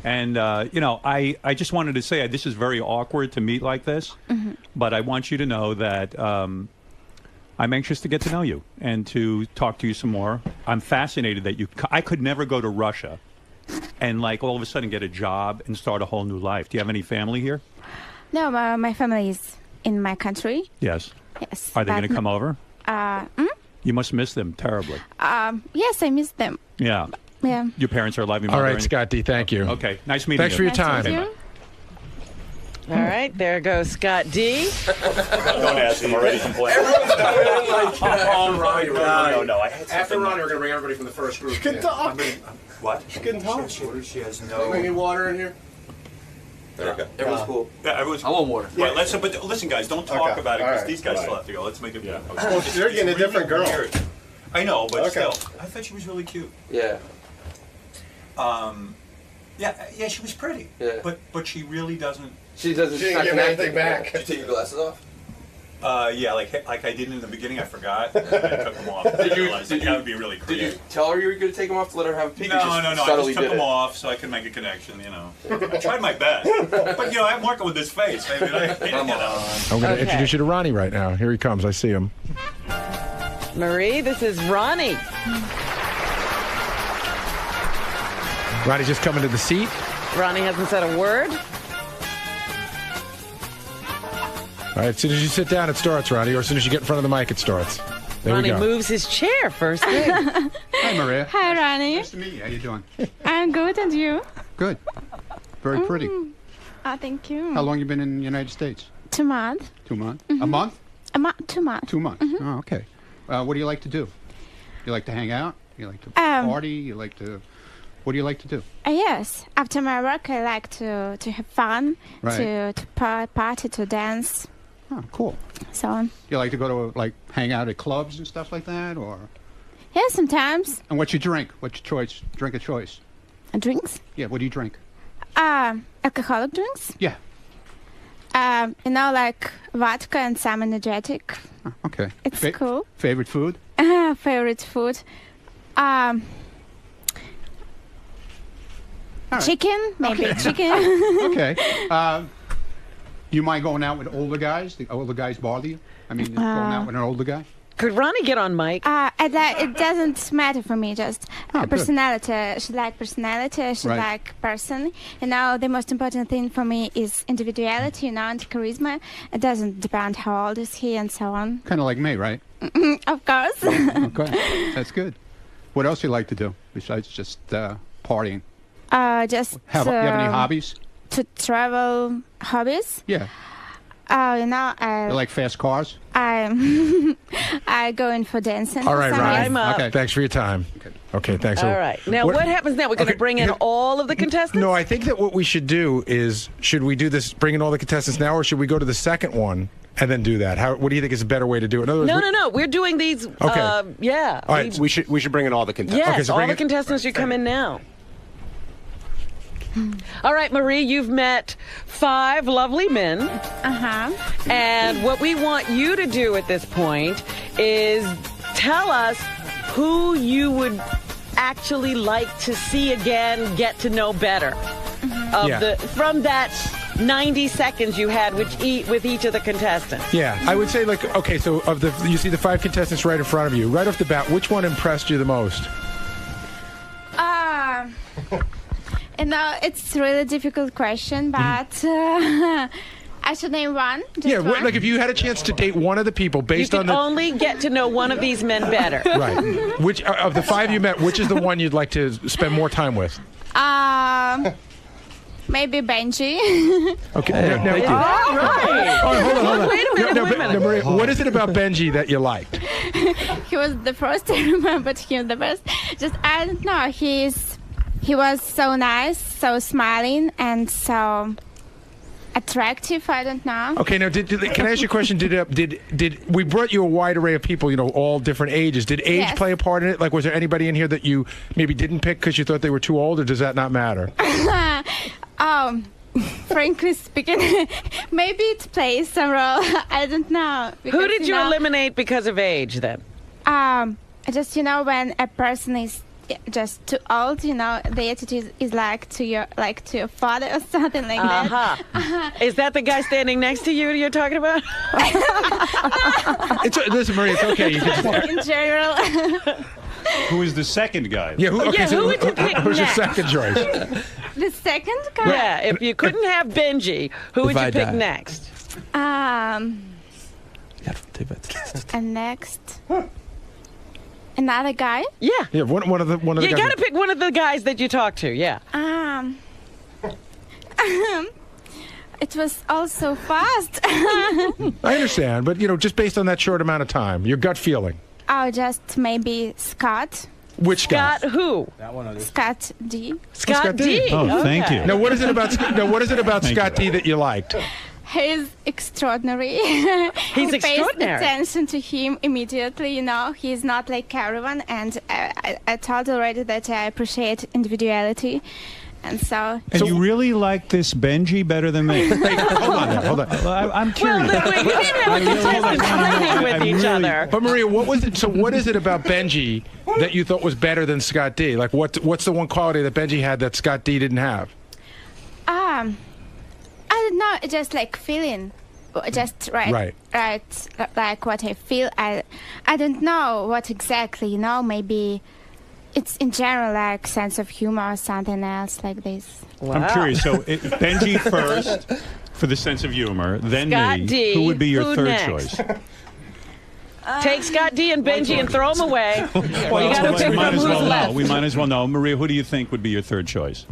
S2: And, I just wanted to say this is very awkward to meet like this, but I want you to know that I'm anxious to get to know you and to talk to you some more. I'm fascinated that I could never go to Russia and, all of a sudden get a job and start a whole new life. Do you have any family here?
S12: No, my family is in my country.
S2: Yes.
S12: Yes.
S2: Are they going to come over? You must miss them terribly.
S12: Yes, I miss them.
S2: Yeah.
S12: Yeah.
S2: Your parents are alive.
S5: All right, Scott D, thank you.
S2: Okay, nice meeting you.
S5: Thanks for your time.
S12: Thank you.
S4: All right, there goes Scott D.
S6: Don't ask him already complaining. No.
S1: After Ronnie, we're going to bring everybody from the first group.
S24: You can talk.
S6: What?
S24: You can talk.
S6: She has no.
S24: Any water in here?
S6: Okay. Everyone's cool.
S18: Yeah, everyone's. I want water.
S6: Right, but listen, guys, don't talk about it because these guys still have to go. Let's make it.
S24: Yeah. Well, you're getting a different girl.
S6: Weird. I know, but still, I thought she was really cute.
S18: Yeah.
S6: Yeah, she was pretty.
S18: Yeah.
S6: But she really doesn't.
S18: She doesn't.
S24: She didn't give anything back.
S18: Did you take your glasses off?
S6: Yeah, like I did in the beginning. I forgot. And I took them off. Did you? That would be really creepy.
S18: Did you tell her you were going to take them off to let her have a peek?
S6: No. I just took them off so I could make a connection. I tried my best, but I'm working with this face. Maybe
S5: I'm going to introduce you to Ronnie right now. Here he comes. I see him.
S4: Marie, this is Ronnie.
S5: Ronnie's just coming to the seat.
S4: Ronnie hasn't said a word.
S5: All right, as soon as you sit down, it starts, Ronnie, or as soon as you get in front of the mic, it starts. There
S4: Ronnie
S5: we go.
S4: moves his chair first thing.
S17: Hi, Maria.
S12: Hi, Ronnie.
S17: Nice to meet you. How you doing?
S12: I'm good, and you?
S17: Good. Very pretty.
S12: Oh, thank you.
S17: How long you been in the United States?
S12: 2 months.
S17: 2 months? A month?
S12: 2 months.
S17: 2 months. Oh, okay. What do you like to do? You like to hang out? You like to party? You like to... What do you like to do?
S12: Yes. After my work, I like to have fun,
S17: Right.
S12: to party, to dance.
S17: Oh, cool.
S12: So on.
S17: You like to go to, hang out at clubs and stuff like that, or?
S12: Yeah, sometimes.
S17: And what's your drink? What's your choice? Drink of choice?
S12: Drinks?
S17: Yeah, what do you drink?
S12: Alcoholic drinks?
S17: Yeah.
S12: Like vodka and some energetic.
S17: Oh, okay.
S12: It's cool.
S17: Favorite food?
S12: Favorite food?
S17: Right.
S12: Chicken, maybe
S17: Okay.
S12: chicken.
S17: Okay. Do you mind going out with older guys? The older guys bother you? I mean, going out with an older guy?
S4: Could Ronnie get on mic?
S12: It doesn't matter for me, just
S17: good.
S12: personality. She like personality, she
S17: Right.
S12: like person. The most important thing for me is individuality, and charisma. It doesn't depend how old is he and so on.
S17: Kind of like me, right?
S12: Of course.
S17: Okay. That's good. What else do you like to do besides just partying?
S12: Just
S17: You have any hobbies?
S12: To travel hobbies.
S17: Yeah.
S12: I
S17: You like fast cars?
S12: I go in for dancing.
S5: All right,
S12: sometimes.
S5: Ronnie.
S17: Okay.
S5: Thanks for your time. Okay, thanks.
S4: All right. Now, what happens now? We're going to bring in all of the contestants?
S5: No, I think that what we should do is, should we do this, bring in all the contestants now, or should we go to the second one and then do that? What do you think is a better way to do it? In other words,
S4: No. We're doing these.
S5: Okay.
S4: Yeah.
S5: All right.
S17: We should bring in all the contestants.
S4: Yes,
S5: Okay, so
S4: all
S5: bring
S4: the
S5: it-
S4: contestants should come in now. All right, Marie, you've met 5 lovely men. And what we want you to do at this point is tell us who you would actually like to see again, get to know better. From that 90 seconds you had with each of the contestants.
S5: Yeah, I would say okay, so you see the 5 contestants right in front of you. Right off the bat, which one impressed you the most?
S12: It's a really difficult question, but I should name one.
S5: Yeah,
S12: one.
S5: if you had a chance to date one of the people based
S4: You
S5: on
S4: can only get to know one of these men better.
S5: Right. Which of the 5 you met, which is the one you'd like to spend more time with?
S12: Maybe Benji.
S5: Okay.
S4: All right.
S5: Hold on.
S4: Wait a minute.
S5: Maria, what is it about Benji that you liked?
S12: He was the first I remembered him the best. Just I don't know. He was so nice, so smiling, and so attractive. I don't know.
S5: Okay, now can I ask you a question? Did we brought you a wide array of people? All different ages. Did age
S12: Yes.
S5: play a part in it? Was there anybody in here that you maybe didn't pick because you thought they were too old, or does that not matter?
S12: frankly speaking, maybe it plays some role. I don't know. Because,
S4: Who did you eliminate because of age then?
S12: Just when a person is just too old, the attitude is like to your father or something like that.
S4: Is that the guy standing next to you you're talking about?
S5: Listen, Maria, it's okay. You can just,
S12: in general.
S2: Who is the second guy?
S5: Yeah, who would you pick who's your
S4: next?
S5: second choice?
S12: The second guy?
S4: Yeah, if you couldn't have Benji, who would you pick next?
S12: And next, another guy.
S4: Yeah.
S5: Yeah, one of the
S4: You
S5: guys.
S4: got to pick one of the guys that you talk to. Yeah.
S12: It was all so fast.
S5: I understand, but just based on that short amount of time, your gut feeling.
S12: Oh, just maybe Scott.
S5: Which
S4: Scott
S5: guy?
S4: who?
S12: Scott D.
S4: Scott D.
S2: Oh, thank you.
S5: Now, what is it about Scott D that you liked?
S12: He's extraordinary.
S4: He's
S12: Pays
S4: extraordinary.
S12: attention to him immediately. He's not like everyone, and I told already that I appreciate individuality. And so
S2: you really like this Benji better than me?
S5: Hey, hold on.
S2: I'm curious.
S4: Well, we didn't have a contestant fighting with each other.
S5: But Maria, what was it? So, what is it about Benji that you thought was better than Scott D? Like, what's the one quality that Benji had that Scott D didn't have?
S12: I don't know, just like feeling, just right, like what I feel. I don't know what exactly. Maybe. It's in general like sense of humor or something else like this.
S2: Wow. I'm curious. So Benji first for the sense of humor, then
S4: Scott
S2: me.
S4: D.
S2: Who would be your
S4: Who
S2: third
S4: next?
S2: choice?
S4: Take Scott D and Benji and throw them away. You got to pick
S2: we might
S4: from
S2: as
S4: who's
S2: well
S4: left.
S2: know. We might as well know. Maria, who do you think would be your third choice?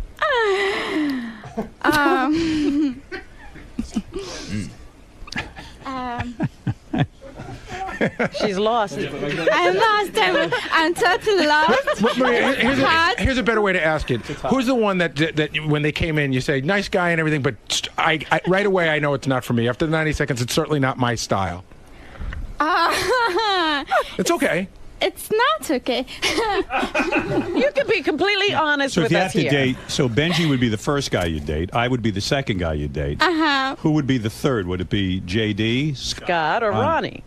S4: She's lost.
S12: I'm lost. I'm totally lost.
S5: But Maria, here's a better way to ask it. Who's the one that when they came in, you say nice guy and everything, but I right away I know it's not for me. After the 90 seconds, it's certainly not my style. It's okay.
S12: It's not okay.
S4: You can be completely honest
S2: So
S4: with
S2: if you
S4: us
S2: have to
S4: here.
S2: date, so Benji would be the first guy you date. I would be the second guy you date. Who would be the third? Would it be JD,
S4: Scott, or Ronnie?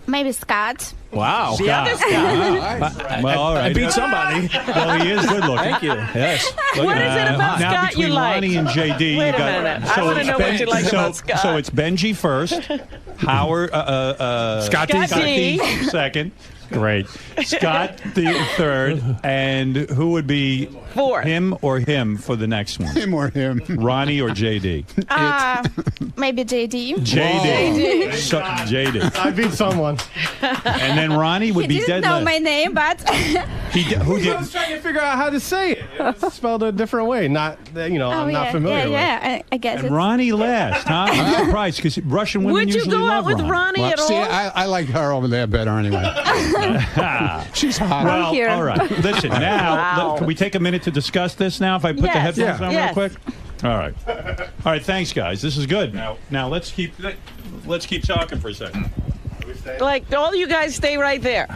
S12: Maybe Scott.
S2: Wow.
S4: The other Scott.
S2: Well, all right.
S5: I beat somebody.
S2: Well, he is good looking.
S5: Thank you.
S2: Yes.
S4: What is it about
S2: now
S4: Scott
S2: between
S4: you like?
S2: Ronnie and JD,
S4: Wait
S2: you
S4: a
S2: got.
S4: minute. I want to know what you like about Scott.
S2: So it's Benji first, Howard,
S5: Scott
S4: D.
S2: second. Great. Scott the third, and who would be
S4: fourth?
S2: Him or him for the next one?
S17: Him or him.
S2: Ronnie or JD?
S12: Maybe JD.
S2: JD. So, JD.
S10: I beat someone.
S2: And then Ronnie would
S12: He
S2: be
S12: didn't
S2: dead
S12: know
S2: last.
S12: my name, but
S2: Who
S10: I
S2: did?
S10: was trying to figure out how to say it. It's spelled a different way. Not, I'm not familiar with.
S12: Yeah, I guess
S2: And
S12: it's.
S2: Ronnie last, huh? I'm surprised because Russian women
S4: Would you
S2: usually
S4: go out
S2: love
S4: with Ronnie at all?
S17: See, I like her over there better anyway. She's hot.
S2: Well,
S12: here.
S2: all right. Listen, now,
S4: Wow.
S2: can we take a minute to discuss this now if I put the
S4: Yes.
S2: headphones on
S4: Yes.
S2: real quick? All right. All right, thanks, guys. This is good. Now let's keep talking for a second.
S4: Like, all you guys stay right there.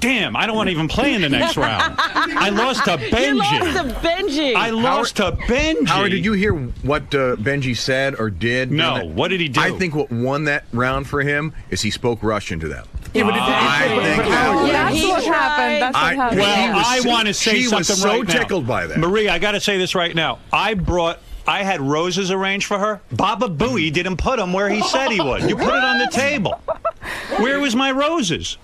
S2: Damn, I don't want to even play in the next round. I lost to Benji.
S4: You lost to Benji.
S2: I lost to Benji.
S20: Howard, did you hear what Benji said or did?
S2: No. What did he do?
S20: I think what won that round for him is he spoke Russian to them.
S5: Yeah, but
S20: I think
S13: That's what happened. That's what happened.
S2: Well, I want to say
S20: she
S2: something
S20: was so
S2: right now.
S20: tickled by that.
S2: Marie, I got to say this right now. I had roses arranged for her. Baba Booey didn't put them where he said he would. You put it on the table. Where was my roses?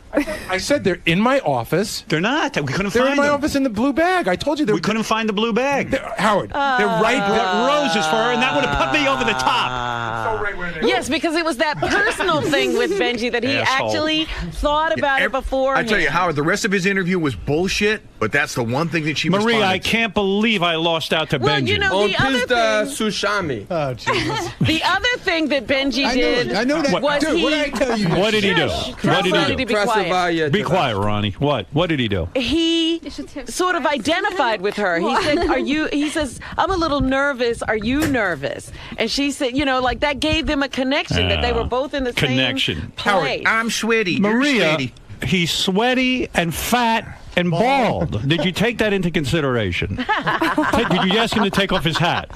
S5: I said they're in my office.
S2: They're not. We couldn't
S5: They're
S2: find
S5: in my
S2: them.
S5: office in the blue bag. I told you
S2: We couldn't find the blue bag.
S5: Howard, they're right there.
S2: Roses for her, and that would have put me over the top.
S4: Yes, because it was that personal thing with Benji that he
S2: Asshole.
S4: actually thought about it before.
S20: I tell you, Howard, the rest of his interview was bullshit, but that's the one thing that she
S2: Marie,
S20: responded
S2: I
S20: to.
S2: can't believe I lost out to
S4: Well,
S2: Benji.
S4: you know, the other thing,
S3: Sushami.
S10: Oh, Jesus.
S4: the other thing that Benji did
S17: I know that.
S4: was
S17: Dude,
S4: he.
S17: what did I tell you?
S2: What did he do? What did
S4: Ronnie,
S2: he do?
S4: be quiet.
S2: Be quiet, Ronnie. What did he do?
S4: He sort of identified with her. He said, he says, I'm a little nervous. Are you nervous? And she said, like that gave them a connection that they were both in the
S2: Connection.
S4: same place.
S20: I'm sweaty.
S2: Maria,
S20: You're sweaty.
S2: he's sweaty and fat and bald. Did you take that into consideration? Did you ask him to take off his hat?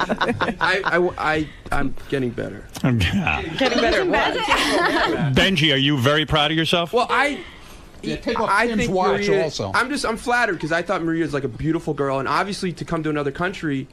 S15: I'm getting better.
S4: Getting better.
S2: Benji, are you very proud of yourself?
S15: Well, I
S17: take off Tim's
S15: think
S17: watch
S15: Maria,
S17: also.
S15: I'm flattered because I thought Maria's like a beautiful girl, and obviously to come to another country,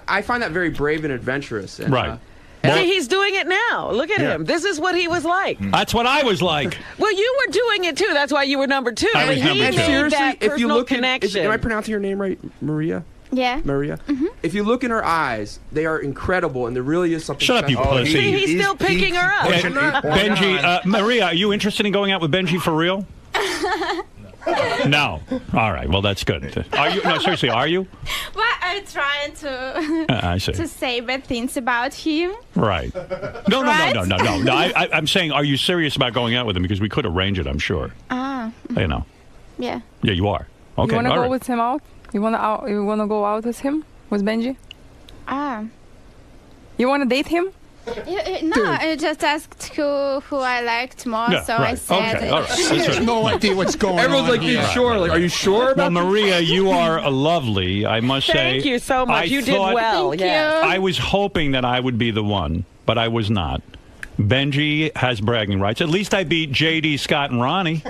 S15: I find that very brave and adventurous. And,
S2: right.
S4: See, he's doing it now. Look at him. This is what he was like.
S2: That's what I was like.
S4: Well, you were doing it too. That's why you were number 2.
S2: I was
S4: He
S2: number
S4: made
S2: 2.
S15: Seriously,
S4: that
S15: if you
S4: personal
S15: look
S4: connection.
S15: am I pronouncing your name right, Maria?
S12: Yeah.
S15: Maria. If you look in her eyes, they are incredible, and there really is something.
S2: Shut up, you
S15: special.
S2: pussy.
S4: See, he's still picking her up.
S2: Benji, Maria, are you interested in going out with Benji for real? No. All right. Well, that's good. Are you? No, seriously, are you?
S12: Well, I'm trying to
S2: I see.
S12: to say bad things about him.
S2: Right. No. I'm saying, are you serious about going out with him? Because we could arrange it, I'm sure. You know.
S12: Yeah.
S2: Yeah, you are. Okay.
S13: You want to
S2: all
S13: go
S2: right.
S13: with him out? You wanna go out with him? With Benji? You wanna date him?
S12: No, I just asked who I liked more,
S2: Yeah,
S12: so
S2: right.
S12: I said.
S2: Okay, all right.
S17: She has no idea what's going on.
S15: Everyone's like, "You sure? Like, are you sure
S2: Well,
S15: about?"
S2: Maria, you are lovely, I must say.
S4: Thank you so much.
S2: I
S4: You did
S2: thought-
S4: well.
S12: Thank
S4: Yes.
S12: you.
S2: I was hoping that I would be the one, but I was not. Benji has bragging rights. At least I beat JD, Scott, and Ronnie.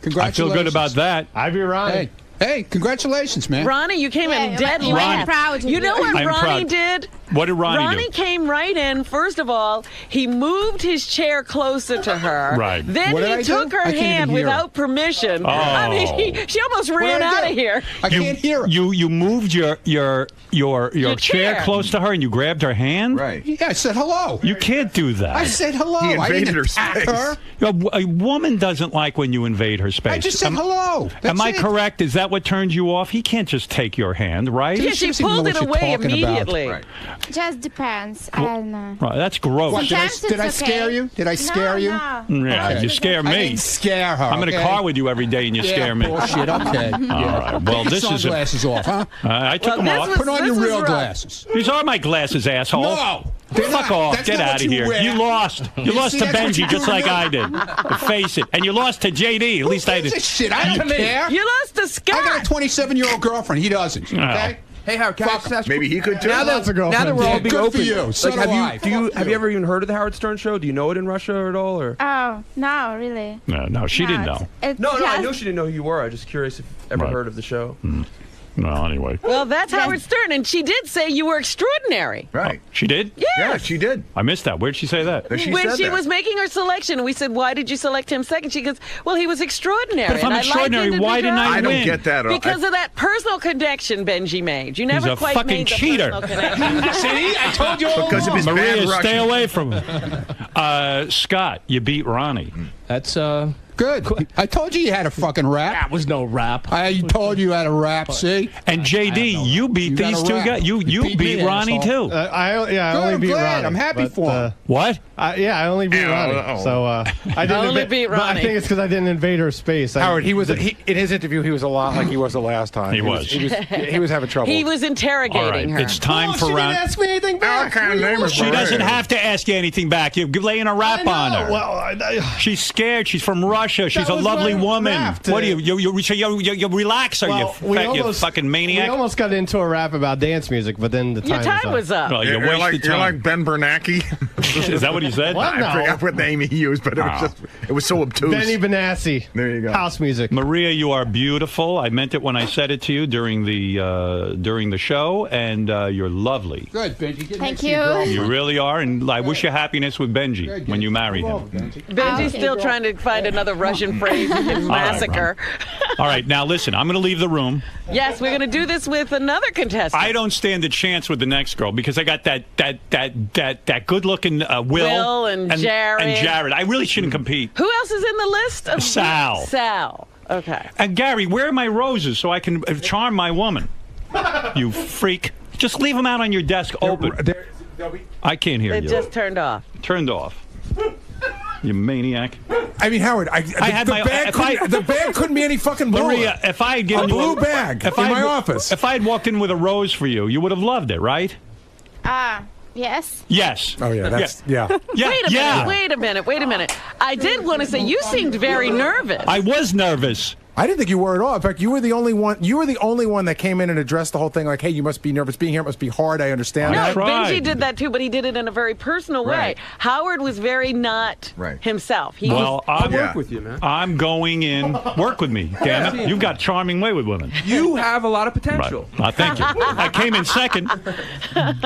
S17: Congratulations.
S2: I feel good about that.
S7: I be Ronnie.
S17: Hey, congratulations, man.
S4: Ronnie, you came in dead
S12: I'm
S4: last.
S12: proud of
S4: You know what
S2: I'm
S4: Ronnie
S2: proud.
S4: did?
S2: What did Ronnie do?
S4: Ronnie came right in. First of all, he moved his chair closer to her.
S2: Right.
S4: Then
S17: What did
S4: he
S17: I
S4: took
S17: do?
S4: her
S17: I can't
S4: hand
S17: even hear
S4: without permission.
S2: Oh.
S4: I mean, she almost ran
S17: did I
S4: out
S17: do?
S4: of here.
S17: I can't hear her.
S2: You moved your chair
S4: chair.
S2: close to her and you grabbed her hand?
S20: Right.
S17: Yeah, I said hello.
S2: You can't do that.
S17: I said hello.
S20: He
S17: I
S20: invaded
S17: didn't
S20: her
S17: attack
S20: space.
S17: her.
S2: A woman doesn't like when you invade her space.
S17: I just said hello. That's
S2: Am I
S17: it.
S2: correct? Is that what turns you off? He can't just take your hand, right?
S4: Yeah,
S17: She
S4: she
S17: doesn't even
S4: pulled
S17: know
S4: it
S17: what you're
S4: away
S17: talking about.
S4: immediately.
S20: Right.
S12: Just depends. I don't know.
S2: Right, that's gross.
S17: What,
S12: Sometimes
S17: did I
S12: it's
S17: scare
S12: okay.
S17: you? Did I scare you?
S12: No.
S2: Yeah,
S17: Okay.
S2: you scare
S17: I
S2: me.
S17: didn't scare her.
S2: I'm in a
S17: okay?
S2: car with you every day and you
S17: Yeah,
S2: scare me.
S17: bullshit. Okay.
S2: All right. Well,
S17: Take
S2: this
S17: your
S2: is
S17: sunglasses off, huh?
S2: I took them
S4: this
S2: off.
S4: was-
S17: Put on
S4: this
S17: your
S4: was
S17: real
S4: rough.
S17: glasses.
S2: These are my glasses, asshole.
S17: No, they're
S2: Fuck
S17: not.
S2: off.
S17: That's
S2: Get
S17: not
S2: out
S17: what
S2: of
S17: you
S2: here.
S17: wear.
S2: You lost. You lost
S17: see,
S2: to
S17: that's what
S2: Benji
S17: you
S2: just
S17: do
S2: like
S17: to me.
S2: I did. Face it. And you lost to JD. At least I
S17: Who gives
S2: did.
S17: a shit? I don't care.
S4: You lost to Scott.
S17: I got a 27-year-old girlfriend. He doesn't. Okay.
S15: Hey, Howard, can I just ask?
S20: Maybe he could too.
S15: Now that we're all being
S17: Good for
S15: open,
S17: you. So
S15: like,
S17: do I.
S15: have you
S17: Fuck
S15: have you ever even heard of the Howard Stern show? Do you know it in Russia at all, or?
S12: Oh, no, really.
S2: No, she didn't know.
S15: No, I
S12: just-
S15: know she didn't know who you were. I'm just curious if you ever
S2: Right.
S15: heard of the show.
S2: Well, anyway.
S4: Well, that's Howard Stern, and she did say you were extraordinary.
S20: Right.
S2: She did?
S4: Yes.
S20: Yeah, she did.
S2: I missed that. Where'd she say that?
S4: When she was making her selection, we said, "Why did you select him second?" She goes, "Well, he was extraordinary."
S2: But if I'm
S4: and I liked
S2: extraordinary, why didn't I
S20: I don't
S2: win?
S20: get that.
S4: Because of that personal connection Benji made. You never
S2: a
S4: quite
S2: fucking
S4: made the
S2: cheater.
S4: personal connection.
S17: See, I told you all
S20: Because of his
S17: along.
S20: bad
S2: Maria, stay
S20: Russian.
S2: away from him. Scott, you beat Ronnie.
S7: That's
S17: Good. I told you had a fucking rap.
S7: that was no rap.
S17: I told you had a rap. See.
S2: And JD, you beat
S17: You got
S2: these
S17: a
S2: two
S17: rap.
S2: guys. You
S17: You beat
S2: beat
S17: me,
S2: Ronnie
S17: asshole.
S2: too.
S7: I only
S17: Good,
S7: beat
S17: I'm glad.
S7: Ronnie.
S17: I'm happy
S7: but,
S17: for him.
S2: What?
S7: I only beat Ronnie.
S20: no.
S7: So I didn't
S4: Only beat
S7: but I
S4: Ronnie.
S7: think it's because I didn't invade her space.
S5: Howard, in his interview, he was a lot like he was the last time.
S2: He was.
S5: He was having trouble.
S4: He was interrogating
S2: All right,
S4: her.
S2: it's time for
S7: she
S2: round.
S7: didn't ask me anything back.
S2: She doesn't have to ask you anything back. You're laying a rap on her.
S7: Well,
S2: She's scared. She's from Russia. She's a
S7: was
S2: lovely
S7: my
S2: woman.
S7: rap
S2: What do
S7: today.
S2: you relax? Are
S7: well,
S2: you fucking maniac?
S7: We almost got into a rap about dance music, but then the
S4: Your time was up.
S2: Well, you
S20: You're
S2: wasted
S20: you're
S2: time.
S20: like Ben Bernanke.
S2: Is that what he said?
S7: What?
S20: I forgot what name he used, but it was so obtuse.
S7: Benny Benassi.
S20: There you go.
S7: House music.
S2: Maria, you are beautiful. I meant it when I said it to you during the show, and you're lovely.
S17: Good, Benji. Get
S12: Thank
S17: next to your
S12: you.
S17: girlfriend.
S2: You really are, and I wish you happiness with Benji when you marry him.
S4: Benji's still trying to find another Russian phrase he can massacre.
S2: All right, now listen. I'm going to leave the room.
S4: Yes, we're going to do this with another contestant.
S2: I don't stand a chance with the next girl because I got that good-looking Will
S4: and Jared.
S2: And Jared. I really shouldn't compete.
S4: Who else is in the list? Of
S2: Sal.
S4: Sal. Okay.
S2: And Gary, where are my roses so I can charm my woman? You freak. Just leave them out on your desk open. I can't hear
S4: It
S2: you.
S4: just turned off.
S2: Turned off. You maniac.
S5: I mean, Howard, the bag couldn't be any fucking bluer.
S2: Maria, if I had given
S5: a
S2: you
S5: blue bag in my office.
S2: If I had walked in with a rose for you, you would have loved it, right?
S12: Yes.
S2: Yes.
S5: Oh yeah, that's yeah.
S4: Wait a minute. I did want to say you seemed very nervous.
S2: I was nervous.
S5: I didn't think you were at all. In fact, you were the only one. You were the only one that came in and addressed the whole thing. Like, hey, you must be nervous being here. It must be hard. I understand.
S4: No,
S5: that.
S4: Benji did that too, but he did it in a very personal way.
S5: Right.
S4: Howard was very not himself. He
S2: Well,
S4: was,
S2: I'll
S15: work with you, man.
S2: I'm going in. Work with me, damn it. You've got charming way with women.
S15: You have a lot of potential.
S2: Thank you. I came in second,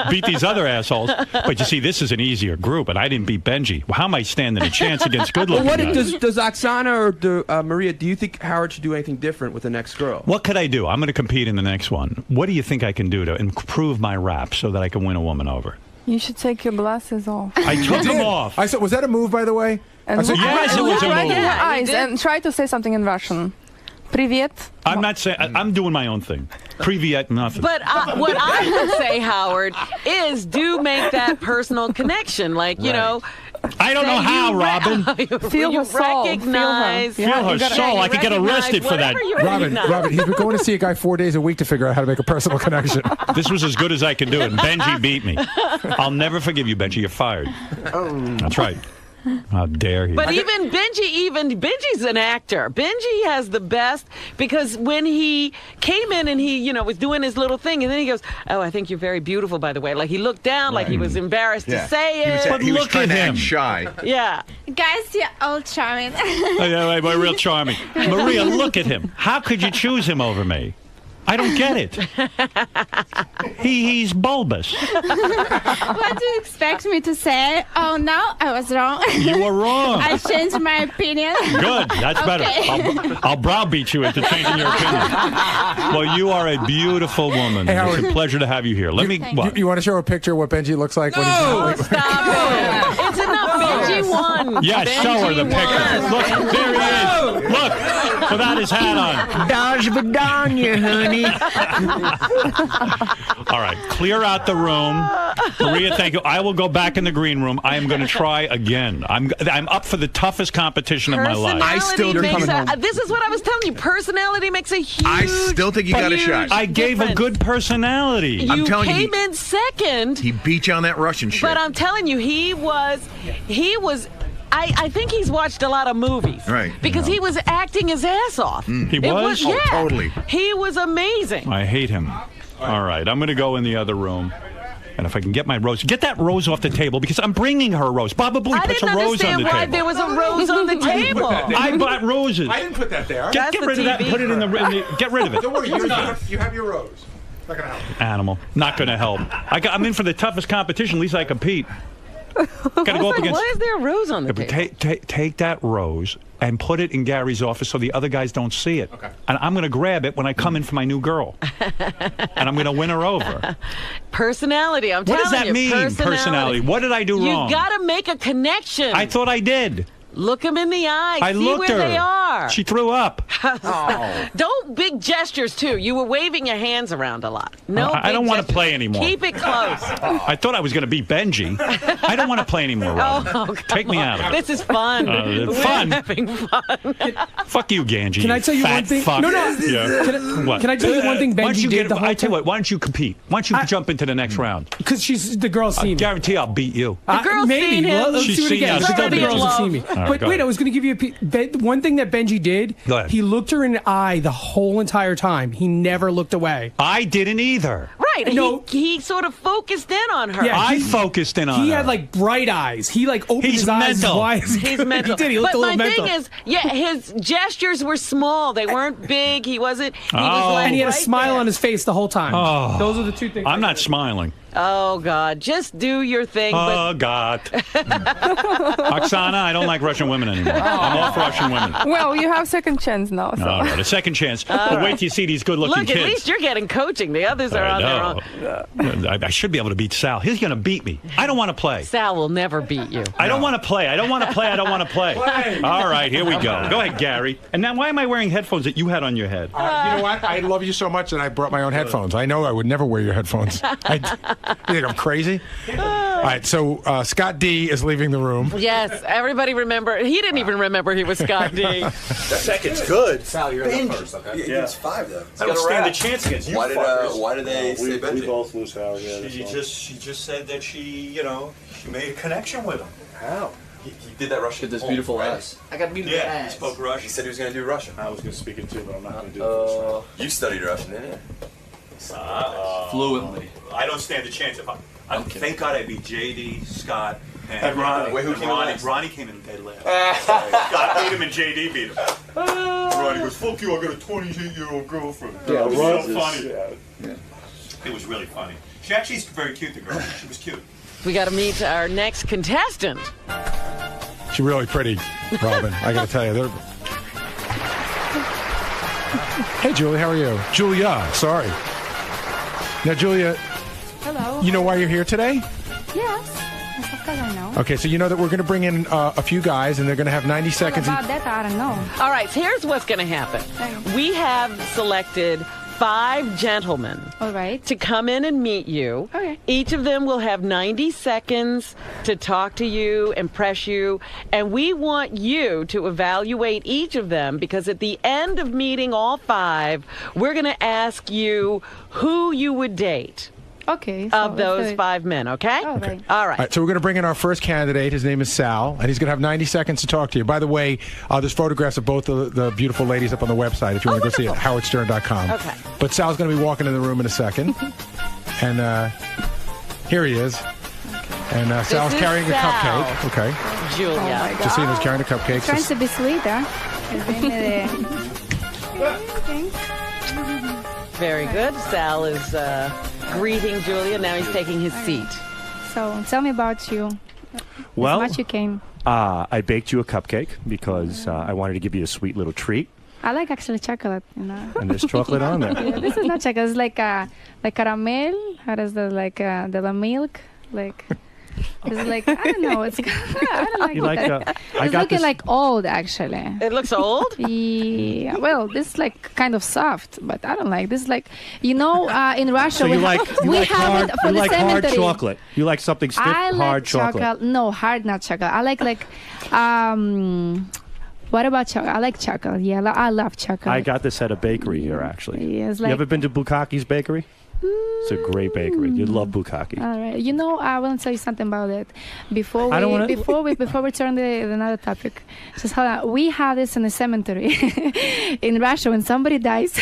S2: beat these other assholes. But you see, this is an easier group, and I didn't beat Benji. Well, how am I standing a chance against good-looking
S15: What
S2: guys?
S15: does Oksana or Maria? Do you think Howard should do anything different with the next girl?
S2: What could I do? I'm going to compete in the next one. What do you think I can do to improve my rap so that I can win a woman over?
S13: You should take your glasses off.
S2: I took them off.
S5: I said, was that a move, by the way?
S13: And
S5: I said,
S2: yes, it was a
S13: look right
S2: move.
S13: in her eyes and try to say something in Russian. Привет.
S2: I'm not saying. I'm doing my own thing. Privyet, nothing.
S4: But what I would say, Howard, is do make that personal connection. Like, you know.
S2: I don't know how, Robin.
S13: Feel her soul.
S4: Recognize.
S2: Feel her soul. I could get arrested for that.
S5: Robin, he's been going to see a guy 4 days a week to figure out how to make a personal connection.
S2: This was as good as I could do it. And Benji beat me. I'll never forgive you, Benji. You're fired. That's right. How dare he?
S4: But Benji's an actor. Benji has the best, because when he came in and he, was doing his little thing, and then he goes, "Oh, I think you're very beautiful, by the way." Like, he looked down, like he was embarrassed to say it.
S20: He was trying to act shy.
S4: Yeah.
S12: Guys, you're all charming.
S2: Yeah, real charming. Maria, look at him. How could you choose him over me? I don't get it. He's bulbous.
S12: What do you expect me to say? Oh, no, I was wrong.
S2: You were wrong.
S12: I changed my opinion.
S2: Good. That's better. I'll browbeat you into changing your opinion. Well, you are a beautiful woman.
S5: Hey, Howard.
S2: It's a pleasure to have you here. Let me. What?
S5: You want to show a picture of what Benji looks like? when he's
S4: Stop it. It's enough. Benji won.
S2: Yes, show her the picture. Look, there he is. Look, without his hat on.
S16: Dodge Vidania, honey.
S2: All right, clear out the room. Maria, thank you. I will go back in the green room. I am going to try again. I'm up for the toughest competition of my life.
S4: This is what I was telling you. Personality makes a huge.
S20: I still think you got a shot.
S2: I gave a good personality.
S20: I'm telling
S4: came in second.
S20: He beat you on that Russian shit.
S4: But I'm telling you, he was. I think he's watched a lot of movies.
S20: Right.
S4: Because he was acting his ass off.
S2: He was?
S4: Yeah.
S20: Totally.
S4: He was amazing.
S2: I hate him. All right, I'm going to go in the other room. And if I can get my rose, get that rose off the table, because I'm bringing her a rose. Baba Booey puts a rose on the table.
S4: I didn't understand why there was a rose on the table.
S2: I bought roses.
S1: I didn't put that there.
S2: Get rid of that. Put it in the. Get rid of it.
S1: Don't worry, you have your rose. Not gonna help.
S2: Animal. Not going to help. I'm in for the toughest competition. At least I compete. Got to go up against.
S4: Why is there a rose on the table?
S2: Take that rose and put it in Gary's office so the other guys don't see it. Okay. And I'm going to grab it when I come in for my new girl. And I'm going to win her over.
S4: Personality. I'm telling you.
S2: What does that mean, personality? What did I do wrong?
S4: You got to make a connection.
S2: I thought I did.
S4: Look them in the eye.
S2: I
S4: See
S2: looked
S4: where
S2: her.
S4: they are.
S2: She threw up.
S4: Don't big gestures too. You were waving your hands around a lot. No,
S2: I don't want to
S4: gestures.
S2: play anymore.
S4: Keep it close.
S2: I thought I was going to beat Benji. I don't want to play anymore, Robin. Take me out of it.
S4: This is fun.
S2: It's
S4: We're
S2: fun.
S4: having fun.
S2: Fuck you, Ganji.
S21: Can I tell you
S2: fat
S21: one thing?
S2: Fuck.
S21: No.
S2: Yeah. What?
S21: Can I tell you one thing
S2: Why don't
S21: Benji
S2: you
S21: did the whole
S2: I tell you
S21: time?
S2: what. Why don't you compete? Why don't you jump into the next round?
S21: Because she's the girl's seen me.
S2: I guarantee I'll beat you.
S4: The girl's
S21: maybe.
S4: seen him.
S21: Let's
S2: She's
S21: do it
S2: seen
S21: again.
S2: us.
S21: The
S2: She's
S21: girls have seen me.
S2: All right,
S21: But
S2: go
S21: wait,
S2: ahead.
S21: I was going to give you one thing that Benji did.
S2: Go ahead.
S21: He looked her in the eye the whole entire time. He never looked away.
S2: I didn't either.
S4: Right.
S21: No.
S4: He sort of focused in on her.
S21: Yeah,
S2: I focused in on
S21: He
S2: her.
S21: had like bright eyes. He like opened
S2: He's
S21: his eyes
S2: mental.
S21: wide.
S4: He's mental.
S21: He did. He looked
S4: but
S21: a little
S4: my
S21: mental.
S4: thing is, his gestures were small. They weren't big. He wasn't. He
S2: Oh.
S4: was like
S21: And he had a
S4: right
S21: smile
S4: there.
S21: on his face the whole time.
S2: Oh.
S21: Those are the two things.
S2: I'm not smiling.
S4: Oh God, just do your thing.
S2: Oh, God. Oksana, I don't like Russian women anymore. I'm off Russian women.
S13: Well, you have second chance now. So.
S2: All right, a second chance. But wait till you see these good-looking
S4: Look,
S2: kids.
S4: at least you're getting coaching. The others are on their own.
S2: I should be able to beat Sal. He's going to beat me. I don't want to play.
S4: Sal will never beat you.
S2: I don't want to play. I don't want to play. I don't want to play. All right, here we go. Go ahead, Gary. And now, why am I wearing headphones that you had on your head?
S5: You know what? I love you so much that I brought my own headphones. I know I would never wear your headphones. You think I'm crazy? All right, so Scott D is leaving the room.
S4: Yes, everybody remember. He didn't even remember he was Scott D.
S24: Second's good.
S14: Sal, you're in the first, okay?
S24: Yeah, it's 5 though.
S6: I don't stand a chance against you.
S14: Why did they say Benji?
S24: We both lose Howard. Yeah,
S6: She just said that she made a connection with him.
S24: How?
S14: He did that Russian.
S18: With this beautiful ass.
S6: I got beautiful ass.
S14: He spoke Russian. He said he was going to do Russian.
S9: I was going to speak it too, but I'm not going to do it.
S14: You studied Russian, didn't you?
S18: Fluently.
S6: I don't stand a chance. Thank God I beat JD, Scott,
S9: And Ronnie.
S6: Wait, who came in last? Ronnie came in dead last. Scott beat him and JD beat him. Ronnie goes, "Fuck you! I got a 28-year-old girlfriend."
S9: Yeah,
S6: it was
S9: Ron-
S6: so funny.
S9: yeah.
S6: It was really funny. She actually is very cute. The girl. She was cute.
S4: We got to meet our next contestant.
S5: She's really pretty, Robin. I got to tell you. Hey, Julie, how are you? Julia, sorry. Now, Julia,
S12: Hello.
S5: you know why you're here today?
S12: Yes. Yes, of course I know.
S5: Okay, so you know that we're going to bring in a few guys, and they're going to have 90 seconds.
S12: About that, I don't know.
S4: All right, so here's what's going to happen. We have selected 5 gentlemen to come in and meet you.
S12: Okay.
S4: Each of them will have 90 seconds to talk to you, impress you, and we want you to evaluate each of them because at the end of meeting all 5, we're going to ask you who you would date.
S12: Okay.
S4: Of those 5 men, okay?
S12: All right.
S4: All right.
S5: All right, so we're going to bring in our first candidate. His name is Sal, and he's going to have 90 seconds to talk to you. By the way, there's photographs of both the beautiful ladies up on the website if you want to go see it, howardstern.com.
S4: Okay.
S5: But Sal's going to be walking in the room in a second. And here he is. And Sal's
S12: is
S5: carrying
S12: Sal.
S5: a cupcake. Okay.
S4: Julia.
S12: Oh my
S5: Justina's
S12: God.
S5: carrying a cupcake.
S12: Trying to be sweet, huh?
S4: Very good. Sal is greeting Julia. Now he's taking his seat.
S12: So tell me about you.
S19: Well,
S12: As much you came.
S19: I baked you a cupcake because I wanted to give you a sweet little treat.
S12: I like actually chocolate, you know.
S19: And there's chocolate on there.
S12: Yeah, this is not chocolate. It's like caramel. How does the the milk like? It's like I don't know. It's I don't like
S19: You
S12: it.
S19: like, I
S12: It's
S19: got
S12: looking
S19: this-
S12: like old actually.
S4: It looks old.
S12: Yeah. Well, this is like kind of soft, but I don't like this. Like in Russia,
S19: So
S12: we
S19: you like
S12: we have
S19: hard,
S12: it for
S19: you
S12: the
S19: like hard
S12: cemetery.
S19: chocolate. You like something stiff,
S12: I like
S19: hard chocolate.
S12: No, hard, not chocolate. I like what about chocolate? I like chocolate. Yeah, I love chocolate.
S19: I got this at a bakery here, actually.
S12: Yeah, it's
S19: You
S12: like-
S19: ever been to Bukkake's bakery? It's a great bakery. You'd love Bukkake.
S12: All right. You know, I want to tell you something about it. Before
S19: I don't
S12: we
S19: wanna-
S12: before we turn to another topic, just hold on. We have this in the cemetery in Russia. When somebody dies,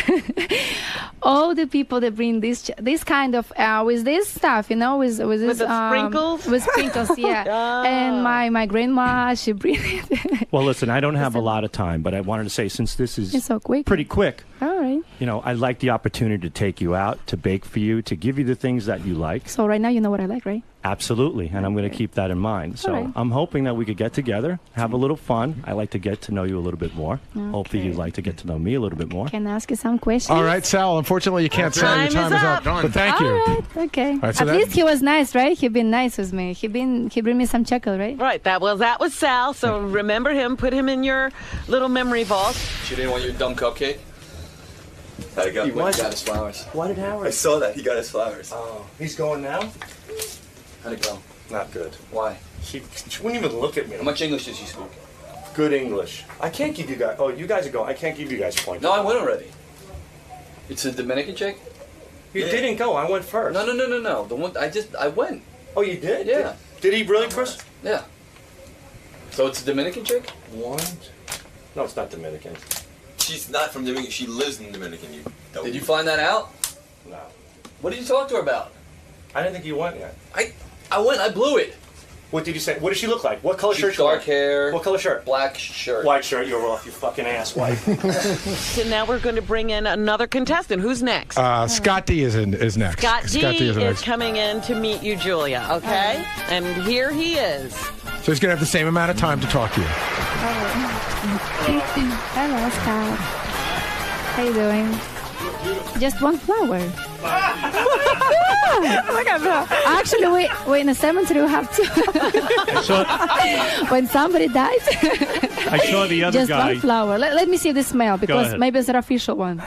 S12: all the people that bring this kind of with this stuff, you know, with this
S4: the sprinkles?
S12: with sprinkles, yeah. And my grandma, she bring it.
S19: Well, listen, I don't have a lot of time, but I wanted to say since this is
S12: It's so quick.
S19: pretty quick,
S12: All right.
S19: you know, I'd like the opportunity to take you out, to bake for you, to give you the things that you like.
S12: So right now you know what I like, right?
S19: Absolutely, and I'm going to keep that in mind. So
S12: right.
S19: I'm hoping that we could get together, have a little fun. I like to get to know you a little bit more. Hopefully you'd like to get to know me a little bit more.
S12: Can I ask you some questions?
S5: All right, Sal. Unfortunately, you can't say your time is up. But thank you.
S12: All right, okay.
S5: All right, so
S12: At
S5: that-
S12: least he was nice, right? He been nice with me. He bring me some chocolate, right?
S4: Right. That was Sal. So remember him. Put him in your little memory vault.
S14: She didn't want your dumb cupcake? How'd it go?
S18: He went and got his flowers.
S14: Why did Howard? I saw that. He got his flowers.
S9: Oh, he's going now?
S18: How'd it go?
S9: Not good.
S18: Why?
S9: She wouldn't even look at me.
S18: How much English does he speak?
S9: Good English. I can't give you guys. Oh, you guys are going. I can't give you guys points.
S18: No, I went already. It's a Dominican chick?
S9: You didn't go. I went first.
S18: No. The one I went.
S9: Oh, you did?
S18: Yeah.
S9: Did he really, Chris?
S18: Yeah. So it's a Dominican chick?
S9: What? No, it's not Dominican.
S14: She's not from Dominican. She lives in Dominican.
S18: Did you find that out?
S9: No.
S18: What did you talk to her about?
S9: I didn't think you went yet.
S18: I went. I blew it.
S9: What did you say? What does she look like? What color shirt?
S18: Dark hair.
S9: What color shirt?
S18: Black shirt.
S9: White shirt. You're off. You fucking asswipe.
S4: So now we're going to bring in another contestant. Who's next?
S5: Scott D is next.
S4: Scott D is
S5: next.
S4: coming in to meet you, Julia. Okay, and here he is.
S5: So he's going to have the same amount of time to talk to you.
S12: Hello, Scott. How you doing? Just one flower. Look at that. Actually, we in the cemetery we have two. When somebody dies,
S2: I saw the other
S12: just
S2: guy.
S12: one flower. Let me see the smell because
S2: ahead.
S12: maybe it's an official one.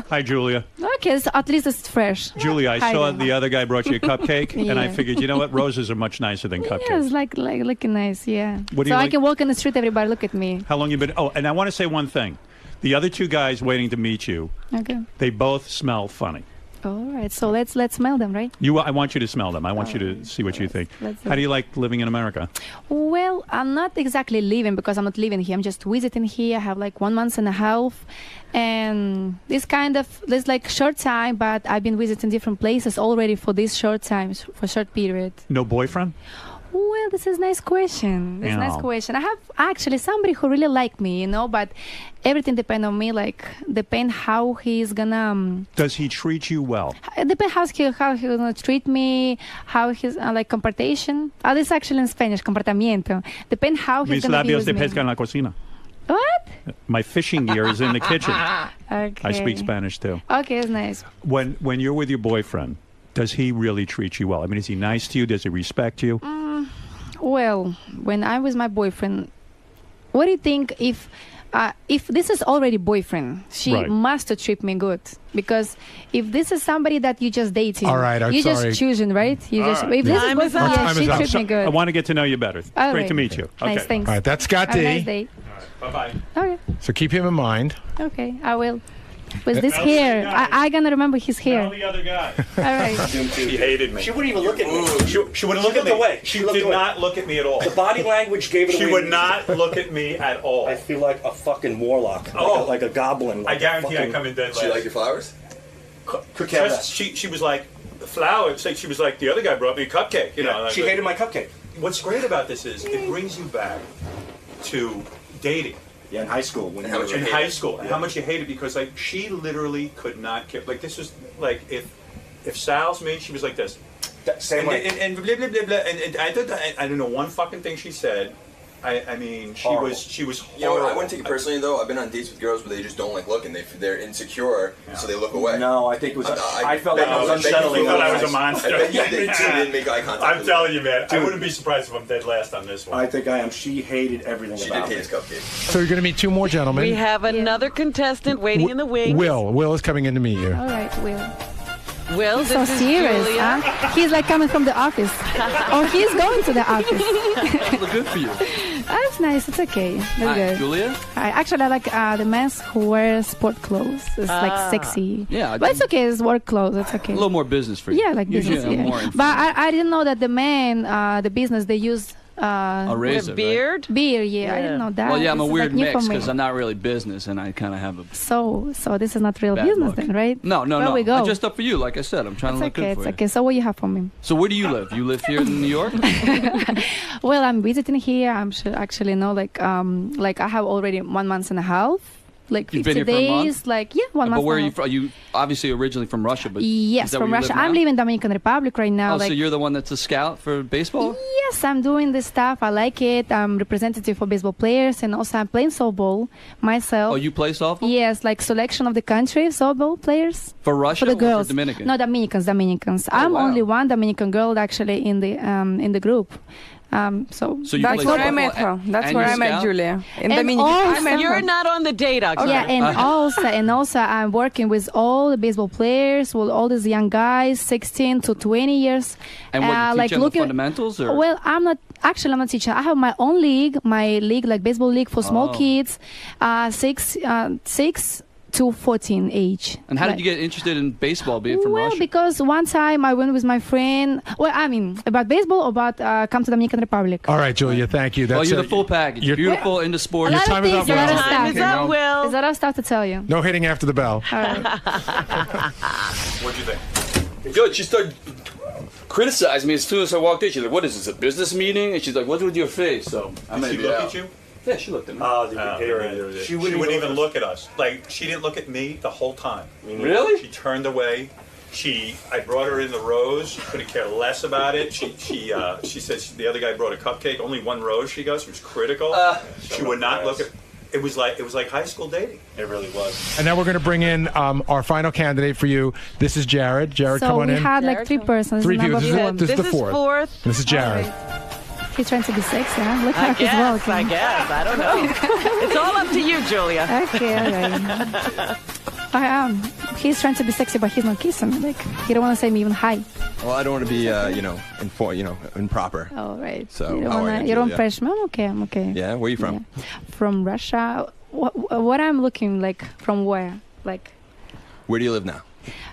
S2: Hi, Julia.
S12: Okay, so at least it's fresh.
S2: Julia, I
S12: Hi
S2: saw
S12: there.
S2: the other guy brought you a cupcake, and I
S12: Yeah.
S2: figured, you know what, roses are much nicer than cupcakes.
S12: Yeah, it's like looking nice. Yeah.
S2: What do
S12: So
S2: you
S12: I
S2: like?
S12: can walk in the street, everybody look at me.
S2: How long you been? Oh, and I want to say one thing. The other two guys waiting to meet you,
S12: Okay.
S2: they both smell funny.
S8: All right, so let's smell them, right?
S2: I want you to smell them. I want you to see what you think. How do you like living in America?
S8: Well, I'm not exactly living because I'm not living here. I'm just visiting here. I have like 1 month and a half, and this like short time. But I've been visiting different places already for this short time, for short period.
S2: No boyfriend?
S8: Well, this is a nice question. It's a nice question. I have actually somebody who really like me, but everything depends on me. Like, depend how he's gonna.
S2: Does he treat you well?
S8: It depends how he's gonna treat me, how he's like comportation. This is actually in Spanish, comportamiento. Depend how he's
S2: Mis
S8: gonna be
S2: labios
S8: with
S2: de
S8: me.
S2: pesca en la cocina.
S8: What?
S2: My fishing gear is in the kitchen.
S8: Okay.
S2: I speak Spanish too.
S8: Okay, it's nice.
S2: When you're with your boyfriend, does he really treat you well? I mean, is he nice to you? Does he respect you?
S8: Well, when I'm with my boyfriend, what do you think if this is already boyfriend, she must treat me good? Because if this is somebody that you just dating,
S5: all right,
S8: you just choosing, right? You just if this is boyfriend, she treats me good.
S2: I want to get to know you better.
S8: All
S2: Great
S8: right.
S2: to meet you.
S8: Nice,
S2: Okay.
S8: thanks.
S5: All right, that's Scott
S8: Have a
S5: D.
S8: nice day.
S2: Bye-bye.
S8: Okay.
S5: So keep him in mind.
S8: Okay, I will. With this hair, I gonna remember his hair.
S2: the other guy.
S8: All right.
S6: She hated me.
S9: She wouldn't even look at me.
S6: She wouldn't look at me.
S9: Away.
S6: She
S9: looked
S6: did
S9: away.
S6: not look at me at all.
S9: The body language gave it away.
S6: She would not look at me at all.
S9: I feel like a fucking warlock.
S6: Oh.
S9: Like a goblin.
S6: I guarantee I come in dead last.
S14: She like your flowers?
S9: Could care less.
S6: She was like, the flowers. Like, she was like, the other guy brought me a cupcake. You know, like,
S9: she hated my cupcake.
S6: What's great about this is it brings you back to dating.
S9: Yeah, in high school.
S6: In high school, and how much you hate it because like she literally could not care. Like this was like if Sal's me, she was like this.
S9: Same way.
S6: And blah blah blah blah. And I don't know one fucking thing she said. I mean, she was horrible.
S14: You know what, I wouldn't take it personally though. I've been on dates with girls where they just don't like looking. They're insecure, so they look away.
S9: No, I think it was. I felt like it was unsettling.
S6: I thought I was a monster.
S14: I bet you didn't make eye contact.
S6: I'm telling you, man. I wouldn't be surprised if I'm dead last on this one.
S9: I think I am. She hated everything about
S14: She
S9: me.
S14: did hate his cupcake.
S5: So you're going to meet two more gentlemen.
S4: We have another contestant waiting in the wings.
S5: Will is coming in to meet you.
S8: All right, Will.
S4: Will,
S8: He's so
S4: this is
S8: serious,
S4: Julia.
S8: huh? He's like coming from the office. Or he's going to the office.
S3: Look good for you.
S8: That's nice. It's okay. That's
S3: Hi,
S8: good.
S3: Julia?
S8: Actually, I like the men who wear sport clothes. It's like sexy.
S3: Yeah,
S8: but it's okay. It's work clothes. It's okay.
S3: A little more business for you.
S8: Yeah, like business.
S3: Usually I'm more
S8: Yeah. But I didn't know that the men, the business, they use
S3: a razor,
S4: with beard?
S8: Beard, yeah. I didn't know that.
S3: Well, yeah, I'm a
S8: This is,
S3: weird
S8: like, new
S3: mix
S8: for me.
S3: because I'm not really business and I kind of have a
S8: So this is not real
S3: bad
S8: business
S3: look.
S8: then, right?
S3: No,
S8: Where we go?
S3: Just up for you. Like I said, I'm trying
S8: It's
S3: to look
S8: okay.
S3: good
S8: It's
S3: for
S8: okay. So what you have for me?
S3: you. So where do you live? You live here in New York?
S8: Well, I'm visiting here. I'm actually like I have already 1 month and a half. Like
S3: You've
S8: 50
S3: been here for a
S8: days,
S3: month?
S8: like 1 month.
S3: But where are
S8: and a
S3: you from? Are you obviously originally from Russia, but
S8: Yes,
S3: is that
S8: from
S3: where you
S8: Russia.
S3: live
S8: I'm
S3: now?
S8: living Dominican Republic right now.
S3: Oh,
S8: like,
S3: so you're the one that's a scout for baseball?
S8: Yes, I'm doing this stuff. I like it. I'm representative for baseball players, and also I'm playing softball myself.
S3: Oh, you play softball?
S8: Yes, like selection of the country softball players.
S3: For Russia
S8: For the
S3: or
S8: girls.
S3: for Dominican?
S8: No, Dominicans. I'm
S3: wow.
S8: only one Dominican girl actually in the group. So
S3: you
S13: That's
S3: play
S13: where I
S3: softball
S13: met her. That's
S3: and
S13: where
S3: you're
S13: I met
S3: scout?
S13: Julia. In
S8: And
S13: Dominican. I met
S4: You're
S13: her.
S4: not on the date, actually.
S8: Yeah, and also I'm working with all the baseball players, with all these young guys, 16 to 20 years.
S3: And what, you teach
S8: like
S3: them the
S8: looking.
S3: fundamentals? Or?
S8: Well, I'm not teaching. I have my own league, like baseball league for small kids, 6 to 14 age.
S3: And how did you get interested in baseball, being from
S8: Well,
S3: Russia?
S8: because one time I went with my friend. Well, I mean, about baseball or about come to Dominican Republic.
S5: All right, Julia, thank you. That's
S3: You're the full package.
S5: you're-
S3: Beautiful, into
S8: A
S3: sports.
S8: lot
S5: time
S8: of
S5: is
S8: things,
S5: up,
S8: a lot of
S5: Will.
S8: stuff.
S4: Is that Will?
S8: There's a lot of stuff to tell you.
S5: No hitting after the bell.
S8: All right.
S6: What'd you think?
S11: Good. She started criticizing me as soon as I walked in. She's like, "What is this? A business meeting?" And she's like, "What's with your face?" So I
S6: Did
S11: made
S6: she
S11: it
S6: look
S11: out.
S6: at you?
S11: Yeah, she looked at me.
S6: She wouldn't even look at us. Like she didn't look at me the whole time.
S11: Really?
S6: She turned away. I brought her in the rose. She couldn't care less about it. She said the other guy brought a cupcake. Only one rose. She goes. She was critical. She would not look at. It was like high school dating.
S9: It really was.
S5: And now we're going to bring in our final candidate for you. This is Jared. Jared,
S8: So
S5: come on
S8: we
S5: in.
S8: had like 3 persons.
S5: Three
S8: number
S5: people.
S8: four.
S5: This is the fourth. This is Jared.
S8: He's trying to be sexy, huh? Look
S4: I
S8: how he's
S4: guess.
S8: walking.
S4: I guess. I don't know. It's all up to you, Julia.
S8: Okay, all right. He's trying to be sexy, but he's not kissing me. Like, he don't want to say me even hi.
S14: Well, I don't want to be, improper.
S8: All right.
S14: So,
S8: you
S14: how are you,
S8: don't
S14: Julia?
S8: pressure me. I'm okay.
S14: Yeah, where are you from?
S8: Yeah. From Russia. What I'm looking like from where? Like
S14: Where do you live now?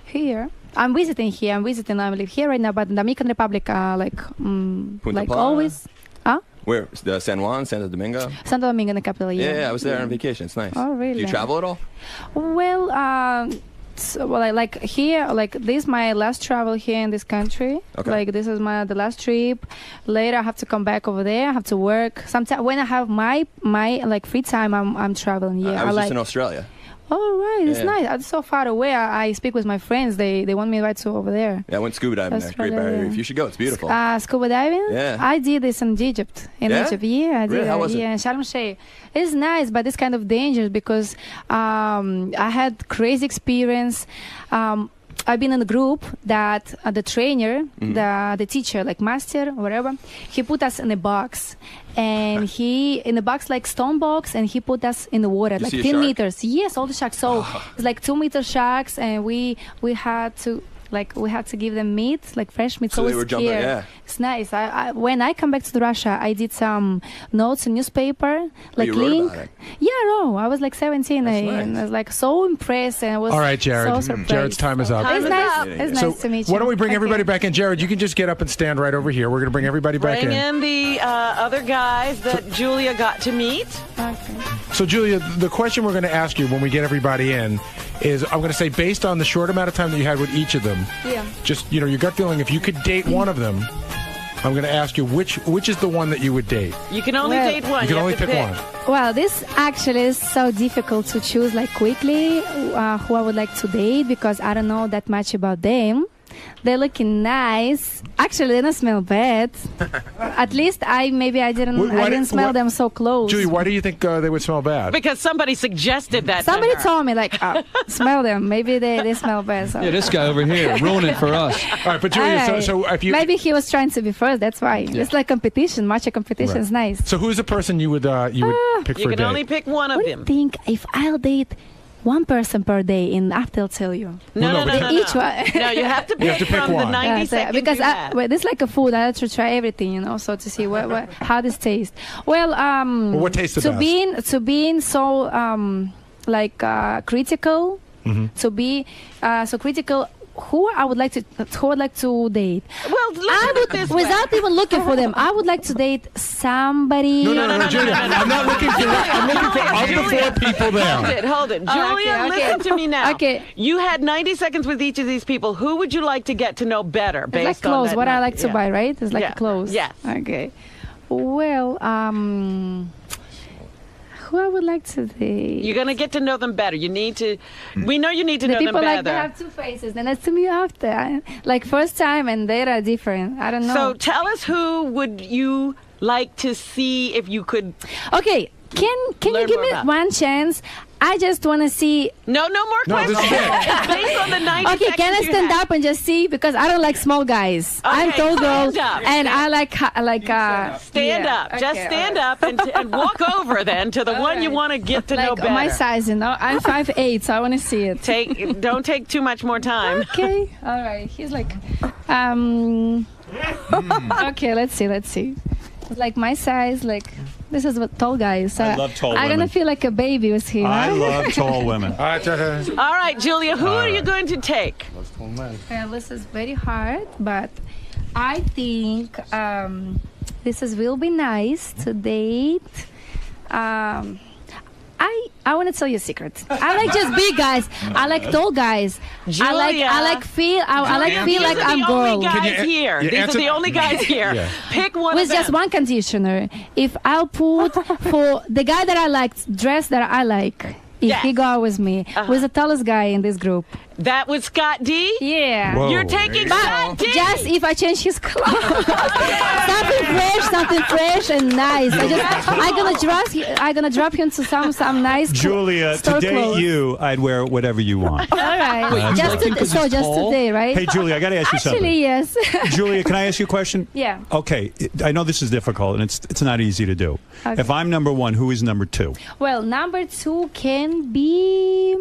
S8: here. I'm visiting here. I live here right now, but in Dominican Republic, like
S14: Punta Plana?
S8: always. Huh?
S14: Where? San Juan, Santo Domingo?
S8: Santo Domingo, the capital.
S14: Yeah, I was there on vacation. It's nice.
S8: Oh, really?
S14: Do you travel at all?
S8: Well, so, well, like here, like this is my last travel here in this country.
S14: Okay.
S8: Like this is the last trip. Later, I have to come back over there. I have to work. Sometimes when I have my like free time, I'm traveling. Yeah,
S14: I was just
S8: like.
S14: in Australia.
S8: Oh, right. It's
S14: Yeah.
S8: nice. It's so far away. I speak with my friends. They want me right to over there.
S14: Yeah, I went scuba diving there. Great
S8: Australia,
S14: Barrier
S8: yeah.
S14: Reef. You should go. It's beautiful.
S8: Scuba diving?
S14: Yeah.
S8: I did this in Egypt.
S14: Yeah?
S8: Egypt, yeah, I did.
S14: Really? How was it?
S8: Yeah, in Sharm el-Sheikh. It's nice, but it's kind of dangerous because I had crazy experience. I've been in a group that the trainer, the teacher, like master, whatever, he put us in a box. And he, in a box like stone box, and he put us in the water,
S14: You
S8: like
S14: see a
S8: 10
S14: shark?
S8: meters. Yes, all the sharks. So it's like 2-meter sharks, and we had to. Like we had to give them meat, like fresh meat.
S14: So they were jumping,
S8: scared.
S14: yeah.
S8: It's nice. When I come back to Russia, I did some notes in newspaper, like
S14: you wrote
S8: link.
S14: about it.
S8: Yeah, no, I was like 17,
S14: That's
S8: and
S14: nice.
S8: I was like so impressed, and I was
S5: All right, Jared.
S8: so surprised.
S5: Jared's time is up.
S8: It's nice. It's
S5: So
S8: nice to meet you.
S5: why don't we bring
S8: Okay.
S5: everybody back in? Jared, you can just get up and stand right over here. We're going to bring everybody back
S4: Bring
S5: in.
S4: in the other guys that Julia got to meet.
S5: So, Julia, the question we're going to ask you when we get everybody in is, I'm going to say, based on the short amount of time that you had with each of them,
S8: Yeah.
S5: just, your gut feeling, if you could date one of them, I'm going to ask you which is the one that you would date.
S4: You can only
S8: Well-
S4: date one.
S5: You can
S4: have
S5: only
S4: to
S5: pick one.
S8: Well, this actually is so difficult to choose like quickly who I would like to date because I don't know that much about them. They're looking nice. Actually, they don't smell bad. At least I didn't smell them so close.
S5: Julie, why do you think they would smell bad?
S4: Because somebody suggested that.
S8: Somebody
S4: to her.
S8: told me like, smell them. Maybe they smell bad. So.
S3: Yeah, this guy over here ruining it for us.
S5: All right, but Julia,
S8: All right.
S5: so if you...
S8: Maybe he was trying to be first. That's why. It's like competition. Matcha competition is nice.
S5: So who's the person you would pick
S4: You
S5: for a
S4: can
S5: date?
S4: only pick one of
S8: What do you
S4: them.
S8: think if I'll date one person per day, and after I'll tell you.
S4: No.
S8: Each one.
S4: No, you have to pick,
S5: You have to pick
S4: from the
S5: one.
S4: 90 seconds
S8: because
S4: you had.
S8: this is like a food. I have to try everything, so to see how this tastes. Well,
S5: what tastes the best?
S8: to being so critical, to be so critical. Who I would like to date?
S4: Well, look at it this way.
S8: Without even looking for them, I would like to date somebody.
S5: No, Julia, I'm not looking for I'm looking for of the 4 people there.
S4: Hold it. Julia,
S8: okay.
S4: listen to me now.
S8: Okay.
S4: You had 90 seconds with each of these people. Who would you like to get to know better
S8: It's
S4: based
S8: like
S4: on
S8: clothes.
S4: that?
S8: What I like to
S4: Yeah.
S8: buy, right? It's like
S4: Yeah.
S8: clothes.
S4: Yes.
S8: Okay. Well, who I would like to date?
S4: You're going to get to know them better. You need to. We know you need to
S8: The
S4: know them
S8: people like
S4: better.
S8: they have 2 faces. Then it's to me after, like first time, and they are different. I don't know.
S4: So tell us who would you like to see if you could.
S8: Okay, can you
S4: Learn
S8: give
S4: more
S8: me
S4: about.
S8: one chance? I just want to see.
S4: No more
S5: No,
S4: questions.
S5: this is it.
S4: Based on the 90
S8: Okay,
S4: seconds
S8: can I
S4: you
S8: stand
S4: had.
S8: up and just see? Because I don't like small guys. I'm
S4: Okay,
S8: tall girl,
S4: stand up.
S8: and I like
S4: Stand
S8: yeah.
S4: up. Just
S8: Okay,
S4: stand
S8: all
S4: up and walk over then to the one you want to get to know
S8: like
S4: better.
S8: my size, I'm 5'8", so I want to see it.
S4: Don't take too much more time.
S8: Okay, all right. He's like, okay, let's see. It's like my size, like this is what tall guys.
S2: I love tall
S8: I'm
S2: women.
S8: gonna feel like a baby with him.
S2: I love tall women.
S5: All right,
S4: All right, Julia, who are you going to take?
S8: Well, this is very hard, but I think will be nice to date. I want to tell you a secret. I like just big guys. I like tall guys.
S4: Julia.
S8: I like feel like I'm
S4: These
S8: girl.
S4: are the only guys here.
S5: you
S4: These
S5: answer-
S4: are the only guys here.
S5: Yeah.
S4: Pick one
S8: With
S4: of them.
S8: just one conditioner. If I'll put for the guy that I like, dress that I like, if
S4: Yes.
S8: he go with me, with the tallest guy in this group.
S4: That was Scott D?
S8: Yeah.
S5: Whoa.
S4: You're taking Scott D?
S8: Just if I change his clothes, something fresh and nice. I'm gonna drop him to some nice.
S2: Julia,
S8: store
S2: to date
S8: clothes.
S2: you, I'd wear whatever you want.
S8: All right.
S2: Wait,
S8: just today, right?
S2: Hey, Julia, I got to ask you something.
S8: Actually, yes.
S2: Julia, can I ask you a question?
S8: Yeah.
S2: Okay, I know this is difficult, and it's not easy to do.
S8: Okay.
S2: If I'm number 1, who is number 2?
S8: Well, number 2 can be.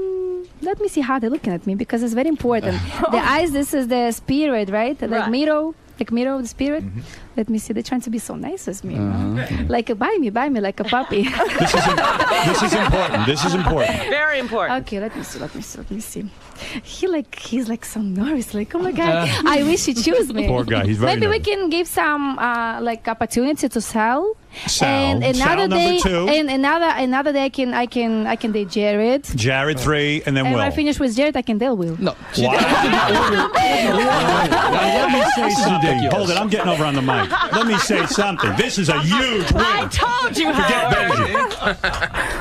S8: Let me see how they're looking at me because it's very important. The eyes, this is the spirit, right? Like
S4: Right.
S8: Miro. like mirror of the spirit. Let me see. They're trying to be so nice with me. You know? Like buy me like a puppy.
S2: This is important. This is important.
S4: Very important.
S8: Okay, let me see. He's like so nervous. Like, oh my God, I wish he chose me.
S2: Poor guy. He's very
S8: Maybe we
S2: nervous.
S8: can give some like opportunity to Sal.
S2: Sal.
S8: And another
S2: Sal
S8: day,
S2: number 2.
S8: and another day I can date Jared.
S2: Jared 3, and then
S8: And
S2: Will.
S8: when I finish with Jared, I can date Will.
S3: No.
S2: Let me say something. Hold it. I'm getting over on the mic. Let me say something. This is a huge win.
S4: I told you,
S2: Forget
S4: Howard.
S2: Benji.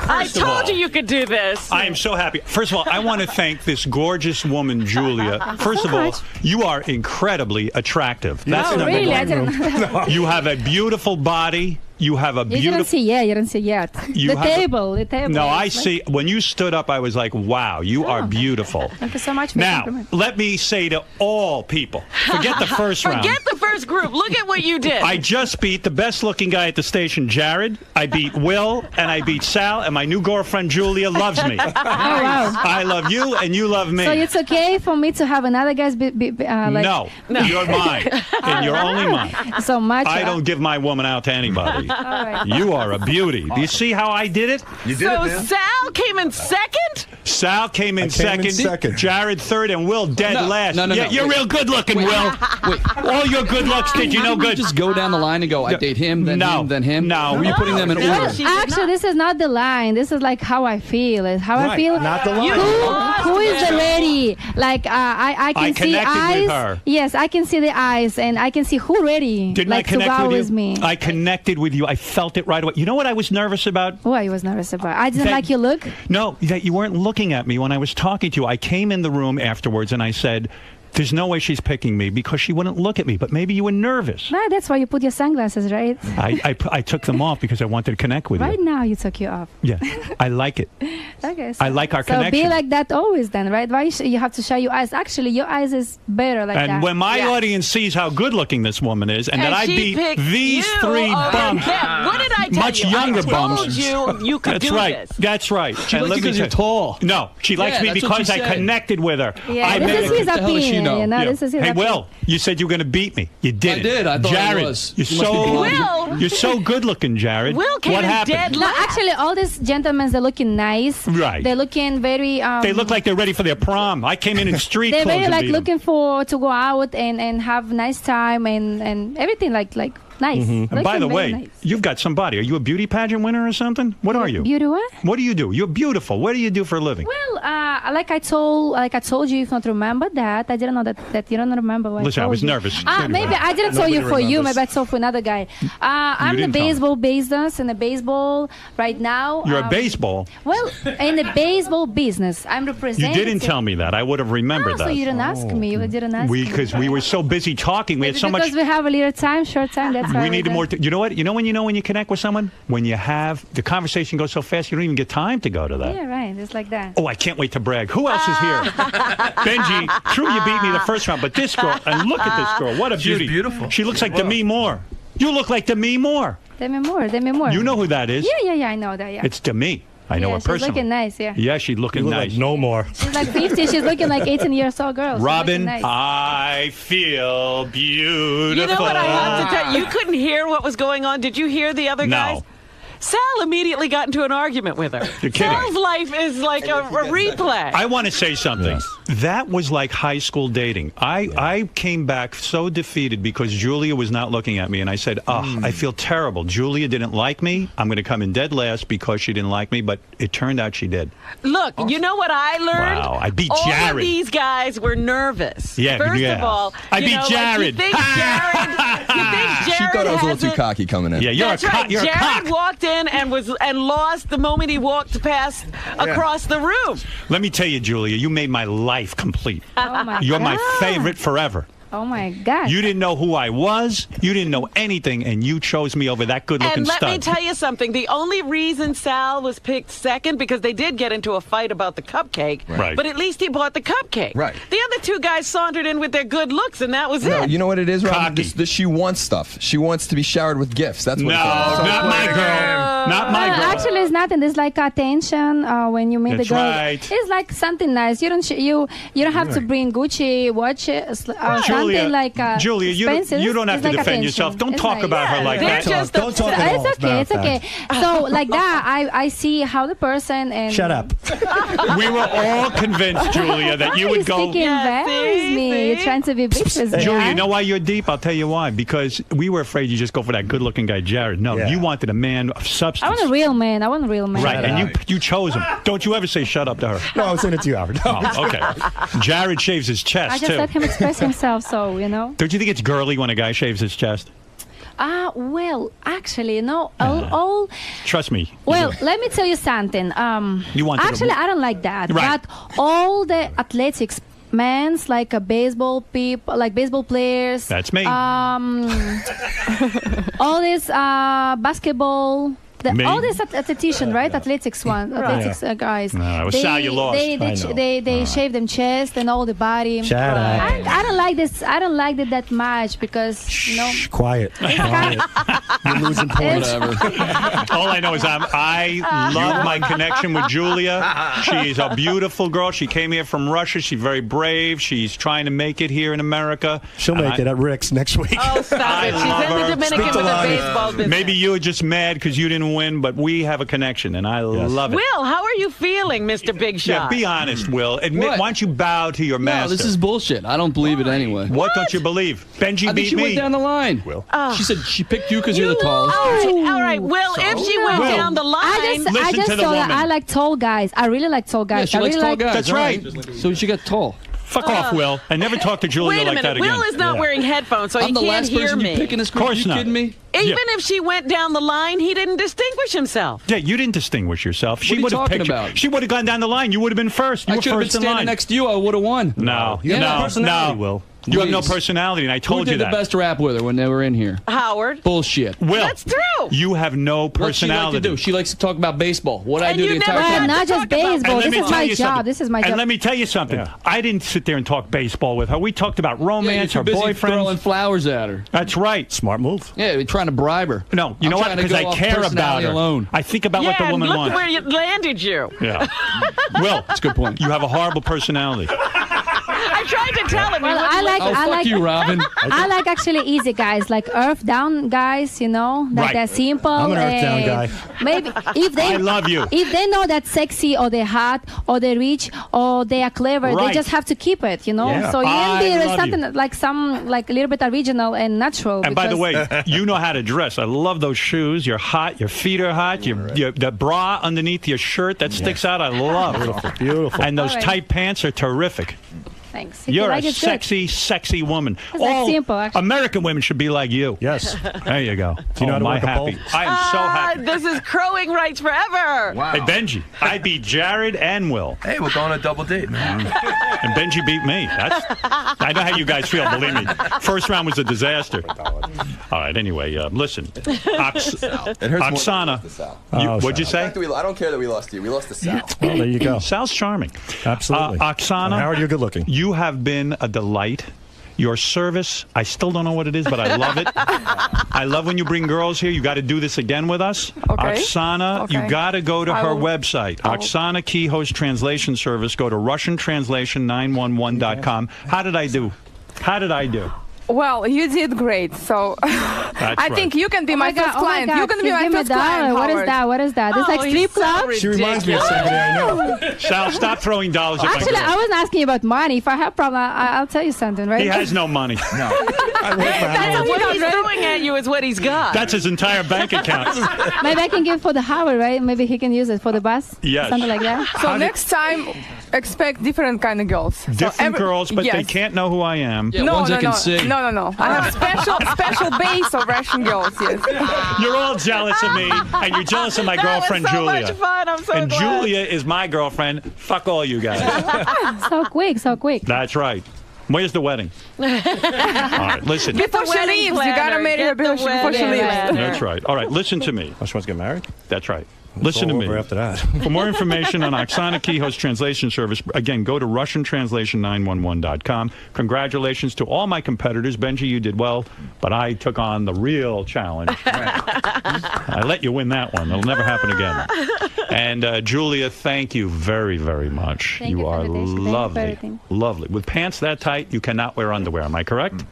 S4: I
S2: First of
S4: told
S2: all,
S4: you could do this.
S2: I am so happy. First of all, I want to thank this gorgeous woman, Julia. First of all, you are incredibly attractive. That's
S8: Oh,
S2: number
S8: really? I
S2: one.
S8: didn't.
S2: You have a beautiful body. You have a
S8: You didn't
S2: beautiful.
S8: see yet. You didn't see yet.
S2: You
S8: The
S2: have a-
S8: table.
S2: No, I
S8: It's like-
S2: see. When you stood up, I was like, wow, you are beautiful.
S8: Thank you so much for the
S2: Now,
S8: compliment.
S2: let me say to all people, forget the first round.
S4: Forget the first group. Look at what you did.
S2: I just beat the best looking guy at the station, Jared. I beat Will, and I beat Sal, and my new girlfriend, Julia, loves me.
S8: Oh, wow.
S2: I love you, and you love me.
S8: So it's okay for me to have another guy's like
S2: No, you're mine, and you're only mine.
S8: so much.
S2: I don't give my woman out to anybody.
S8: All right.
S2: You are a beauty. Do you see how I did it?
S20: You did
S4: So
S20: it, man.
S4: Sal came in second?
S2: Sal came in, second, Jared third, and Will dead last.
S3: No,
S2: Yeah, you're
S3: wait.
S2: real good looking, Will.
S3: Wait.
S2: All your good looks did you no good.
S3: Just go down the line and go, I date him, then
S2: No.
S3: him, then him.
S2: No.
S3: Were you putting them in order?
S8: Actually, this is not the line. This is like how I feel. It's how I
S2: Right,
S8: feel.
S2: not the line.
S8: Who is the lady? Like I can
S2: I
S8: see
S2: connected
S8: eyes.
S2: with her.
S8: Yes, I can see the eyes, and I can see who ready.
S2: Didn't
S8: like
S2: I connect
S8: to go
S2: with you?
S8: me.
S2: I connected with you. I felt it right away. You know what I was nervous about?
S8: Oh, I was nervous about. I didn't
S2: That-
S8: like your look.
S2: No, that you weren't looking at me when I was talking to you. I came in the room afterwards and I said, there's no way she's picking me because she wouldn't look at me. But maybe you were nervous.
S8: No, that's why you put your sunglasses, right?
S2: I took them off because I wanted to connect with
S8: Right
S2: you.
S8: now, you took you off.
S2: Yeah, I like it.
S8: Okay.
S2: I like our
S8: so
S2: connection.
S8: be like that always, then, right? Why you have to show your eyes? Actually, your eyes is better like that.
S2: And when my
S8: Yeah.
S2: audience sees how good looking this woman is, and that I
S4: she
S2: beat
S4: picked
S2: these
S4: you
S2: 3
S4: over
S2: bums,
S4: him. What did I tell
S2: much
S4: you?
S2: younger
S4: I told
S2: bums.
S4: you could
S2: That's
S4: do
S2: right.
S4: this.
S2: That's right.
S3: She
S2: And
S3: likes
S2: let
S3: you
S2: me
S3: because you're
S2: tell-
S3: tall.
S2: No, she likes
S3: Yeah,
S2: me
S3: that's what
S2: because
S3: she
S2: I
S3: said.
S2: connected with her.
S8: Yeah,
S2: I
S8: this
S2: met
S8: is
S2: her-
S8: his
S3: the hell does she
S8: opinion.
S3: know?
S8: You know,
S2: Yeah.
S8: this is his
S2: Hey,
S8: opinion.
S2: Will, you said you were going to beat me. You did
S3: I
S2: it.
S3: did. I thought I
S2: Jared,
S3: was.
S2: you're
S3: You must be
S2: so
S3: blind.
S4: Will.
S2: you're so good looking, Jared.
S4: Will came
S2: what
S4: in
S2: happened?
S4: dead
S8: No, actually, all these gentlemen, they're looking nice.
S2: Right.
S8: They're looking very.
S2: They look like they're ready for their prom. I came in street
S8: They're
S2: clothes.
S8: very
S2: and
S8: like
S2: beat 'em.
S8: looking for to go out and have nice time and everything like nice.
S2: And by
S8: Looking
S2: the
S8: very
S2: way,
S8: nice.
S2: you've got some body. Are you a beauty pageant winner or something? What are you?
S8: Beauty what?
S2: What do you do? You're beautiful. What do you do for a living?
S8: Well, like I told you, if not remember that, I didn't know that you don't remember what
S2: Listen, I
S8: told
S2: was
S8: you.
S2: nervous.
S8: Maybe I didn't tell you
S2: Nobody
S8: for you.
S2: remembers.
S8: Maybe I told for another guy. I'm the
S2: didn't tell me.
S8: baseball business in the baseball right now.
S2: You're a baseball.
S8: Well, in the baseball business, I'm
S2: You
S8: representing.
S2: didn't tell me that. I would have remembered
S8: So
S2: that.
S8: you didn't ask me. You didn't ask me.
S2: Because we were so busy talking. We had so much.
S8: Because we have a little time, short time. That's why
S2: We needed
S8: did.
S2: more. You know what? You know when you connect with someone? When you have the conversation goes so fast, you don't even get time to go to that.
S8: Yeah, right. It's like that.
S2: Oh, I can't wait to brag. Who else is here? Benji, true you beat me the first round, but this girl, and look at this girl. What a
S9: She's
S2: beauty.
S9: beautiful.
S2: She looks like Demi Moore. You look like Demi Moore.
S8: Demi Moore.
S2: You know who that is?
S8: Yeah, I know that, yeah.
S2: It's Demi. I know
S8: yeah,
S2: her
S8: she's
S2: personally.
S8: looking nice, yeah.
S2: Yeah, she's looking nice.
S19: no more.
S8: She's like 50. She's looking like 18 years old girl. She's
S2: Robin,
S8: looking nice.
S2: I feel beautiful.
S4: You know what I have to tell you? You couldn't hear what was going on. Did you hear the other
S2: No.
S4: guys? Sal immediately got into an argument with her.
S2: You're kidding.
S4: Sal's life is like a replay.
S2: I want to say something. That was like high school dating. I came back so defeated because Julia was not looking at me, and I said, I feel terrible. Julia didn't like me. I'm going to come in dead last because she didn't like me, but it turned out she did.
S4: Look, you know what I learned?
S2: Wow, I beat
S4: all
S2: Jared.
S4: Of these guys were nervous.
S2: Yeah,
S4: First
S2: yeah.
S4: of all,
S2: I
S4: you
S2: beat
S4: know,
S2: Jared.
S4: Like, you think Jared
S14: She thought I was a little
S4: has
S14: too cocky coming in.
S2: Yeah, you're
S4: That's
S2: a
S4: right.
S2: you're a
S4: Jared
S2: cock.
S4: walked in and lost the moment he walked past across the room.
S2: Let me tell you, Julia, you made my life complete.
S8: Oh my
S2: You're my
S8: God.
S2: favorite forever.
S8: Oh my God.
S2: You didn't know who I was. You didn't know anything, and you chose me over that good-looking
S4: And let
S2: stud.
S4: me tell you something. The only reason Sal was picked second, because they did get into a fight about the cupcake,
S14: Right.
S4: but at least he bought the cupcake.
S14: Right.
S4: The other two guys sauntered in with their good looks, and that was
S14: No,
S4: it.
S14: you know what it is, Robin?
S2: Cocky.
S14: She wants stuff. She wants to be showered with gifts. That's what
S2: No,
S14: it is.
S2: not my girl. Not my girl.
S8: Actually, it's nothing. There's like attention when you meet
S2: That's
S8: the girl.
S2: right.
S8: It's like something nice. You don't have to bring Gucci watches or something like
S2: Julia,
S8: expensive.
S2: you don't have
S8: It's
S2: to
S8: like
S2: defend
S8: attention.
S2: yourself. Don't
S8: It's
S2: talk
S8: like-
S2: about her like that.
S8: Don't talk
S2: at all.
S8: It's okay. It's okay. So like that, I see how the person and
S2: Shut up. We were all convinced, Julia, that you would go.
S8: Speaking embarrass me. You're trying to be bitch with me.
S2: Julia, you know why you're deep? I'll tell you why. Because we were afraid you just go for that good-looking guy, Jared. No, you wanted a man of
S8: I
S2: substance.
S8: want a real man.
S2: Right, and you chose him. Don't you ever say shut up to her.
S7: No, I was saying it to you, Howard.
S2: Oh, okay. Jared shaves his
S8: I
S2: chest,
S8: just
S2: too.
S8: let him express himself, so, you know.
S2: Don't you think it's girly when a guy shaves his chest?
S8: Well, actually, no. All
S2: Trust me.
S8: well, let me tell you something.
S2: You wanted
S8: Actually,
S2: a-
S8: I don't like that.
S2: Right.
S8: But all the athletics men's like a baseball people, like baseball players.
S2: That's me.
S8: All this basketball.
S2: Me?
S8: All these athletician, right? Athletics guys.
S2: No, it was cellulose.
S8: They shave them chest and all the body.
S7: Shut up.
S8: I don't like this. I don't like it that much because you know.
S7: Quiet. You're losing points.
S2: All I know is I love my connection with Julia. She's a beautiful girl. She came here from Russia. She's very brave. She's trying to make it here in America.
S7: She'll make it at Rick's next week.
S4: Oh, stop it. She's in the Dominican with the baseball business.
S2: Maybe you were just mad because you didn't win, but we have a connection, and I love it.
S4: Will, how are you feeling, Mr. Big Shot?
S2: Yeah, be honest, Will. Admit, why don't you bow to your master?
S3: No, this is bullshit. I don't believe it anyway.
S2: What don't you believe? Benji
S3: I think
S2: beat
S3: she
S2: me.
S3: went down the line.
S2: Will.
S3: She said she picked you because you're the tallest.
S4: All right. Will, if she went
S2: Will.
S4: down the line.
S8: I just saw that I like tall guys. I really like tall guys.
S3: Yeah, she
S8: I
S3: likes
S8: really
S3: tall
S8: like
S3: guys.
S2: That's right.
S3: So she got tall.
S2: Fuck off, Will. And never talk to Julia
S4: Wait a
S2: like
S4: minute.
S2: that again.
S4: Will is not wearing headphones, so
S3: I'm
S4: he
S3: the
S4: can't
S3: last
S4: hear
S3: person you
S4: me.
S3: pick in this
S2: Of
S3: group.
S2: course
S3: you
S2: not.
S3: kidding me?
S4: Even if she went down the line, he didn't distinguish himself.
S2: Yeah, you didn't distinguish yourself. She
S3: What are you
S2: would have
S3: talking
S2: picked you.
S3: about?
S2: She would have gone down the line. You would have been first. You
S3: I
S2: were
S3: should have been
S2: first in
S3: standing
S2: line.
S3: next to you. I would have won.
S2: No,
S3: You have no
S2: no,
S3: personality,
S2: no.
S3: Will.
S2: You have no
S3: Please.
S2: personality, and I
S3: Who
S2: told
S3: did
S2: you
S3: the
S2: that.
S3: best rap with her when they were in here?
S4: Howard.
S3: Bullshit.
S2: Will,
S4: That's true.
S2: you have no
S3: What's she like
S2: personality.
S3: to do? She likes to talk about baseball. What I
S4: And
S3: do
S4: you
S3: the entire
S4: never
S3: time.
S4: had
S8: not just baseball.
S2: And let
S8: This
S2: me
S8: is
S2: tell
S8: my
S2: you
S8: job.
S2: something.
S8: This is my job.
S2: And let me tell you something. I didn't sit there and talk baseball with her. We talked about romance,
S3: you're
S2: her
S3: too busy
S2: boyfriend.
S3: throwing flowers at her.
S2: That's right.
S7: Smart move.
S3: Yeah, you're trying to bribe her.
S2: No, you know what?
S3: trying to
S2: Because
S3: go
S2: I
S3: off
S2: care about
S3: personality
S2: her.
S3: alone.
S2: I think about what the woman
S4: look
S2: wants.
S4: where it landed you.
S2: Yeah. Will,
S3: That's a good point.
S2: you have a horrible personality.
S4: I tried to tell him.
S8: Well, I like.
S3: Oh,
S8: I
S3: fuck
S8: like.
S3: you, Robin.
S8: I like actually easy guys, like earth down guys. You know, that
S2: Right.
S8: they're simple.
S7: I'm an earth down
S8: and
S7: guy.
S8: Maybe if they.
S2: I love you.
S8: If they know that sexy or they're hot or they're rich or they are clever,
S2: Right.
S8: they just have to keep it. You know.
S7: Yeah.
S8: So you
S2: I
S8: can be
S2: love
S8: something
S2: you.
S8: like some like a little bit original and natural.
S2: And by the
S8: because-
S2: way, you know how to dress. I love those shoes. You're hot. Your feet are hot. Your the bra underneath your shirt that sticks out. I love.
S7: Beautiful. Beautiful.
S2: And those
S8: All right.
S2: tight pants are terrific.
S8: Thanks. If you
S2: You're
S8: like
S2: a
S8: it, good.
S2: sexy, sexy woman.
S8: It's like simple, actually.
S2: American women should be like you.
S7: Yes.
S2: There you go.
S7: Do you know how to
S2: my
S7: work a
S2: happy.
S7: pole?
S2: I am so happy.
S4: This is crowing rights forever.
S6: Wow.
S2: Hey, Benji, I beat Jared and Will.
S6: Hey, we're going on a double date, man.
S2: And Benji beat me. I know how you guys feel, believe me. First round was a disaster. All right, anyway, listen.
S14: It hurts more
S2: Oksana,
S14: than Sal.
S2: what'd you say?
S14: I don't care that we lost to you. We lost to Sal.
S7: Well, there you go.
S2: Sal's charming.
S7: Absolutely.
S2: Oksana,
S7: Howard, you're good looking.
S2: you have been a delight. Your service, I still don't know what it is, but I love it. I love when you bring girls here. You got to do this again with us.
S13: Okay.
S2: Oksana,
S13: Okay.
S2: you got to go to
S13: I
S2: her
S13: will.
S2: website. Oksana Kehoe's translation service. Go to RussianTranslation911.com. How did I do? How did I do?
S13: Well, you did great. So I think you can be my first client. You can be my first client.
S8: What is
S13: Howard.
S8: that? What is that? It's
S4: Oh,
S8: like
S4: he's
S8: strip
S4: so
S8: club.
S7: She reminds me of somebody I know.
S2: Sal, stop throwing dollars at my
S8: Actually,
S2: girl.
S8: I wasn't asking you about money. If I have problem, I'll tell you something, right?
S2: He has no money.
S7: I like my
S4: That's what he's throwing at you is what he's got.
S2: That's his entire bank account.
S8: Maybe I can give for the Howard, right? Maybe he can use it for the bus.
S2: Yes.
S8: Something like that.
S13: So next time, expect different kind of girls. So
S2: Different girls, but they
S13: yes.
S2: can't know who I am.
S3: Yeah,
S13: No,
S3: ones
S13: no,
S3: that can
S13: no,
S3: sing.
S13: no. I have special base of Russian girls. Yes.
S2: You're all jealous of me, and you're jealous of my girlfriend,
S4: so
S2: Julia.
S4: much fun. I'm so
S2: And
S4: glad.
S2: Julia is my girlfriend. Fuck all you guys.
S8: So quick, so quick.
S2: That's right. Where's the wedding? All right, listen.
S13: Before she
S4: wedding
S13: leaves, you gotta
S4: planner.
S13: marry her
S4: Get the
S13: before she
S4: wedding
S13: leaves.
S4: planner.
S2: That's right. All right, listen to me.
S7: Oh, she wants to get married?
S2: That's right. Listen to me.
S7: After that.
S2: For more information on Oksana Kehoe's translation service, again, go to RussianTranslation911.com. Congratulations to all my competitors. Benji, you did well, but I took on the real challenge. I let you win that one. It'll never happen again. And Julia, thank you very, very much.
S8: Thank you
S2: are
S8: for the invitation. Thank you for
S2: lovely.
S8: everything.
S2: Lovely. With pants that tight, you cannot wear underwear. Am I correct?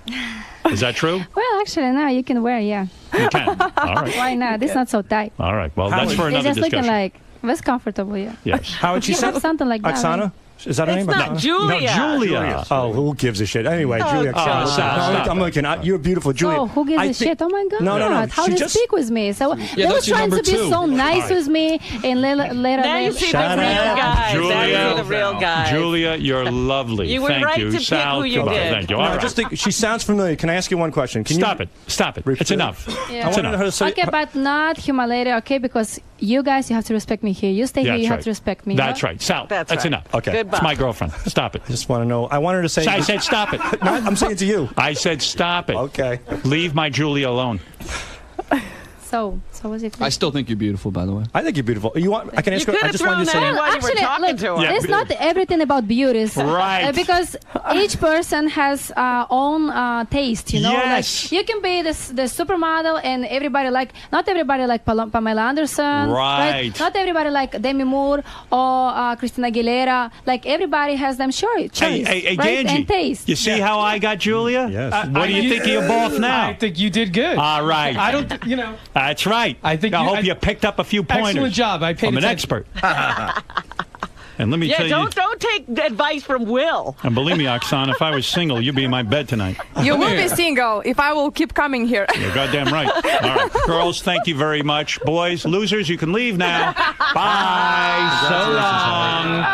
S2: Is that true?
S8: Well, actually, no, you can wear, yeah.
S2: You can. All right.
S8: Why not? It's not so tight.
S2: All right. Well, that's for
S8: It's
S2: another
S8: just
S2: discussion.
S8: looking like, it's comfortable, yeah.
S2: Yes.
S7: Howard, she
S8: You
S7: said
S8: have something like that.
S7: Oksana?
S8: right?
S7: Is that her
S8: It's
S7: name?
S8: not
S7: No.
S8: Julia.
S2: No, Julia.
S7: Oh, who gives a shit? Anyway,
S8: Oh,
S7: Julia.
S8: stop,
S7: Oksana. I'm looking. You're beautiful, Julia.
S8: Oh, who gives
S7: I
S8: a
S7: think-
S8: shit? Oh my God!
S7: No.
S8: How
S7: She
S8: they
S7: just-
S8: speak with me? So they were
S7: that's your
S8: trying to
S7: number
S8: be
S7: two.
S8: so nice
S7: All right.
S8: with me, and later
S4: Now you see the real guys. Now you see the real guys.
S2: Julia, you're lovely.
S8: You were
S2: Thank
S8: right
S2: you.
S8: to pick
S2: Sal,
S8: who you
S2: goodbye.
S8: did.
S2: Thank you.
S7: No,
S2: All
S7: I
S2: right.
S7: just think she sounds familiar. Can I ask you one question? Can
S2: Stop
S7: you
S2: it. Stop it. It's enough.
S8: Yeah.
S2: It's enough.
S7: her to say-
S8: Okay, but not humiliated. Okay, because you guys, you have to respect me here. You stay here.
S2: That's
S8: You have
S2: right.
S8: to respect me.
S2: That's
S8: no?
S2: right. Sal,
S8: That's
S2: that's
S8: right.
S2: enough.
S7: Okay.
S8: Goodbye.
S2: It's my girlfriend. Stop it.
S7: I just want to know. I wanted her to say.
S2: I said stop it.
S7: No, I'm saying to you.
S2: I said stop it.
S7: Okay.
S2: Leave my Julia alone.
S8: So what's it?
S3: I still think you're beautiful, by the way.
S7: I think you're beautiful. You want? I can ask
S4: You
S7: her.
S4: could
S7: I
S4: have
S7: just wanted
S4: thrown
S7: to say.
S4: that in while you were
S8: Actually,
S4: talking
S8: look,
S4: to her.
S8: it's not everything about beauty.
S2: Right.
S8: Because each person has own taste, you know?
S2: Yes.
S8: Like, you can be the supermodel and everybody like, not everybody like Pamela Anderson.
S2: Right.
S8: Not everybody like Demi Moore or Christina Aguilera. Like, everybody has them choice.
S2: Hey,
S8: right?
S2: Ganji,
S8: And taste.
S2: you see how I got Julia?
S7: Yes.
S2: What do you think of your boss now?
S21: I think you did good.
S2: All right.
S21: I don't, you know.
S2: That's right.
S21: I think
S2: I
S21: you-
S2: hope
S21: I-
S2: you picked up a few pointers.
S21: Excellent job. I paid
S2: I'm an
S21: attention.
S2: expert. And let me
S4: Yeah,
S2: tell you,
S4: don't take advice from Will.
S2: and believe me, Oksana, if I was single, you'd be in my bed tonight.
S13: You will be single if I will keep coming here.
S2: You're goddamn right. All right. Girls, thank you very much. Boys, losers, you can leave now. Bye. So long.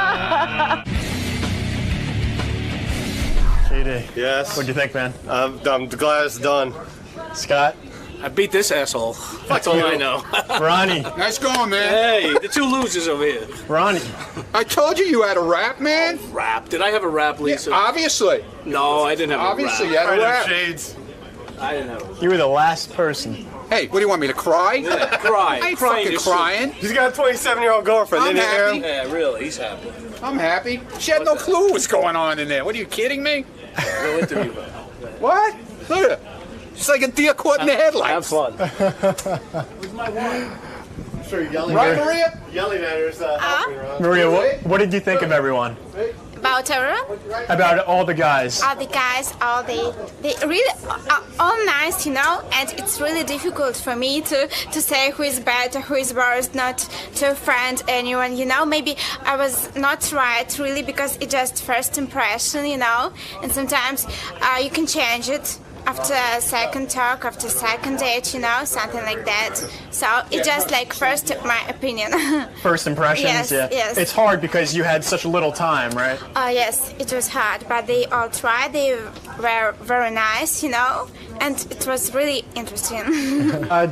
S10: JD. Yes. What'd you think, man? I'm glad it's done. Scott?
S17: I beat this asshole. That's all I know.
S10: Ronnie.
S1: Nice going, man.
S17: Hey, the two losers over here.
S10: Ronnie.
S1: I told you had a rap, man.
S17: Rap? Did I have a rap, Lisa?
S1: Yeah, obviously.
S17: No, I didn't have
S1: Obviously,
S17: a
S1: you
S17: rap.
S1: had a rap.
S10: Shades.
S17: I didn't have a rap.
S10: You were the last person.
S1: Hey, what do you want me to cry?
S17: Yeah, cry.
S1: I ain't
S17: Crying
S1: fucking
S17: just-
S1: crying.
S10: He's got a 27-year-old girlfriend.
S1: I'm
S10: Didn't you hear
S1: happy.
S10: him?
S17: Yeah, really, he's happy.
S1: I'm happy. She had no clue what's going on in there. What are you kidding me?
S17: No interview.
S1: What? Look at her. She's like a deer caught in the headlights.
S17: Have fun.
S10: Where's my wife? I'm sure you're yelling
S1: Right,
S10: at her.
S1: Maria?
S10: Yelling at her is helping her out. Maria, what did you think of everyone?
S12: About everyone?
S10: About all the guys.
S12: All the guys, they really all nice, you know, and it's really difficult for me to say who is better, who is worse, not to friend anyone, you know. Maybe I was not right really because it's just first impression, you know, and sometimes you can change it after a second talk, after second date, you know, something like that. So it's just like first my opinion.
S10: First impressions,
S12: Yes,
S10: yeah.
S12: yes.
S10: It's hard because you had such little time, right?
S12: Yes, it was hard, but they all tried. They were very nice, you know, and it was really interesting.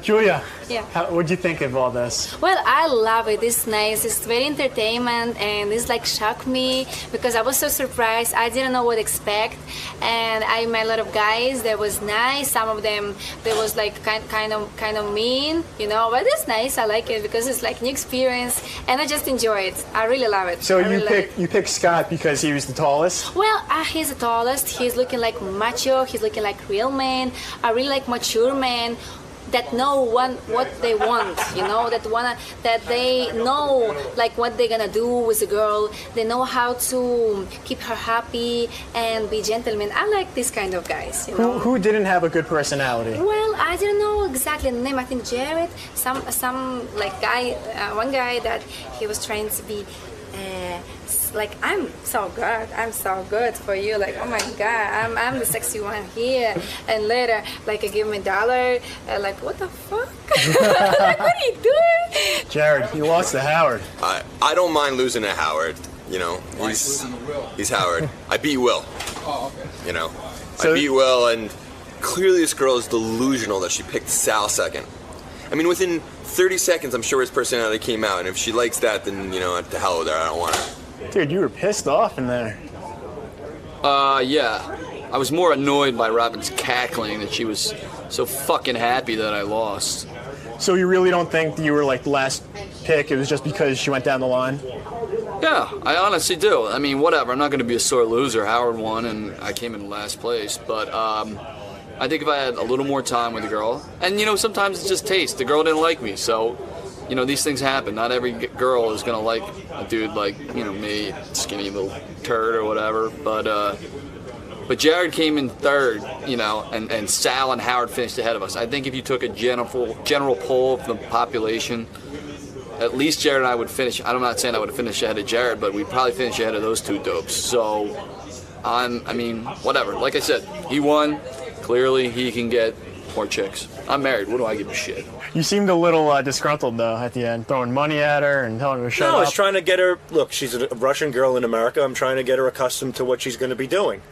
S10: Julia,
S8: Yeah.
S10: what'd you think of all this?
S8: Well, I love it. It's nice. It's very entertainment, and it's like shocked me because I was so surprised. I didn't know what to expect, and I met a lot of guys that was nice. Some of them they was like kind of mean, you know. But it's nice. I like it because it's like new experience, and I just enjoy it. I really love it.
S10: So
S8: I really love it.
S10: you picked Scott because he was the tallest?
S8: Well, he's the tallest. He's looking like macho. He's looking like real man. I really like mature men that know what they want, you know, that they know like what they're gonna do with a girl. They know how to keep her happy and be gentlemen. I like this kind of guys, you know.
S10: Who didn't have a good personality?
S8: Well, I didn't know exactly the name. I think Jared, some like guy, one guy that he was trying to be like, I'm so good for you, like, oh my god, I'm the sexy one here, and later like I give him $1, like what the fuck? Like, what are you doing?
S10: Jared, you lost to Howard.
S14: I don't mind losing to Howard. You know, he's Howard. I beat Will.
S1: Oh, okay.
S14: You know, I beat Will, and clearly this girl is delusional that she picked Sal second. I mean, within 30 seconds, I'm sure his personality came out, and if she likes that, then, you know, to hell with her, I don't want her.
S10: Dude, you were pissed off in there.
S11: Yeah. I was more annoyed by Robin's cackling that she was so fucking happy that I lost.
S10: So you really don't think you were like the last
S15: pick, it was just because she went down the line?
S18: Yeah, I honestly do. I mean, whatever. I'm not going to be a sore loser. Howard won, and I came in last place. But I think if I had a little more time with the girl, and sometimes it's just taste. The girl didn't like me, so these things happen. Not every girl is going to like a dude like me, skinny little turd or whatever. But Jared came in third, and Sal and Howard finished ahead of us. I think if you took a general poll of the population, at least Jared and I would finish. I'm not saying I would finish ahead of Jared, but we'd probably finish ahead of those two dopes. So, whatever. Like I said, he won. Clearly, he can get more chicks. I'm married. What do I give a shit?
S15: You seemed a little disgruntled, though, at the end, throwing money at her and telling her to shut
S16: No,
S15: up.
S16: I was trying to get her... Look, she's a Russian girl in America. I'm trying to get her accustomed to what she's going to be doing.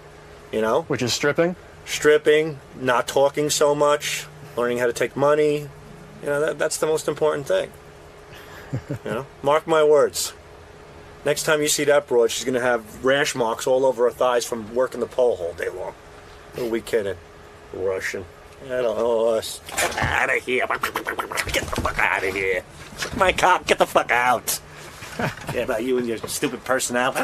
S15: Which is stripping?
S16: Stripping, not talking so much, learning how to take money. That's the most important thing. Mark my words. Next time you see that broad, she's going to have rash marks all over her thighs from working the pole all day long. Who are we kidding? Russian. I don't know us. Get out of here. Get the fuck out of here. My cock, get the fuck out. Yeah, about you and your stupid personality.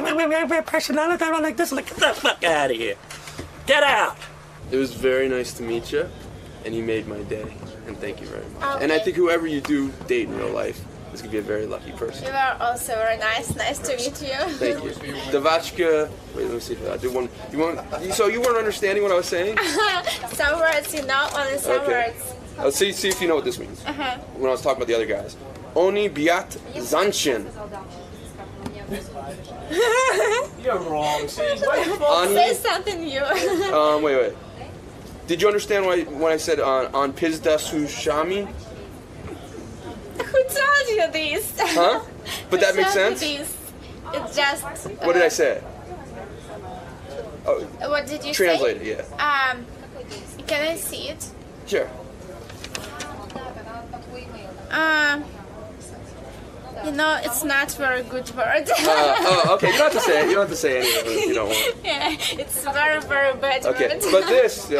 S16: Personality, I don't like this. Like, get the fuck out of here. Get out.
S22: It was very nice to meet you, and you made my day. And thank you very much. And I think whoever you do date in real life is going to be a very lucky person.
S12: You are also very nice. Nice to meet you.
S22: Thank you. Davachka. Wait, let me see if I do one. So you weren't understanding what I was saying?
S12: Some words, only some words.
S22: Let's see if you know what this means. When I was talking about the other guys. Oni biat zanchin.
S17: You're wrong. See,
S12: say something new.
S22: Wait. Did you understand when I said on pizda sushami?
S12: Who told you this?
S22: Huh? But that makes sense?
S12: This? It's just...
S22: What did I say?
S12: What did you
S22: Translate
S12: say?
S22: Translate it, yeah.
S12: Can I see it?
S22: Sure.
S12: It's not very good word.
S22: Okay, you don't have to say it. You don't have to say anything if you don't want.
S12: Yeah, it's very, very bad
S22: Okay,
S12: word.
S22: but this,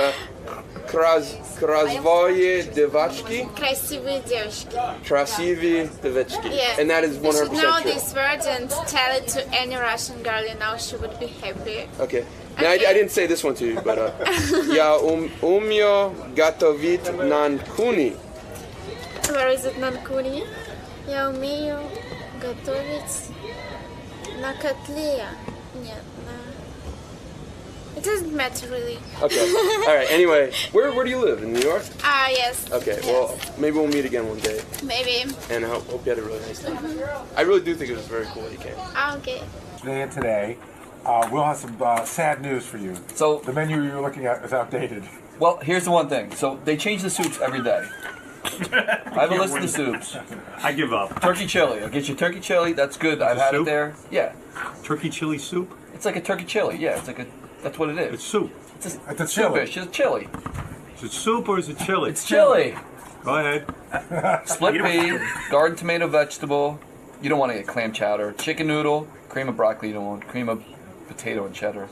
S22: Krasvoye devachki.
S12: Красивые девочки.
S22: Krasivy devachki.
S12: Yeah.
S22: And that is 100%
S12: You should know
S22: true.
S12: this word and tell it to any Russian girl she would be happy.
S22: Okay. Now, I didn't say this one to you, but Ya umyo gatovit nankuni.
S12: Where is it, Nankuni? Я умею готовить на котле. Нет, It doesn't matter really.
S22: Okay. All right. Anyway, where do you live? In New York?
S12: Yes.
S22: Okay.
S12: Yes.
S22: Well, maybe we'll meet again one day.
S12: Maybe.
S22: And I hope you had a really nice time. I really do think it was very cool that you came.
S12: Okay.
S5: Today, we'll have some sad news for you.
S23: So
S5: the menu you're looking at is outdated.
S23: Well, here's the one thing. So they change the soups every day. I have a list of the soups.
S6: I give up.
S23: Turkey chili. I'll get you turkey chili. That's good. I've had it there. Yeah.
S6: Turkey chili soup?
S23: It's like a turkey chili. Yeah, it's like that's what it is.
S6: It's soup.
S23: It's
S5: a chili.
S23: soupish. It's chili.
S6: Is it soup or is it chili?
S23: It's chili.
S6: Go ahead.
S23: Split pea, garden tomato vegetable. You don't want to get clam chowder. Chicken noodle, cream of broccoli. You don't want cream of potato and cheddar.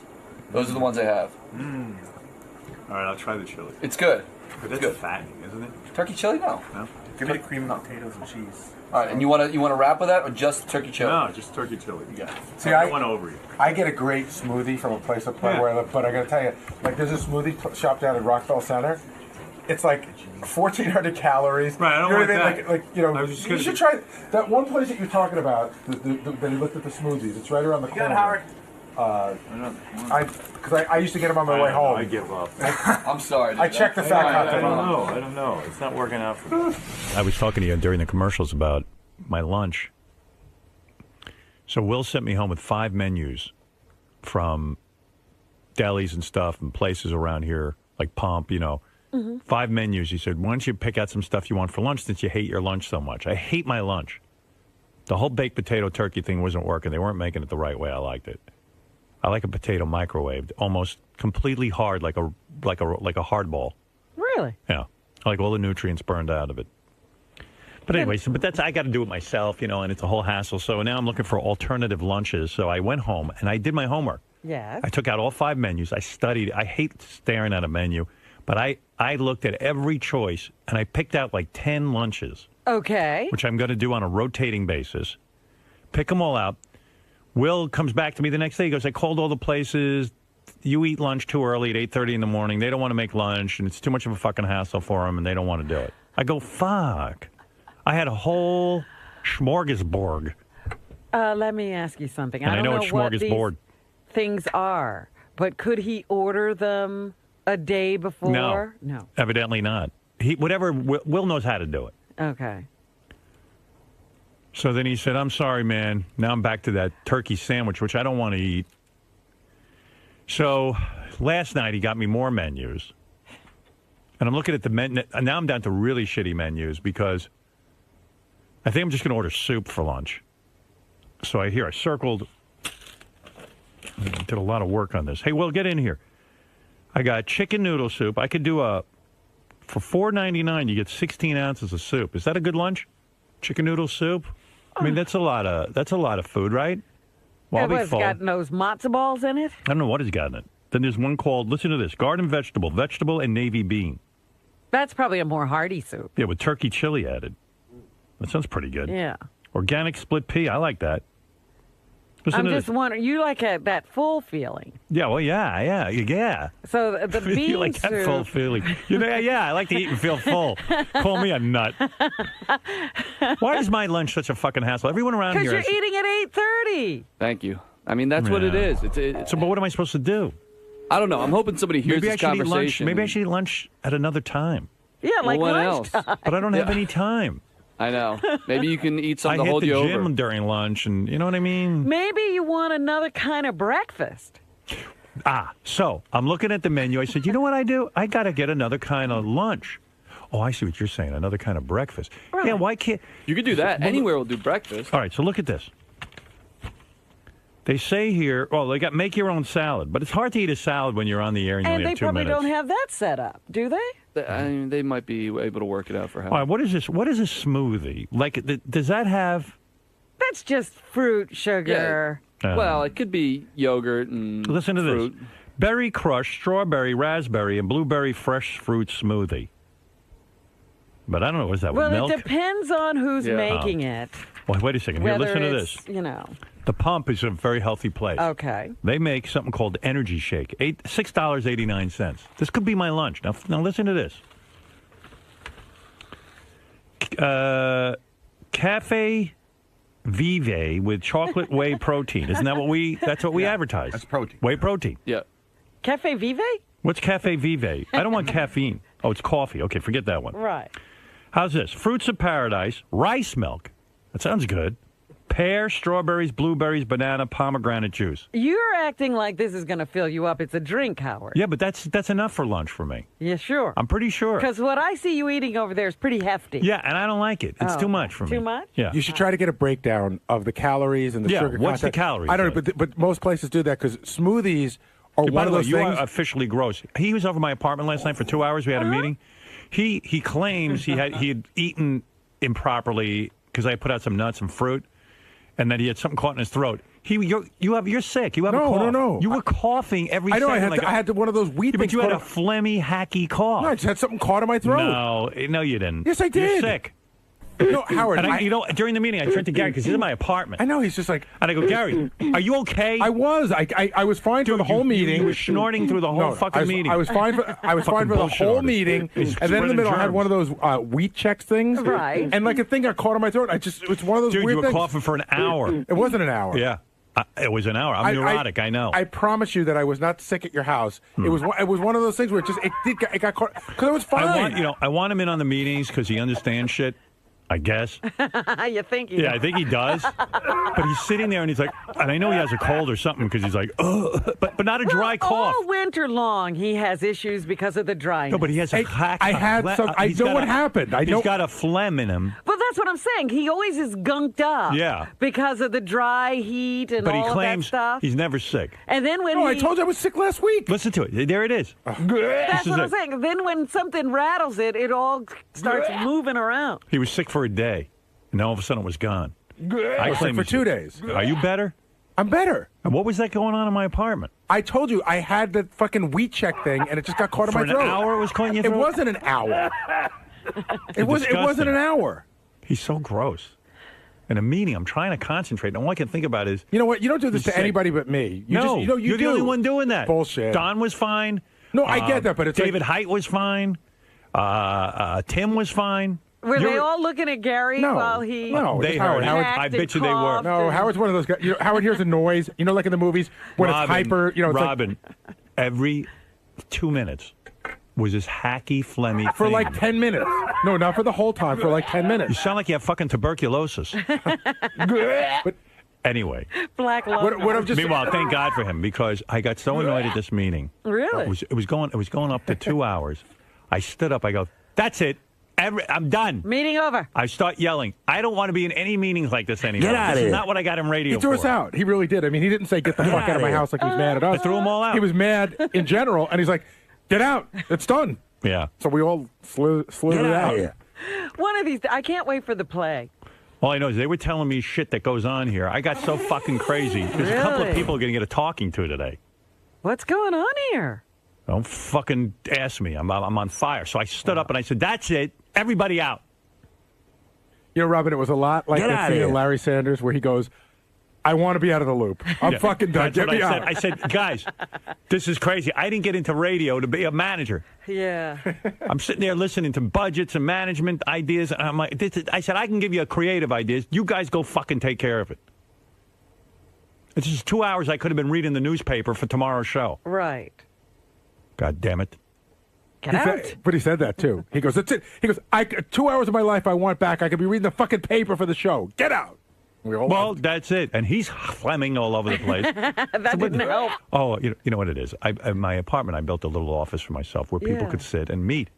S23: Those are the ones I have.
S6: All right, I'll try the chili.
S23: It's good.
S6: But that's
S23: good.
S6: fattening, isn't it?
S23: Turkey chili? No.
S20: Give me the cream of potatoes and cheese.
S23: All right, and you want to wrap with that or just turkey chili?
S6: No, just turkey chili.
S23: Yeah.
S5: See,
S6: I don't want to overeat.
S5: I get a great smoothie from a place up where I live, but I got to tell you, there's a smoothie shop down at Rockville Center. It's like 1,400 calories.
S6: Right, I don't
S5: you know
S6: want
S5: what I mean?
S6: that.
S5: You should try that one place that you're talking about. That you looked at the smoothies. It's right around the corner.
S6: Good, Howard.
S5: I used to get them on my way home.
S6: I give up.
S23: I'm sorry.
S5: I checked the fat content.
S6: I don't know. It's not working out for me.
S2: I was talking to you during the commercials about my lunch. So Will sent me home with 5 menus from delis and stuff and places around here, like Pump, 5 menus. He said, why don't you pick out some stuff you want for lunch since you hate your lunch so much? I hate my lunch. The whole baked potato turkey thing wasn't working. They weren't making it the right way. I liked it. I like a potato microwaved, almost completely hard, like a hard ball.
S4: Really?
S2: Yeah, I like all the nutrients burned out of it. But anyway, but I got to do it myself, and it's a whole hassle. So now I'm looking for alternative lunches. So I went home and I did my homework.
S4: Yeah.
S2: I took out all 5 menus. I studied. I hate staring at a menu, but I looked at every choice and I picked out like 10 lunches
S4: Okay.
S2: Which I'm going to do on a rotating basis. Pick them all out. Will comes back to me the next day. He goes, I called all the places. You eat lunch too early at 8:30 in the morning. They don't want to make lunch, and it's too much of a fucking hassle for them, and they don't want to do it. I go, fuck. I had a whole smorgasbord.
S4: Let me ask you something.
S2: And
S4: I don't know what
S2: smorgasbord.
S4: these things are, but could he order them a day before?
S2: No. Evidently not. Will knows how to do it.
S4: Okay.
S2: So then he said, I'm sorry, man. Now I'm back to that turkey sandwich, which I don't want to eat. So last night he got me more menus. And I'm looking at the menu. Now I'm down to really shitty menus because I think I'm just going to order soup for lunch. So I circled. I did a lot of work on this. Hey, Will, get in here. I got chicken noodle soup. I could do for $4.99, you get 16 ounces of soup. Is that a good lunch? Chicken noodle soup? I mean, that's a lot of food, right? Well,
S4: It's got those matzo balls in it?
S2: I don't know what it's got in it. Then there's one called, listen to this, garden vegetable and navy bean.
S4: That's probably a more hearty soup.
S2: Yeah, with turkey chili added. That sounds pretty good.
S4: Yeah.
S2: Organic split pea. I like that. Listen
S4: I'm
S2: to
S4: just
S2: this.
S4: wondering, you like that full feeling.
S2: Yeah, well, yeah.
S4: So the bean
S2: You like that
S4: soup.
S2: full feeling. I like to eat and feel full. Call me a nut. Why is my lunch such a fucking hassle? Everyone around here
S4: Because you're eating at 8:30.
S23: Thank you. I mean, that's what it is.
S2: So, but what am I supposed to do?
S23: I don't know. I'm hoping somebody hears this conversation.
S2: Maybe I should eat lunch at another time.
S4: Yeah, like
S23: when
S4: lunchtime.
S23: else?
S2: But I don't have any time.
S23: I know. Maybe you can eat something
S2: I
S23: to
S2: hit
S23: hold
S2: the
S23: you
S2: gym
S23: over.
S2: during lunch, and you know what I mean?
S4: Maybe you want another kind of breakfast.
S2: So I'm looking at the menu. I said, you know what I do? I got to get another kind of lunch. Oh, I see what you're saying. Another kind of breakfast.
S4: Right.
S2: Yeah, why can't...
S23: You could do that. Anywhere will do breakfast.
S2: All right, so look at this. They say here, they got make your own salad, but it's hard to eat a salad when you're on the air and you
S4: And
S2: only
S4: they
S2: have 2
S4: probably
S2: minutes.
S4: don't have that set up, do they?
S23: I mean, they might be able to work it out for how.
S2: All right, what is this? What is a smoothie? Like, does that have...
S4: That's just fruit, sugar.
S23: Well, it could be yogurt and
S2: Listen to
S23: fruit.
S2: this. Berry crush, strawberry, raspberry, and blueberry fresh fruit smoothie. But I don't know, is that with milk?
S4: Well, it depends on who's making it.
S2: Well, wait a second. Here,
S4: Whether
S2: listen to
S4: it's,
S2: this. The Pump is a very healthy place.
S4: Okay.
S2: They make something called Energy Shake. $6.89. This could be my lunch. Now listen to this. Cafe Vive with chocolate whey protein. Isn't that what that's what we advertise?
S20: That's protein.
S2: Whey protein.
S23: Yeah.
S4: Cafe Vive?
S2: What's Cafe Vive? I don't want caffeine. Oh, it's coffee. Okay, forget that one.
S4: Right.
S2: How's this? Fruits of paradise, rice milk. That sounds good. Pear, strawberries, blueberries, banana, pomegranate juice.
S4: You're acting like this is going to fill you up. It's a drink, Howard.
S2: Yeah, but that's enough for lunch for me.
S4: Yeah, sure.
S2: I'm pretty sure.
S4: Because what I see you eating over there is pretty hefty.
S2: Yeah, and I don't like it. It's too much for me.
S4: Too much?
S2: Yeah.
S5: You should try to get a breakdown of the calories and the sugar
S2: what's the
S5: content.
S2: calories?
S5: I don't know, but most places do that because smoothies are
S2: By
S5: one
S2: the
S5: of
S2: way,
S5: those
S2: you
S5: things.
S2: are officially gross. He was over my apartment last night for 2 hours. We had a meeting. He claims he had eaten improperly because I put out some nuts and fruit, and then he had something caught in his throat. You're sick. You have a cough.
S5: No.
S2: You were coughing every
S5: I know.
S2: second.
S5: I had one of those wheat
S2: Yeah,
S5: things.
S2: but you had a phlegmy, hacky cough.
S5: No, I just had something caught in my throat.
S2: No, you didn't.
S5: Yes, I did.
S2: You're sick.
S5: No, Howard.
S2: And during the meeting, I turned to Gary because he's in my apartment.
S5: I know. He's just like,
S2: and I go, Gary, are you okay?
S5: I was. I was fine for the whole meeting.
S2: You were snorting through the whole fucking meeting.
S5: I was fine for the whole meeting, and then in the middle, I had one of those wheat checks things,
S4: right?
S5: And like a thing got caught in my throat. It's one of those
S2: Dude,
S5: weird
S2: you were
S5: things.
S2: coughing for an hour.
S5: It wasn't an hour.
S2: Yeah. It was an hour. I'm neurotic. I know.
S5: I promise you that I was not sick at your house. It was one of those things where it got caught because it was fine.
S2: I want him in on the meetings because he understands shit. I guess.
S4: You think he does.
S2: I think he does. But he's sitting there and he's like, and I know he has a cold or something because he's like, ugh, but not a dry cough.
S4: All winter long, he has issues because of the dryness.
S2: No, but he has a hack.
S5: I know what happened.
S2: He's got a phlegm in him.
S4: But that's what I'm saying. He always is gunked up.
S2: Yeah.
S4: Because of the dry heat and
S2: But he
S4: all
S2: claims
S4: of that stuff.
S2: he's never sick.
S4: And then when
S5: I told you I was sick last week.
S2: Listen to it. There it is.
S4: That's what I'm saying. Then when something rattles it, it all starts moving around.
S2: He was sick for a day. And all of a sudden it was gone.
S5: I was sick for 2 days.
S2: Are you better?
S5: I'm better.
S2: And what was that going on in my apartment?
S5: I told you I had the fucking wheat check thing, and it just got caught in my throat.
S2: For an hour it was caught in your throat?
S5: It wasn't an hour. It wasn't an hour.
S2: He's so gross. In a meeting, I'm trying to concentrate, and all I can think about is...
S5: You know what? You don't do this to anybody but me.
S2: You're the only one doing that.
S5: Bullshit.
S2: Don was fine.
S5: No, I get that, but it's
S2: David Height was fine. Tim was fine.
S4: Were they all looking at Gary while he...
S5: No,
S2: they heard. I bet you they were.
S5: No, Howard's one of those guys. You know, Howard hears a noise. You know, like in the movies when it's hyper. You know, it's
S2: Robin, every 2 minutes was this hacky, phlegmy
S5: for
S2: thing.
S5: like 10 minutes. No, not for the whole time. For like 10 minutes.
S2: You sound like you have fucking tuberculosis. But anyway.
S4: Black love.
S5: What I'm just
S2: Meanwhile, thank God for him, because I got so annoyed at this meeting.
S4: Really?
S2: It was going up to 2 hours. I stood up. I go, that's it. I'm done.
S4: Meeting over.
S2: I start yelling. I don't want to be in any meetings like this anymore.
S5: Get out of
S2: This
S5: here.
S2: is not what I got in radio
S5: He threw
S2: for.
S5: us out. He really did. I mean, he didn't say, get the fuck out of my house like he was mad at us.
S2: I threw them all out.
S5: He was mad in general, and he's like, get out. It's done.
S2: Yeah.
S5: So we all flew it out.
S4: One of these, I can't wait for the play.
S2: All I know is they were telling me shit that goes on here. I got so fucking crazy. There's a couple of
S4: Really?
S2: people going to get a talking to today.
S4: What's going on here?
S2: Don't fucking ask me. I'm on fire. So I stood up and I said, that's it. Everybody out.
S5: You know, Robin, it was a lot like
S2: Get
S5: the
S2: outta
S5: scene
S2: here.
S5: in Larry Sanders where he goes, I want to be out of the loop. I'm
S2: Yeah,
S5: fucking done.
S2: that's
S5: Get
S2: what
S5: me out.
S2: I said, guys, this is crazy. I didn't get into radio to be a manager.
S4: Yeah.
S2: I'm sitting there listening to budgets and management ideas. And I'm like, I said, I can give you a creative ideas. You guys go fucking take care of it. It's just 2 hours I could have been reading the newspaper for tomorrow's show.
S4: Right.
S2: God damn it.
S4: Get out.
S5: But he said that too. He goes, that's it. He goes, 2 hours of my life I want back. I could be reading the fucking paper for the show. Get out.
S2: Well, that's it. And he's Fleming all over the place.
S4: That didn't help.
S2: Oh, you know what it is? In my apartment, I built a little office for myself where people
S4: Yeah.
S2: could sit and meet.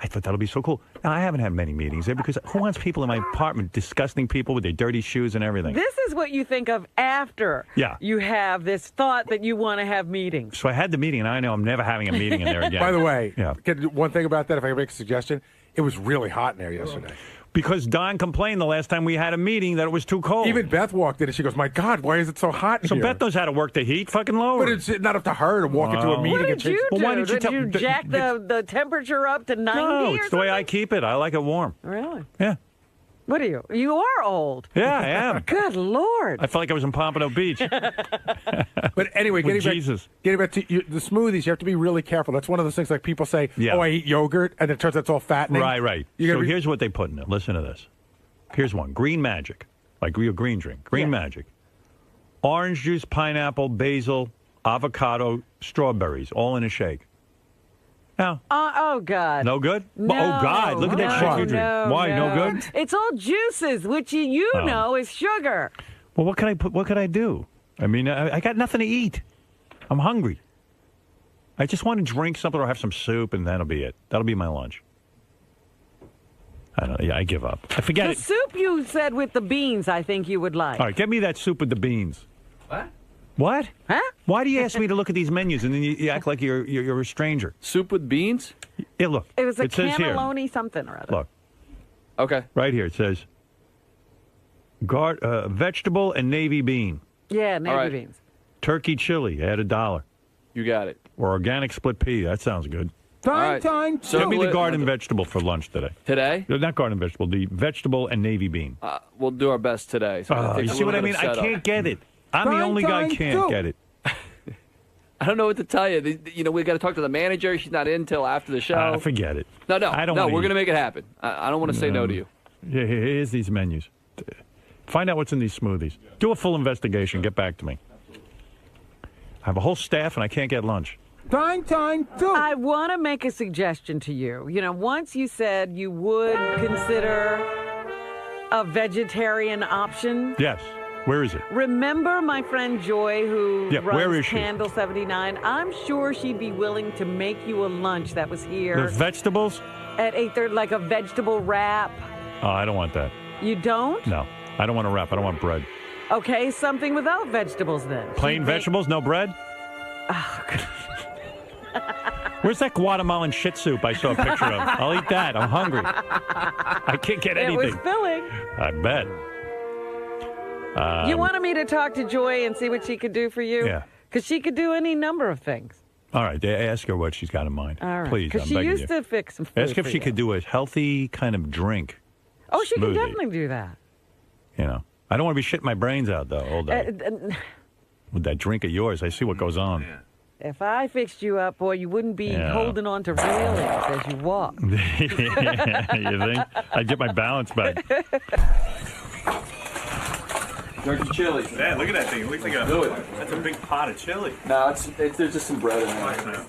S2: I thought that'll be so cool. Now, I haven't had many meetings there because who wants people in my apartment, disgusting people with their dirty shoes and everything?
S4: This is what you think of after
S2: Yeah.
S4: you have this thought that you want to have meetings.
S2: So I had the meeting, and I know I'm never having a meeting in there again.
S5: By the way,
S2: yeah.
S5: one thing about that, if I can make a suggestion, it was really hot in there yesterday.
S2: Because Don complained the last time we had a meeting that it was too cold.
S5: Even Beth walked in and she goes, my God, why is it so hot in
S2: So
S5: here?
S2: Beth knows how to work the heat. Fucking lower.
S5: But it's not up to her to walk into a meeting
S4: What
S5: and
S4: did
S5: change.
S4: you do?
S2: Well, why didn't you tell-
S4: Did you jack the temperature up to 90
S2: No,
S4: or
S2: it's the way I keep it. I like it warm.
S4: Really?
S2: Yeah.
S4: What are you? You are old.
S2: Yeah, I am.
S4: Good Lord.
S2: I felt like I was in Pompano Beach.
S5: But anyway,
S2: With
S5: getting
S2: Jesus.
S5: back to the smoothies, you have to be really careful. That's one of those things like people say,
S2: Yeah.
S5: oh, I eat yogurt, and it turns out it's all fattening.
S2: Right.
S5: You
S2: So
S5: gotta be-
S2: here's what they put in it. Listen to this. Here's one. Green Magic. Like your green drink. Green Magic. Orange juice, pineapple, basil, avocado, strawberries, all in a shake. Now,
S4: Oh, God.
S2: no good?
S4: No,
S2: Oh, God. Look at that shit you drink.
S4: no,
S2: Why? No good?
S4: It's all juices, which you
S2: Oh.
S4: know is sugar.
S2: Well, what can I put? What could I do? I mean, I got nothing to eat. I'm hungry. I just want to drink something or have some soup, and that'll be it. That'll be my lunch. I don't know. Yeah, I give up. I forget
S4: The
S2: it.
S4: soup you said with the beans, I think you would like.
S2: All right, get me that soup with the beans.
S23: What?
S2: What?
S4: Huh?
S2: Why do you ask me to look at these menus and then you act like you're a stranger?
S23: Soup with beans?
S2: Yeah, look.
S4: It was a
S2: says here.
S4: cannelloni something or other.
S2: Look.
S23: Okay.
S2: Right here it says vegetable and navy bean.
S4: Yeah, navy
S23: All right.
S4: beans.
S2: Turkey chili, add $1.
S23: You got it.
S2: Or organic split pea. That sounds good.
S5: Time.
S2: Get me the garden vegetable for lunch today.
S23: Today?
S2: Not garden vegetable, the vegetable and navy bean.
S23: We'll do our best today. So it takes
S2: You
S23: a
S2: see what I
S23: little
S2: mean?
S23: bit of
S2: I
S23: setup.
S2: can't get it. I'm the only guy who can't get it.
S23: I don't know what to tell you. We got to talk to the manager. She's not in till after the show.
S2: Forget it.
S23: No,
S2: I don't
S23: no.
S2: wanna
S23: We're
S2: eat.
S23: going to make it happen. I don't want to say no to you.
S2: Yeah, here's these menus. Find out what's in these smoothies. Do a full investigation. Get back to me. I have a whole staff and I can't get lunch.
S4: I want to make a suggestion to you. You know, once you said you would consider a vegetarian option.
S2: Yes. Where is it?
S4: Remember my friend Joy who
S2: Yeah, where
S4: runs
S2: is she?
S4: Candle 79? I'm sure she'd be willing to make you a lunch that was here
S2: The vegetables?
S4: at 8:30, like a vegetable wrap.
S2: Oh, I don't want that.
S4: You don't?
S2: No. I don't want a wrap. I don't want bread.
S4: Okay, something without vegetables then.
S2: Plain vegetables, no bread? Where's that Guatemalan shit soup I saw a picture of? I'll eat that. I'm hungry. I can't get
S4: It
S2: anything.
S4: was filling.
S2: I bet.
S4: You wanted me to talk to Joy and see what she could do for you?
S2: Yeah.
S4: Because she could do any number of things.
S2: All right, ask her what she's got in mind.
S4: All right.
S2: Please,
S4: Because
S2: I'm
S4: she
S2: begging
S4: used
S2: you.
S4: to fix some food
S2: Ask if
S4: for
S2: she
S4: you.
S2: could do a healthy kind of drink
S4: Oh, she can
S2: smoothie.
S4: definitely do that.
S2: You know, I don't want to be shitting my brains out though all day with that drink of yours. I see what goes on.
S4: If I fixed you up, boy, you wouldn't be holding on to railings as you walk.
S2: You think? I'd get my balance back.
S23: Turkey chili.
S6: Man, look at that thing. It looks like that's a big pot of chili.
S23: No, there's just some bread in there.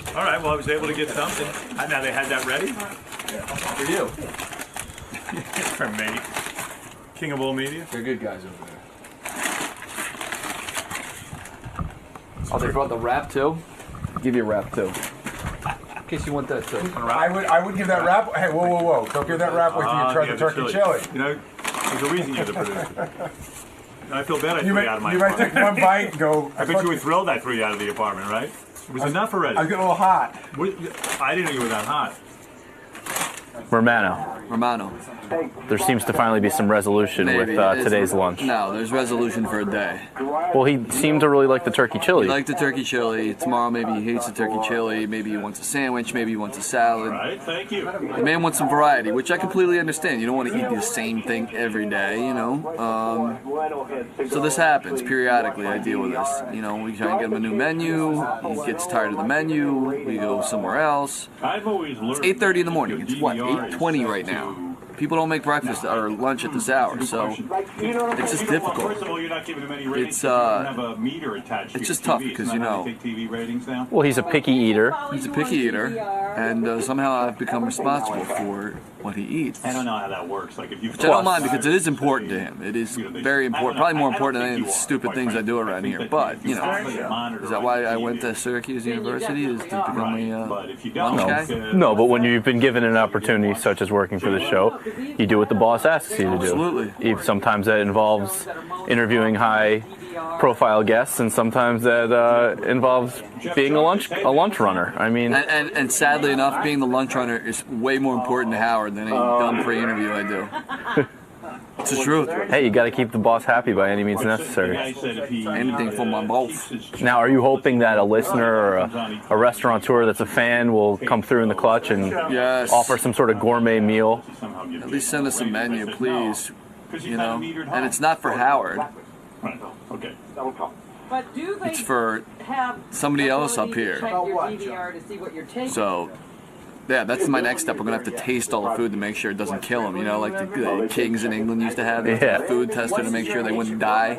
S6: All right, well, I was able to get something. Now they had that ready?
S23: For you.
S6: For me. King of all media.
S23: They're good guys over there. Oh, they brought the wrap too? I'll give you a wrap too. In case you want that too.
S5: I would give that wrap. Hey, whoa! Don't give that wrap with you. Try the turkey chili.
S6: You know, there's a reason you're the producer. I feel bad I threw you out of my
S5: apartment. You might take one bite and go.
S6: I bet you were thrilled I threw you out of the apartment, right? It was enough already.
S5: I was getting a little hot.
S6: I didn't know you were that hot.
S22: Romano. There seems to finally be some resolution with today's lunch.
S23: No, there's resolution for a day.
S22: Well, he seemed to really like the turkey chili.
S23: He liked the turkey chili. Tomorrow maybe he hates the turkey chili. Maybe he wants a sandwich. Maybe he wants a salad.
S6: Right, thank you.
S23: The man wants some variety, which I completely understand. You don't want to eat the same thing every day, you know. So this happens periodically. I deal with this. You know, we try and get him a new menu. He gets tired of the menu. We go somewhere else. It's 8:30 in the morning. It's what, 8:20 right now. People don't make breakfast or lunch at this hour, so it's just difficult. It's just tough because, you know.
S22: Well, he's a picky eater.
S23: He's a picky eater, and somehow I've become responsible for what he eats.
S6: I don't know how that works. Like if you,
S23: which I don't mind because it is important to him. It is very important, probably more important than any of the stupid things I do around here. But you know, is that why I went to Syracuse University? Is to become a lunch guy?
S22: No, but when you've been given an opportunity such as working for the show, you do what the boss asks you to do.
S23: Absolutely.
S22: Sometimes that involves interviewing high-profile guests, and sometimes that involves being a lunch runner. I mean,
S23: and sadly enough, being the lunch runner is way more important to Howard than any dumb pre-interview I do. It's the truth.
S22: Hey, you got to keep the boss happy by any means necessary.
S23: Anything for my boss.
S22: Now, are you hoping that a listener or a restaurateur that's a fan will come through in the clutch and offer some sort of gourmet meal?
S23: At least send us a menu, please. You know, and it's not for Howard.
S6: Okay.
S4: But do they
S23: it's for somebody else up here. So, yeah, that's my next step. We're going to have to taste all the food to make sure it doesn't kill them. You know, like the kings in England used to have a food tester to make sure they wouldn't die.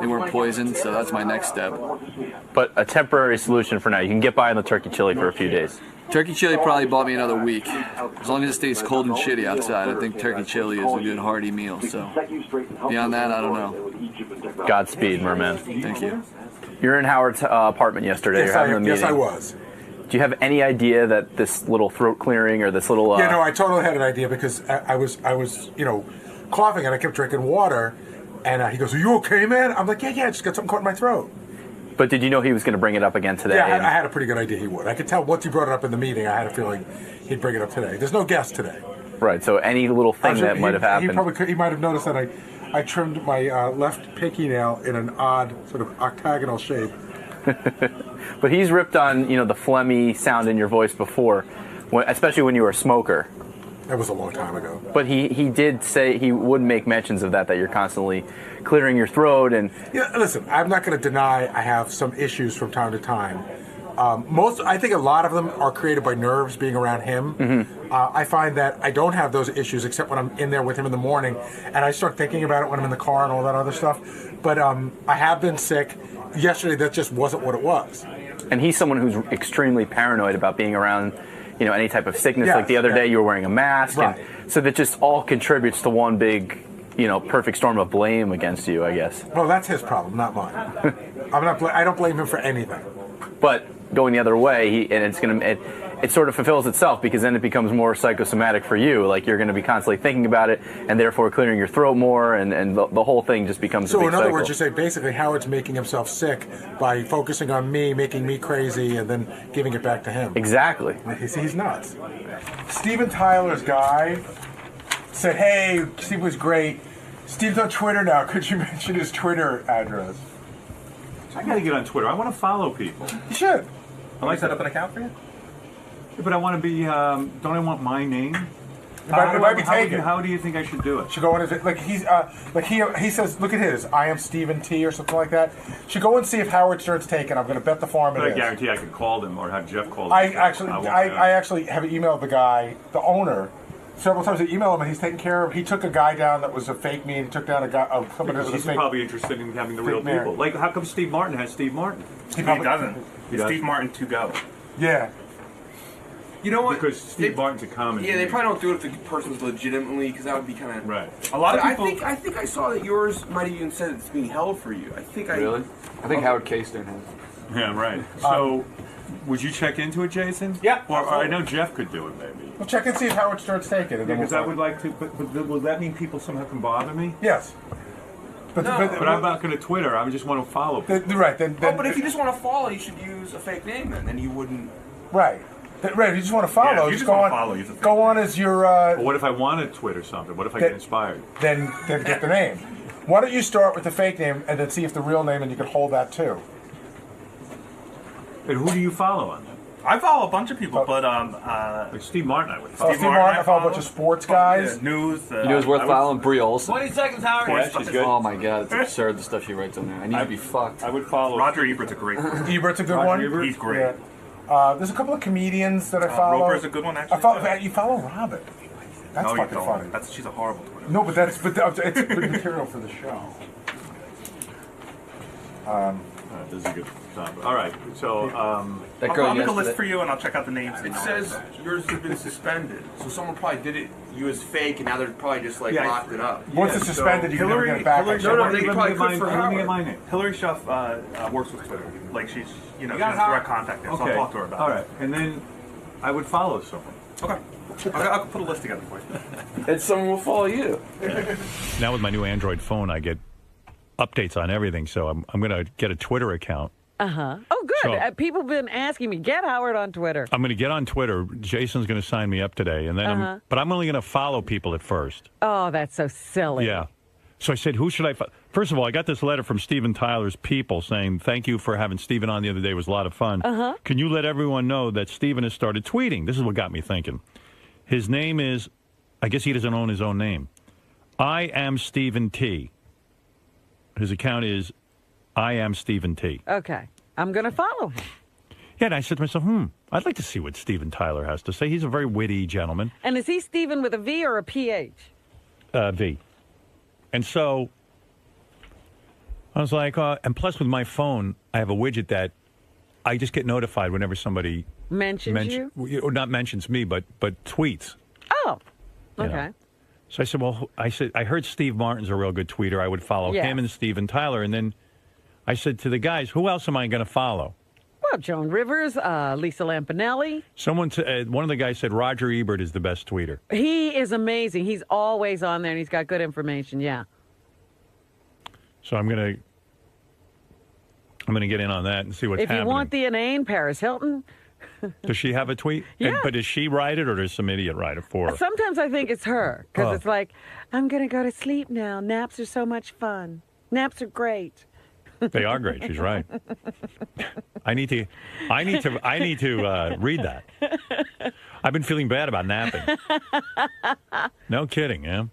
S23: They weren't poisoned, so that's my next step.
S22: But a temporary solution for now. You can get by on the turkey chili for a few days.
S23: Turkey chili probably bought me another week. As long as it stays cold and shitty outside, I think turkey chili is a good hearty meal. So, beyond that, I don't know.
S22: Godspeed, merman.
S23: Thank you.
S22: You're in Howard's apartment yesterday. You're having a meeting.
S5: Yes, I was.
S22: Do you have any idea that this little throat clearing or this little?
S5: Yeah, no, I totally had an idea because I was, coughing and I kept drinking water, and he goes, "Are you okay, man?" I'm like, "Yeah, I just got something caught in my throat."
S22: But did you know he was going to bring it up again today?
S5: Yeah, I had a pretty good idea he would. I could tell once he brought it up in the meeting, I had a feeling he'd bring it up today. There's no guest today.
S22: Right, so any little thing that might have happened.
S5: He might have noticed that I trimmed my left pinky nail in an odd sort of octagonal shape.
S22: But he's ripped on, the phlegmy sound in your voice before, especially when you were a smoker.
S5: That was a long time ago.
S22: But he did say he would make mentions of that you're constantly clearing your throat and.
S5: Yeah, listen, I'm not going to deny I have some issues from time to time. I think a lot of them are created by nerves being around him.
S22: Mm-hmm.
S5: I find that I don't have those issues except when I'm in there with him in the morning, and I start thinking about it when I'm in the car and all that other stuff. But I have been sick. Yesterday, that just wasn't what it was.
S22: And he's someone who's extremely paranoid about being around, any type of sickness. Like the other day, you were wearing a mask,
S5: right.
S22: And so that just all contributes to one big, perfect storm of blame against you, I guess.
S5: Well, that's his problem, not mine. I don't blame him for anything.
S22: But going the other way, it sort of fulfills itself because then it becomes more psychosomatic for you. Like you're going to be constantly thinking about it, and therefore clearing your throat more, and the whole thing just becomes.
S5: So
S22: a big
S5: in other
S22: cycle.
S5: words, you say basically Howard's making himself sick by focusing on me, making me crazy, and then giving it back to him.
S22: Exactly.
S5: He's nuts. Steven Tyler's guy said, "Hey, Steve was great. Steve's on Twitter now. Could you mention his Twitter address?"
S6: I got to get on Twitter. I want to follow people.
S5: You should.
S6: I like
S5: set up an account for you.
S6: Yeah, but I want to be. Don't I want my name?
S5: It might be taken.
S6: How do you think I should do it?
S5: Should go on his he says, look at his. I am Stephen T. or something like that. Should go and see if Howard Stern's taken. I'm going to bet the farm
S6: But
S5: it
S6: I
S5: is.
S6: guarantee I could call them or have Jeff call them.
S5: I actually have emailed the guy, the owner, several times. I emailed him, and he's taken care of. He took a guy down that was a fake me, and he took down a guy. Somebody that was a
S6: He's
S5: fake.
S6: probably interested in having the real
S5: man.
S6: people. Like, how come Steve Martin has Steve Martin?
S5: He doesn't.
S6: Steve Martin to go.
S5: Yeah.
S3: You know what?
S6: Because Steve Martin's a comic.
S3: Yeah, they probably don't do it if the person's legitimately, because that would be kind of
S6: right.
S3: A lot of people. I think I saw that yours might have even said it's being held for you. I think
S23: Really? I think Howard K. Stern has.
S6: Yeah, right. So, would you check into it, Jason?
S5: Yeah.
S6: Or I know Jeff could do it, maybe.
S5: Well, check and see if Howard Stern's taken.
S6: Because I would like to. But will that mean people somehow can bother me?
S5: Yes.
S6: But I'm not going to Twitter. I just want to follow people.
S5: Right.
S3: but if you just want to follow, you should use a fake name then you wouldn't.
S5: Right. Right, if you just want to follow,
S6: Yeah, if you
S5: just
S6: just
S5: go
S6: want
S5: on.
S6: to follow, use a fake
S5: Go on as your.
S6: But what if I want to Twitter something? What if I get inspired?
S5: Then get the name. Why don't you start with the fake name and then see if the real name, and you can hold that too.
S6: And who do you follow on that?
S9: I follow a bunch of people, but
S6: like Steve Martin, I would
S5: follow. Steve Martin, I follow a bunch of sports guys.
S9: Yeah, news.
S23: You know who's worth following? Brie Olson.
S17: 20 seconds, Howard.
S23: Yeah, she's good. Oh my God, it's absurd the stuff she writes on there. I need to be fucked.
S6: I would follow.
S9: Roger Ebert's a great one.
S5: Ebert's a good
S9: Roger
S5: one.
S9: Ebert? He's great.
S5: Yeah. There's a couple of comedians that I follow.
S9: Roper's a good one, actually.
S5: You follow Robin. That's
S9: no,
S5: fucking
S9: you
S5: funny.
S9: don't. She's a horrible Twitter.
S5: No, but it's good material for the show.
S6: This is a good topic. All right, so
S9: I'll make a list for you, and I'll check out the names.
S3: It says yours has been suspended, so someone probably did it. You as fake, and now they're probably just locked it up.
S5: Once it's suspended, you can never get it back.
S9: Hillary,
S3: they probably could for
S6: let me get my name.
S9: Hillary Schuff works with Twitter. Like she's, she has direct contact there, so
S6: Okay.
S9: I'll talk to her about it.
S6: All right, and then I would follow someone.
S9: Okay. I'll put a list together for you.
S23: And someone will follow you.
S2: Now with my new Android phone, I get updates on everything, so I'm going to get a Twitter account.
S4: Oh, good.
S2: So-
S4: People have been asking me, get Howard on Twitter.
S2: I'm going to get on Twitter. Jason's going to sign me up today, and then but I'm only going to follow people at first.
S4: Oh, that's so silly.
S2: Yeah. So I said, who should I follow? First of all, I got this letter from Steven Tyler's people saying, thank you for having Steven on the other day. It was a lot of fun. Can you let everyone know that Steven has started tweeting? This is what got me thinking. His name is, I guess he doesn't own his own name. I am Stephen T. His account is I am Stephen T.
S4: Okay. I'm going to follow him.
S2: Yeah, and I said to myself, I'd like to see what Steven Tyler has to say. He's a very witty gentleman.
S4: And is he Stephen with a V or a PH?
S2: V. And so I was like, and plus with my phone, I have a widget that I just get notified whenever somebody
S4: Mentions you?
S2: or not mentions me, but tweets.
S4: Oh,
S2: You
S4: okay.
S2: know. So I said, well, I heard Steve Martin's a real good tweeter. I would follow
S4: Yeah.
S2: him and Steven Tyler. And then I said to the guys, who else am I going to follow?
S4: Well, Joan Rivers, Lisa Lampanelli.
S2: One of the guys said Roger Ebert is the best tweeter.
S4: He is amazing. He's always on there, and he's got good information, yeah.
S2: So I'm gonna get in on that and see what's
S4: If
S2: happening.
S4: you want the inane, Paris Hilton.
S2: Does she have a tweet?
S4: Yeah.
S2: But does she write it or does some idiot write it for her?
S4: Sometimes I think it's her, because
S2: Oh.
S4: it's like, I'm going to go to sleep now. Naps are so much fun. Naps are great.
S2: They are great. She's right. I need to read that. I've been feeling bad about napping. No kidding, yeah.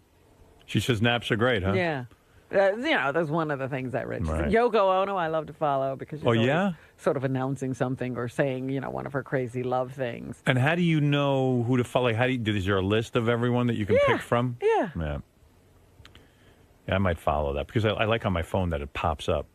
S2: She says naps are great, huh?
S4: Yeah. That's one of the things I read.
S2: Right.
S4: Yoko Ono, I love to follow because she's
S2: Oh,
S4: always
S2: yeah?
S4: sort of announcing something or saying, one of her crazy love things.
S2: And how do you know who to follow? Is there a list of everyone that you can pick from?
S4: Yeah.
S2: Yeah, I might follow that because I like on my phone that it pops up.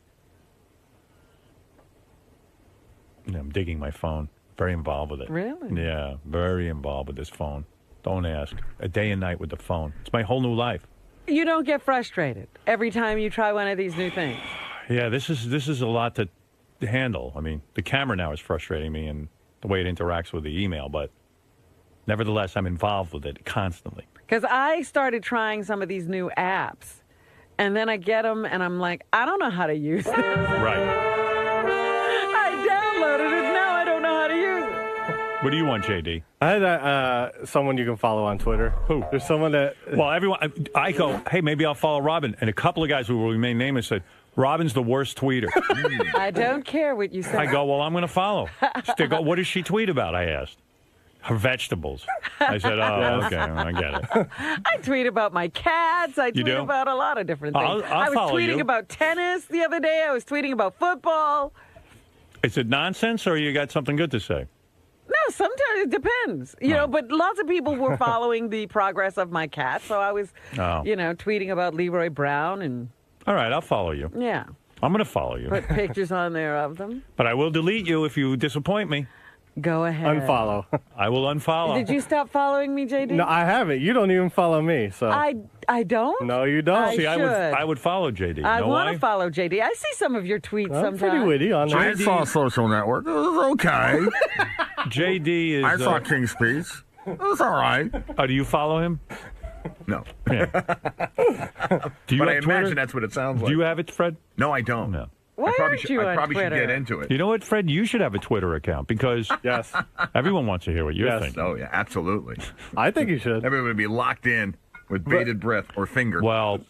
S2: I'm digging my phone. Very involved with it.
S4: Really?
S2: Yeah, very involved with this phone. Don't ask. A day and night with the phone. It's my whole new life.
S4: You don't get frustrated every time you try one of these new things.
S2: Yeah, this is a lot to handle. I mean, the camera now is frustrating me and the way it interacts with the email, but nevertheless, I'm involved with it constantly.
S4: Because I started trying some of these new apps, and then I get them, and I'm like, I don't know how to use it.
S2: Right.
S4: I downloaded it, now I don't know how to use it.
S2: What do you want, JD?
S10: I had someone you can follow on Twitter.
S2: Who?
S10: There's someone that...
S2: Well, everyone... I go, hey, maybe I'll follow Robin. And a couple of guys who will remain nameless said, Robin's the worst tweeter.
S4: I don't care what you say.
S2: I go, well, I'm going to follow. They go, what does she tweet about, I asked. Her vegetables. I said, oh, okay, I get it.
S4: I tweet about my cats. I tweet about a lot of different things.
S2: I'll
S4: I was
S2: follow
S4: tweeting
S2: you.
S4: about tennis the other day. I was tweeting about football.
S2: Is it nonsense, or you got something good to say?
S4: No, sometimes it depends. You know, but lots of people were following the progress of my cat, so I was, tweeting about Leroy Brown and.
S2: All right, I'll follow you.
S4: Yeah.
S2: I'm going to follow you.
S4: Put pictures on there of them.
S2: But I will delete you if you disappoint me.
S4: Go ahead.
S7: Unfollow.
S2: I will unfollow.
S4: Did you stop following me, JD?
S7: No, I haven't. You don't even follow me. So
S4: I don't?
S7: No, you don't.
S2: See, I would follow JD.
S4: I want
S2: why?
S4: to follow JD. I see some of your tweets sometimes.
S7: Pretty witty on there.
S20: I saw Social Network. It was okay.
S2: JD is...
S20: I saw King's Speech. It was all right.
S2: Oh, do you follow him?
S20: No.
S2: Yeah. Do you
S20: but I
S2: have
S20: imagine
S2: Twitter?
S20: that's what it sounds like.
S2: Do you have it, Fred?
S20: No, I don't.
S2: No.
S4: Why
S20: I probably
S4: aren't
S20: should,
S4: you
S20: I
S4: on
S20: probably should
S4: Twitter?
S20: get into it.
S2: You know what, Fred? You should have a Twitter account because
S7: yes,
S2: everyone wants to hear what you're thinking.
S20: Oh, yeah, absolutely.
S7: I think you should.
S20: Everyone would be locked in with bated breath or finger.
S2: Well,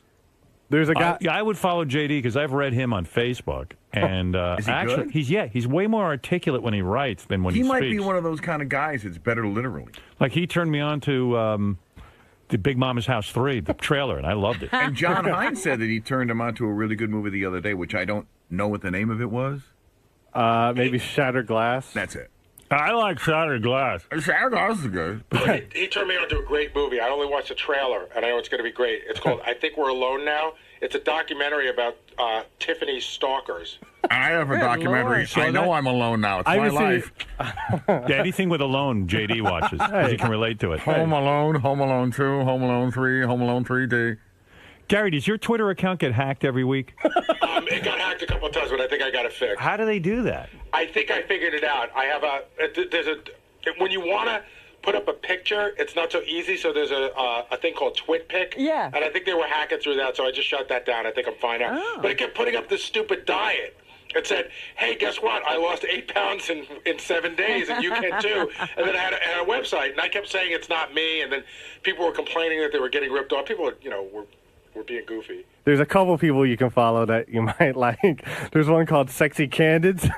S7: there's a guy.
S2: I would follow JD because I've read him on Facebook, and
S20: Is he
S2: actually,
S20: good?
S2: he's way more articulate when he writes than when he
S20: He might
S2: speaks.
S20: be one of those kind of guys that's better literally.
S2: Like he turned me on to the Big Mama's House 3, the trailer, and I loved it.
S20: And John Hines said that he turned him on to a really good movie the other day, which I don't know what the name of it was.
S7: Maybe Shattered Glass.
S20: That's it.
S2: I like Shattered Glass.
S20: Shattered Glass is good.
S19: He turned me on to a great movie. I only watched the trailer, and I know it's going to be great. It's called I Think We're Alone Now. It's a documentary about Tiffany's stalkers.
S20: I have a documentary.
S2: Lord.
S20: I know I'm alone now. It's my life.
S2: Yeah, anything with Alone, JD watches because he can relate to it.
S20: Home Alone, Home Alone 2, Home Alone 3, Home Alone 3D.
S2: Gary, does your Twitter account get hacked every week?
S19: It got hacked a couple of times, but I think I got it fixed.
S2: How do they do that?
S19: I think I figured it out. I have when you want to put up a picture, it's not so easy. So there's a thing called TwitPic.
S4: Yeah.
S19: And I think they were hacking through that, so I just shut that down. I think I'm fine now.
S4: Oh.
S19: But it kept putting up this stupid diet. It said, hey, guess what? I lost 8 pounds in 7 days, and you can too. And then I had a website, and I kept saying it's not me, and then people were complaining that they were getting ripped off. People, were being goofy.
S7: There's a couple people you can follow that you might like. There's one called Sexy Candids.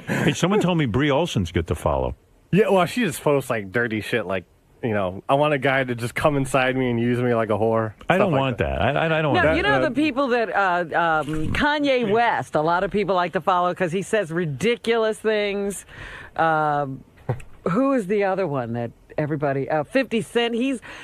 S2: Hey, someone told me Brie Olson's good to follow.
S7: Yeah, well, she just posts like dirty shit like, I want a guy to just come inside me and use me like a whore.
S2: I don't want that. I don't want
S4: No,
S2: that.
S4: you know the people that Kanye West, a lot of people like to follow because he says ridiculous things. Who is the other one that everybody? 50 Cent.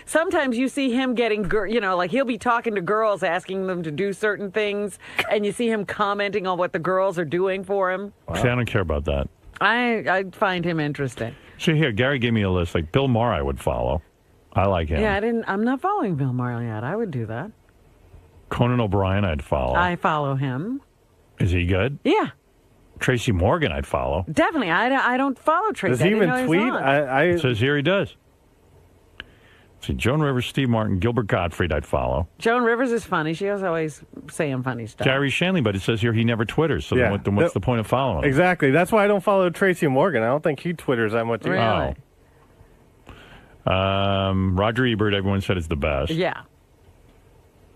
S4: Sometimes you see him getting, like he'll be talking to girls, asking them to do certain things, and you see him commenting on what the girls are doing for him.
S2: Wow. See, I don't care about that.
S4: I find him interesting.
S2: See here, Gary gave me a list. Like Bill Maher, I would follow. I like him.
S4: Yeah, I'm not following Bill Maher yet. I would do that.
S2: Conan O'Brien, I'd follow.
S4: I follow him.
S2: Is he good?
S4: Yeah.
S2: Tracy Morgan, I'd follow.
S4: Definitely. I don't follow Tracy.
S7: Does he even tweet?
S2: It says here he does. See, Joan Rivers, Steve Martin, Gilbert Gottfried, I'd follow.
S4: Joan Rivers is funny. She was always saying funny stuff.
S2: Gary Shanley, but it says here he never twitters. So
S7: Yeah.
S2: then what's the point of following him?
S7: Exactly. That's why I don't follow Tracy Morgan. I don't think he Twitters that much.
S4: Really?
S2: Roger Ebert, everyone said is the best.
S4: Yeah.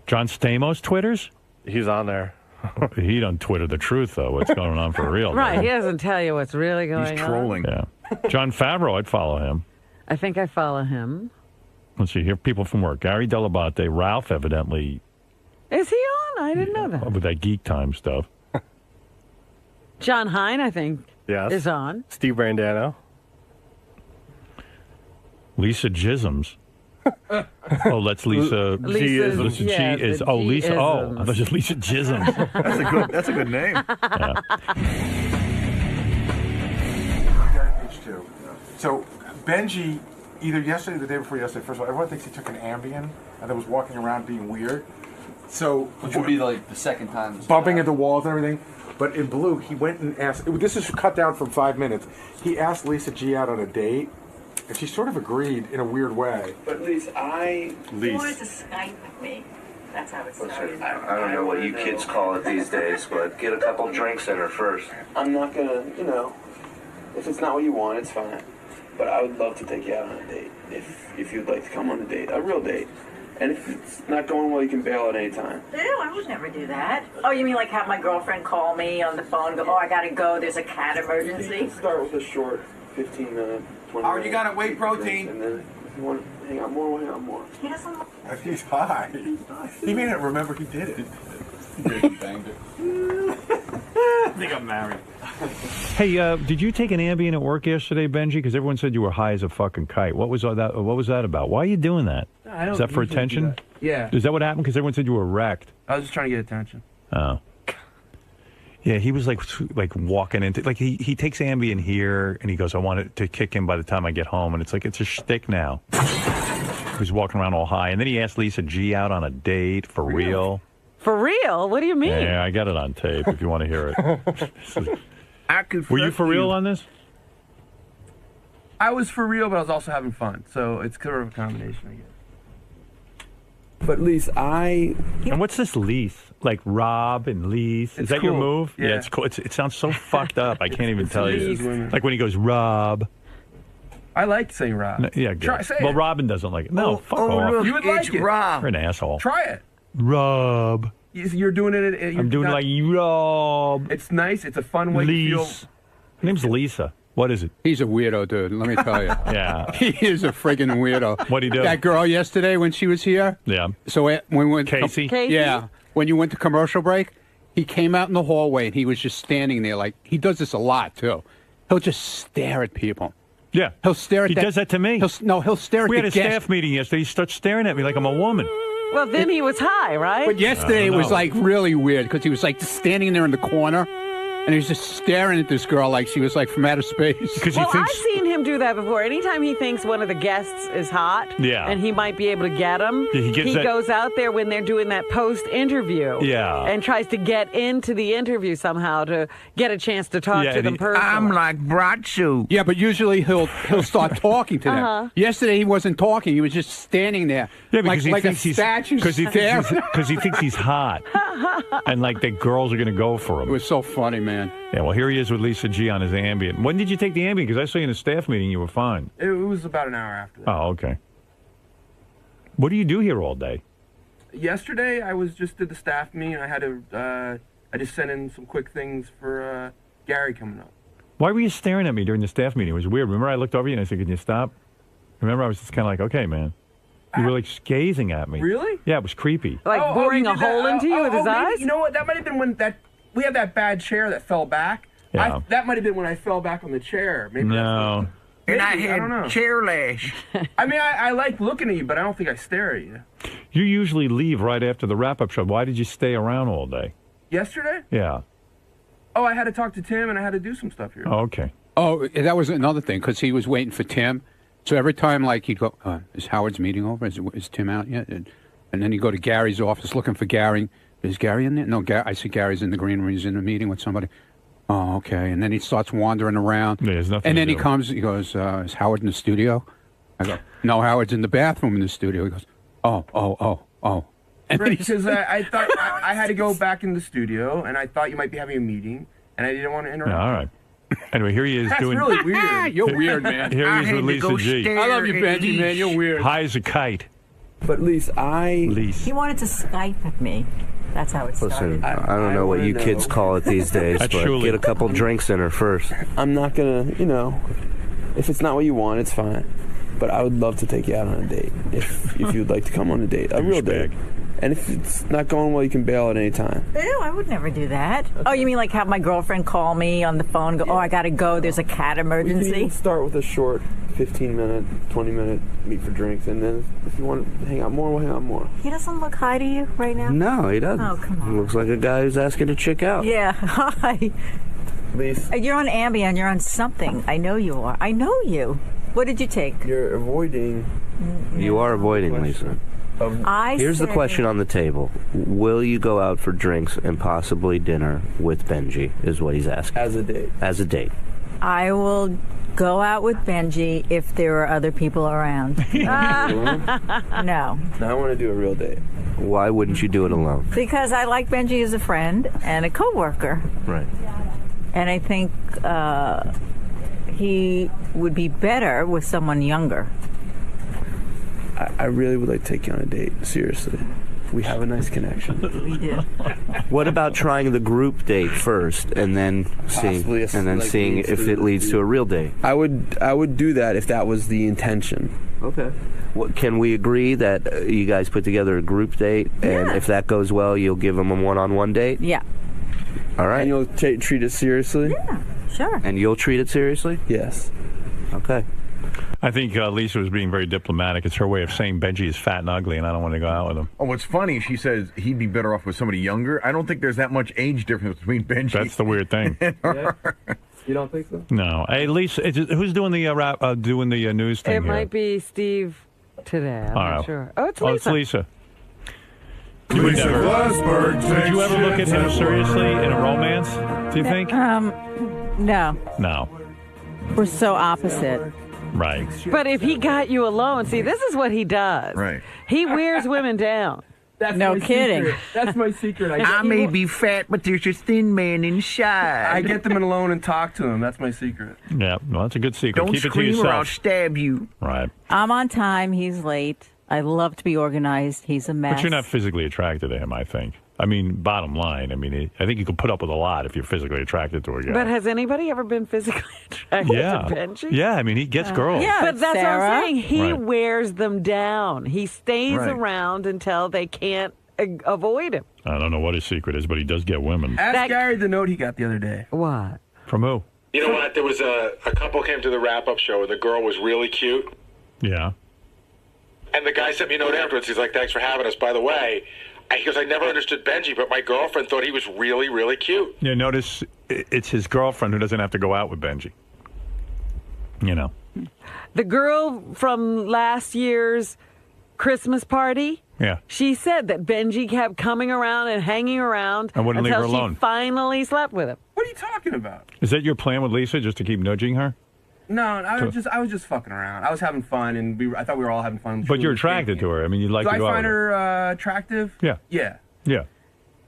S2: John Stamos Twitters?
S7: He's on there.
S2: He don't Twitter the truth, though. What's going on for real?
S4: Right. He doesn't tell you what's really going on.
S2: He's trolling. Yeah. John Favreau, I'd follow him.
S4: I think I follow him.
S2: Let's see here. People from work. Gary Delabate. Ralph, evidently.
S4: Is he on? I didn't know that.
S2: With that Geek Time stuff.
S4: John Hine, I think, is on.
S7: Steve Brandano.
S2: Lisa Jisms. Oh, that's Lisa. Lisa G is. Oh, Lisa. Oh, I thought it was Lisa Jisms.
S20: That's a good name.
S5: Page 2. So Benji, either yesterday or the day before yesterday, first of all, everyone thinks he took an Ambien and then was walking around being weird. So
S11: which would be like the second time.
S5: Bumping into walls and everything. But in Blue, he went and asked. This is cut down from 5 minutes. He asked Lisa G out on a date, and she sort of agreed in a weird way.
S19: But Lise,
S21: He wanted to Skype with me. That's how it started.
S24: I don't know what you kids call it these days, but get a couple drinks in her first.
S3: I'm not gonna, if it's not what you want, it's fine. But I would love to take you out on a date if you'd like to come on a date, a real date. And if it's not going well, you can bail at any time.
S21: Ew, I would never do that. Oh, you mean like have my girlfriend call me on the phone and go, oh, I gotta go, there's a cat emergency?
S3: Start with a short 15-minute Howard, you got it, whey protein. And then if you want to hang out more, we'll hang out more.
S21: He doesn't look.
S20: He's high. He may not remember he did it. He banged it.
S9: I think I'm married.
S2: Hey, did you take an Ambien at work yesterday, Benji? Because everyone said you were high as a fucking kite. What was that? What was that about? Why are you doing that?
S3: I don't
S2: Is that for
S3: usually do
S2: attention?
S3: that. Yeah.
S2: Is that what happened? Because everyone said you were wrecked.
S3: I was just trying to get attention.
S2: Oh. Yeah, he was like walking into he takes Ambien here and he goes, I want it to kick in by the time I get home, and it's like it's a shtick now. He was walking around all high, and then he asked Lisa G out on a date for real.
S4: For real? What do you mean?
S2: Yeah, I got it on tape if you want to hear it.
S3: I could.
S2: Were you for real on this?
S3: I was for real, but I was also having fun. So it's kind of a combination, I guess. But Lise,
S2: And what's this lease? Like Rob and lease? Is
S3: It's
S2: that your
S3: cool.
S2: move?
S3: Yeah.
S2: It's cool. It sounds so fucked up. I can't even
S3: It's
S2: tell you.
S3: lease.
S2: Like when he goes, Rob.
S3: I like saying Rob.
S2: No, yeah, good.
S3: Try, say
S2: Well,
S3: it.
S2: Robin doesn't like it. No, fuck off.
S3: Look, you would like it. Rob.
S2: You're an asshole.
S3: Try it.
S2: Rob.
S3: You're doing it.
S2: I'm doing it like Rob.
S3: It's nice. It's a fun way to feel.
S2: Her name's Lisa. What is it?
S1: He's a weirdo, dude. Let me tell you.
S2: Yeah.
S1: He is a friggin' weirdo.
S2: What'd he do?
S1: That girl yesterday when she was here.
S2: Yeah.
S1: So when we went
S2: Casey?
S1: Yeah. When you went to commercial break, he came out in the hallway and he was just standing there like he does this a lot too. He'll just stare at people.
S2: Yeah.
S1: He'll stare at
S2: He does that to me.
S1: He'll stare at
S2: We
S1: the
S2: had a
S1: guest.
S2: staff meeting yesterday. He starts staring at me like I'm a woman.
S4: Well, then he was high, right?
S1: But yesterday it was
S2: know.
S1: like really weird because he was like just standing there in the corner and he was just staring at this girl like she was like from outer space.
S4: Well, I've seen him do that before. Anytime he thinks one of the guests is hot
S2: Yeah.
S4: and he might be able to get him,
S2: Yeah, he
S4: goes out there when they're doing that post-interview
S2: Yeah.
S4: and tries to get into the interview somehow to get a chance to talk to them personally.
S1: like Bratsu. Yeah, but usually he'll start talking to them.
S4: Uh-huh.
S1: Yesterday he wasn't talking. He was just standing there
S2: Yeah, because
S1: like
S2: he
S1: a
S2: thinks he's
S1: statue.
S2: because he thinks he's hot, and like the girls are going to go for him.
S1: It was so funny, man.
S2: Yeah, well, here he is with Lisa G on his Ambien. When did you take the Ambien? Because I saw you in a staff meeting. You were fine.
S3: It was about an hour after that.
S2: Oh, okay. What do you do here all day?
S3: Yesterday, I was just at the staff meeting. I had to. I just sent in some quick things for Gary coming up.
S2: Why were you staring at me during the staff meeting? It was weird. Remember I looked over you and I said, can you stop? Remember I was just kind of like, okay, man. You were like gazing at me.
S3: Really?
S2: Yeah, it was creepy.
S4: Like boring
S3: you
S4: a
S3: did that?
S4: hole into you with his
S3: maybe-
S4: eyes?
S3: You know what? That might have been when we had that bad chair that fell back.
S2: Yeah.
S3: That might have been when I fell back on the chair. Maybe
S2: No.
S3: Maybe, I don't know.
S1: chair lash.
S3: I mean, I like looking at you, but I don't think I stare at you.
S2: You usually leave right after the wrap-up show. Why did you stay around all day?
S3: Yesterday?
S2: Yeah.
S3: Oh, I had to talk to Tim and I had to do some stuff here.
S2: Oh, okay.
S1: Oh, that was another thing because he was waiting for Tim. So every time, like, he'd go, is Howard's meeting over? Is Tim out yet? And then he'd go to Gary's office looking for Gary. Is Gary in there? No, I see Gary's in the green room. He's in a meeting with somebody. Oh, okay. And then he starts wandering around.
S2: Yeah, there's nothing
S1: and
S2: to
S1: then he
S2: do.
S1: comes, he goes, is Howard in the studio? I go, no, Howard's in the bathroom in the studio. He goes, oh. And then
S3: Right, because I thought I had to go back in the studio, and I thought you might be having a meeting, and I didn't want to interrupt.
S2: Yeah, all right. Anyway, here he is
S3: That's
S2: doing...
S3: really weird.
S1: You're weird, man.
S2: Here he is with Lisa G.
S1: I love you, Benji, man. You're weird.
S2: High as a kite.
S3: But Lise,
S21: He wanted to Skype with me. That's how it started.
S24: Listen, I don't know what you kids call it these days, but get a couple drinks in her first.
S3: I'm not gonna, if it's not what you want, it's fine. But I would love to take you out on a date if you'd like to come on a date, a real date. And if it's not going well, you can bail at any time.
S21: Ew, I would never do that. Okay. Oh, you mean like have my girlfriend call me on the phone, go, oh, I gotta go, there's a cat emergency?
S3: We can even start with a short 15-minute, 20-minute meet for drinks, and then if you want to hang out more, we'll hang out more.
S21: He doesn't look high to you right now?
S24: No, he doesn't.
S21: Oh, come on.
S24: He looks like a guy who's asking a chick out.
S21: Yeah, hi.
S3: Lise.
S21: You're on Ambien, you're on something. I know you are. I know you. What did you take?
S3: You're avoiding...
S24: You are avoiding, Lisa. Here's the question on the table. Will you go out for drinks and possibly dinner with Benji, is what he's asking.
S3: As a date.
S24: As a date.
S21: I will go out with Benji if there are other people around. No.
S3: Now I want to do a real date.
S24: Why wouldn't you do it alone?
S21: Because I like Benji as a friend and a coworker.
S24: Right.
S21: And I think he would be better with someone younger.
S3: I really would like to take you on a date, seriously.
S24: We have a nice connection.
S21: We do.
S24: What about trying the group date first, and then seeing if it leads to a real date?
S8: I would do that if that was the intention.
S24: Okay. Can we agree that you guys put together a group date, and if that goes well, you'll give them a one-on-one date?
S21: Yeah.
S24: All right.
S8: And you'll treat it seriously?
S21: Yeah, sure.
S24: And you'll treat it seriously?
S8: Yes.
S24: Okay.
S2: I think Lisa was being very diplomatic. It's her way of saying Benji is fat and ugly, and I don't want to go out with him.
S20: Oh, what's funny, she says he'd be better off with somebody younger. I don't think there's that much age difference between Benji.
S2: That's the weird thing.
S8: You don't think so?
S2: No. Hey, Lisa, who's doing the news thing
S4: It
S2: here?
S4: might be Steve today. I'm
S2: All
S4: not
S2: right.
S4: sure. Oh, it's Lisa.
S2: It's Lisa. Would you ever look at him seriously in a romance, do you think?
S21: No.
S2: No.
S21: We're so opposite.
S2: Right.
S4: But if he got you alone, see, this is what he does.
S20: Right.
S4: He wears women down.
S21: That's no kidding.
S8: Secret. That's my secret.
S13: I may be fat, but there's a thin man inside.
S8: I get them alone and talk to them. That's my secret.
S2: Yeah, well, that's a good secret.
S13: Don't
S2: Keep it to
S13: scream or I'll
S2: yourself.
S13: stab you.
S2: Right.
S21: I'm on time. He's late. I love to be organized. He's a mess.
S2: But you're not physically attracted to him, I think. I mean, bottom line, I mean, I think you could put up with a lot if you're physically attracted to a guy.
S4: But has anybody ever been physically attracted to Benji?
S2: Yeah, I mean, he gets girls.
S4: Yeah, but that's
S21: Sarah.
S4: what I'm saying. He
S2: Right.
S4: wears them down. He stays
S2: Right.
S4: around until they can't avoid him.
S2: I don't know what his secret is, but he does get women.
S8: Ask Gary the note he got the other day.
S4: What?
S2: From who?
S19: You know what? There was a couple came to the wrap-up show, and the girl was really cute.
S2: Yeah.
S19: And the guy sent me a note afterwards. He's like, "Thanks for having us." By the way, he goes, "I never understood Benji, but my girlfriend thought he was really, really cute."
S2: Yeah, notice it's his girlfriend who doesn't have to go out with Benji. You know.
S4: The girl from last year's Christmas party,
S2: Yeah.
S4: she said that Benji kept coming around and hanging around
S2: And wouldn't leave
S4: until
S2: her alone.
S4: she finally slept with him.
S8: What are you talking about?
S2: Is that your plan with Lisa, just to keep nudging her?
S8: No, I was just fucking around. I was having fun, and I thought we were all having fun.
S2: But you're attracted to her. I mean, you'd like
S8: Do
S2: to
S8: I
S2: go out
S8: find
S2: with her.
S8: her attractive?
S2: Yeah.
S8: Yeah.
S2: Yeah.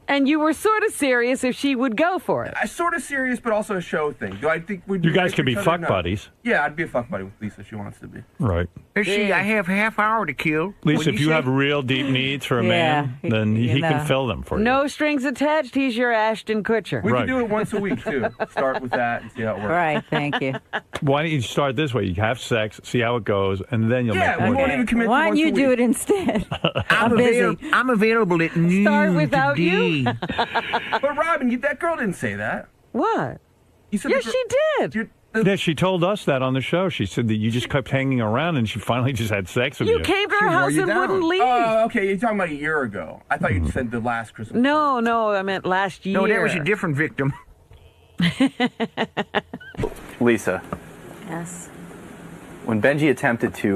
S4: And you were sort of serious if she would go for it.
S8: I sort of serious, but also a show thing. Do I think we?
S2: You guys could be fuck buddies.
S8: Yeah, I'd be a fuck buddy with Lisa if she wants to be.
S2: Right.
S13: Let's see, I have half hour to kill.
S2: Lisa, if you have real deep needs for a man, then he can fill them for you.
S4: No strings attached. He's your Ashton Kutcher.
S8: We can do it once a week too. Start with that and see how it works.
S21: Right. Thank you.
S2: Why don't you start this way? You have sex, see how it goes, and then you'll make more.
S8: won't even commit to
S21: Why don't
S8: once
S21: you
S8: a
S21: do
S8: week.
S21: it instead?
S13: I'm
S21: busy.
S13: I'm available at noon.
S4: Start without you?
S8: But Robin, that girl didn't say that.
S4: What?
S8: You said
S4: Yes, she did.
S2: Yeah, she told us that on the show. She said that you just kept hanging around, and she finally just had sex with you.
S4: You came to her house and wouldn't leave.
S8: Oh, okay. You're talking about a year ago. I thought you said the last Christmas.
S4: No, I meant last year.
S13: No, that was a different victim.
S22: Lisa,
S21: Yes.
S22: when Benji attempted to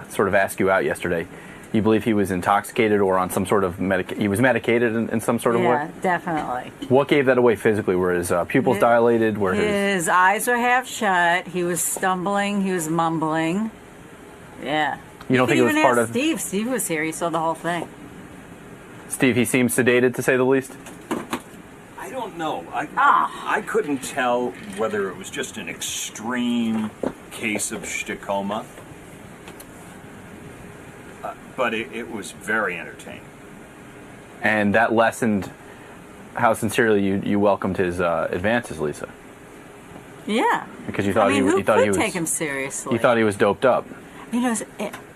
S22: sort of ask you out yesterday, you believe he was intoxicated or on some sort of he was medicated in some sort of way?
S21: Yeah, definitely.
S22: What gave that away physically? Were his pupils dilated? Were
S21: His eyes were half shut. He was stumbling. He was mumbling. Yeah.
S22: You don't think it was
S21: even
S22: part
S21: ask
S22: of
S21: Steve? Steve was here. He saw the whole thing.
S22: Steve, he seems sedated to say the least?
S14: I don't know. I couldn't tell whether it was just an extreme case of shtikoma, but it was very entertaining.
S22: And that lessened how sincerely you welcomed his advances, Lisa.
S21: Yeah.
S22: Because you thought
S21: who
S22: you thought
S21: could
S22: he was
S21: take him seriously?
S22: You thought he was doped up.
S21: You know,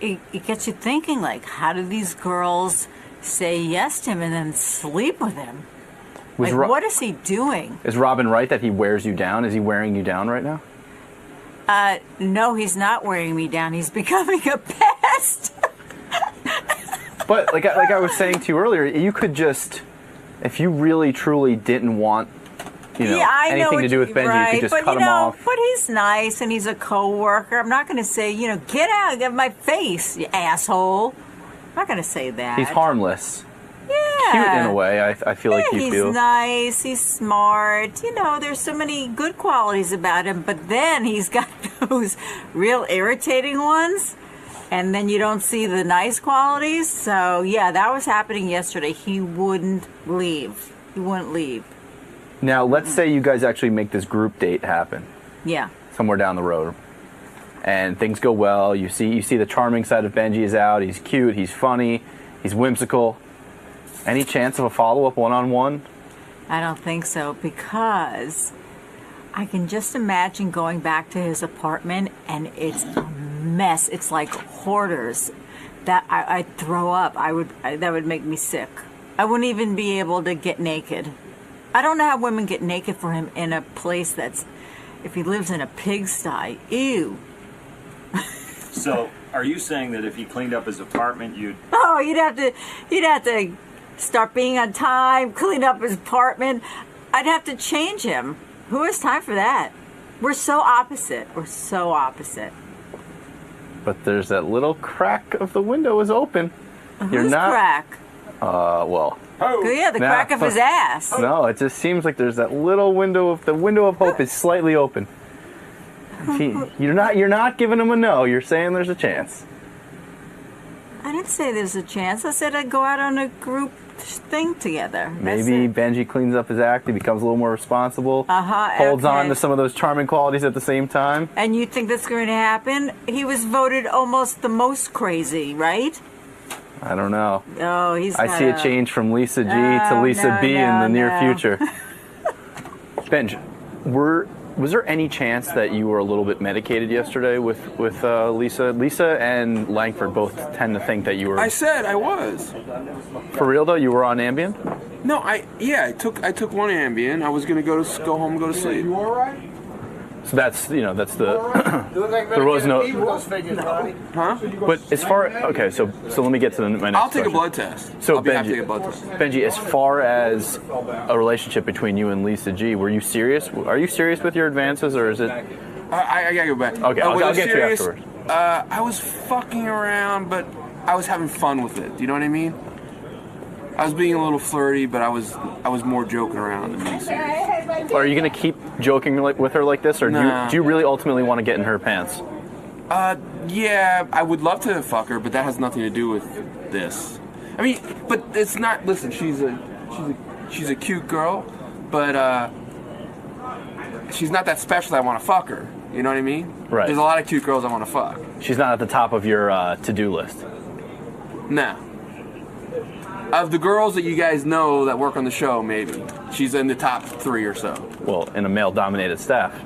S21: it gets you thinking, like, how do these girls say yes to him and then sleep with him?
S22: Was
S21: Like, what is he doing?
S22: Is Robin right that he wears you down? Is he wearing you down right now?
S21: No, he's not wearing me down. He's becoming a pest.
S22: But like I was saying to you earlier, you could just, if you really truly didn't want, anything to do with Benji, you could just cut him off.
S21: But he's nice and he's a coworker. I'm not going to say, get out of my face, you asshole. I'm not going to say that.
S22: He's harmless.
S21: Yeah.
S22: Cute in a way, I feel like you
S21: he's
S22: feel.
S21: nice, he's smart, there's so many good qualities about him, but then he's got those real irritating ones, and then you don't see the nice qualities. So, yeah, that was happening yesterday. He wouldn't leave.
S22: Now, let's say you guys actually make this group date happen.
S21: Yeah.
S22: Somewhere down the road. And things go well. You see the charming side of Benji is out. He's cute, he's funny, he's whimsical. Any chance of a follow-up one-on-one?
S21: I don't think so, because I can just imagine going back to his apartment and it's a mess. It's like hoarders. That I'd throw up. That would make me sick. I wouldn't even be able to get naked. I don't know how women get naked for him in a place that's, if he lives in a pigsty. Ew.
S14: So, are you saying that if he cleaned up his apartment, you'd...
S21: Oh, you'd have to start being on time, clean up his apartment. I'd have to change him. Who has time for that? We're so opposite. We're so opposite.
S22: But there's that little crack of the window is open.
S21: Whose crack?
S22: Well.
S21: Oh, yeah, the crack of his ass.
S22: No, it just seems like there's that little window. The window of hope is slightly open. You're not giving him a no. You're saying there's a chance.
S21: I didn't say there's a chance. I said I'd go out on a group thing together.
S22: Maybe Benji cleans up his act. He becomes a little more responsible. Holds
S21: okay.
S22: on to some of those charming qualities at the same time.
S21: And you think that's going to happen? He was voted almost the most crazy, right?
S22: I don't know.
S21: Oh,
S22: I see a change from Lisa G to Lisa B in the near future. Benj, was there any chance that you were a little bit medicated yesterday with Lisa? Lisa and Langford both tend to think that you were.
S3: I said I was.
S22: For real though, you were on Ambien?
S3: No, I took one Ambien. I was gonna go home and go to sleep. You all right?
S22: So that's the there was no.
S3: Huh?
S22: But as far so let me get to my next.
S3: I'll take
S22: question.
S3: a blood test.
S22: So
S3: I'll be happy to take a blood test.
S22: Benji, as far as a relationship between you and Lisa G, were you serious? Are you serious with your advances, or is it?
S3: I gotta go back.
S22: Okay, I'll get you afterwards.
S3: I was fucking around, but I was having fun with it. Do you know what I mean? I was being a little flirty, but I was more joking around than being serious.
S22: Are you gonna keep joking with her like this, or do you really ultimately want to get in her pants?
S3: Yeah, I would love to fuck her, but that has nothing to do with this. I mean, but it's not. Listen, she's a cute girl, but she's not that special that I want to fuck her. You know what I mean?
S22: Right.
S3: There's a lot of cute girls I want to fuck.
S22: She's not at the top of your to-do list.
S3: No. Of the girls that you guys know that work on the show, maybe she's in the top 3 or so.
S22: Well, in a male-dominated staff.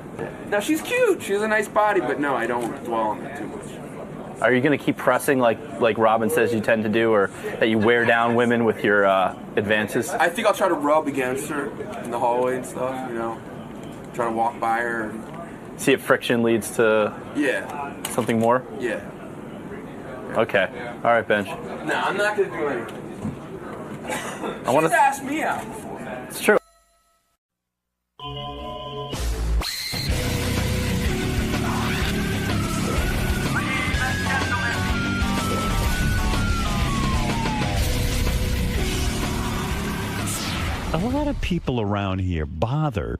S3: Now she's cute. She has a nice body, but no, I don't dwell on that too much.
S22: Are you going to keep pressing like Robin says you tend to do, or that you wear down women with your advances?
S3: I think I'll try to rub against her in the hallway and stuff. You know, try to walk by her. And...
S22: see if friction leads to something more.
S3: Yeah.
S22: Okay. All right, Benj.
S3: No, I'm not gonna do anything.
S22: I want to
S3: ask me out before.
S22: It's true.
S2: A lot of people around here bother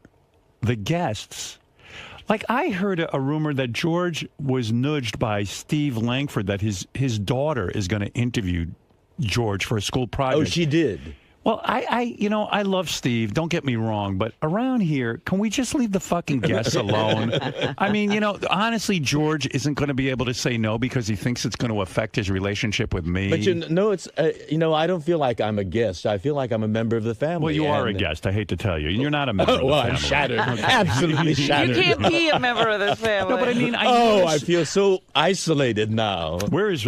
S2: the guests. Like, I heard a rumor that George was nudged by Steve Langford that his daughter is going to interview George for a school project.
S12: Oh, she did.
S2: Well, I love Steve. Don't get me wrong, but around here, can we just leave the fucking guests alone? I mean, honestly, George isn't going to be able to say no because he thinks it's going to affect his relationship with me.
S12: But it's I don't feel like I'm a guest. I feel like I'm a member of the family.
S2: Well, you are a guest. I hate to tell you, you're not a member of the family.
S12: I'm shattered, absolutely shattered.
S4: You can't be a member of this family.
S2: No, but I mean,
S12: I feel so isolated now.
S2: Where is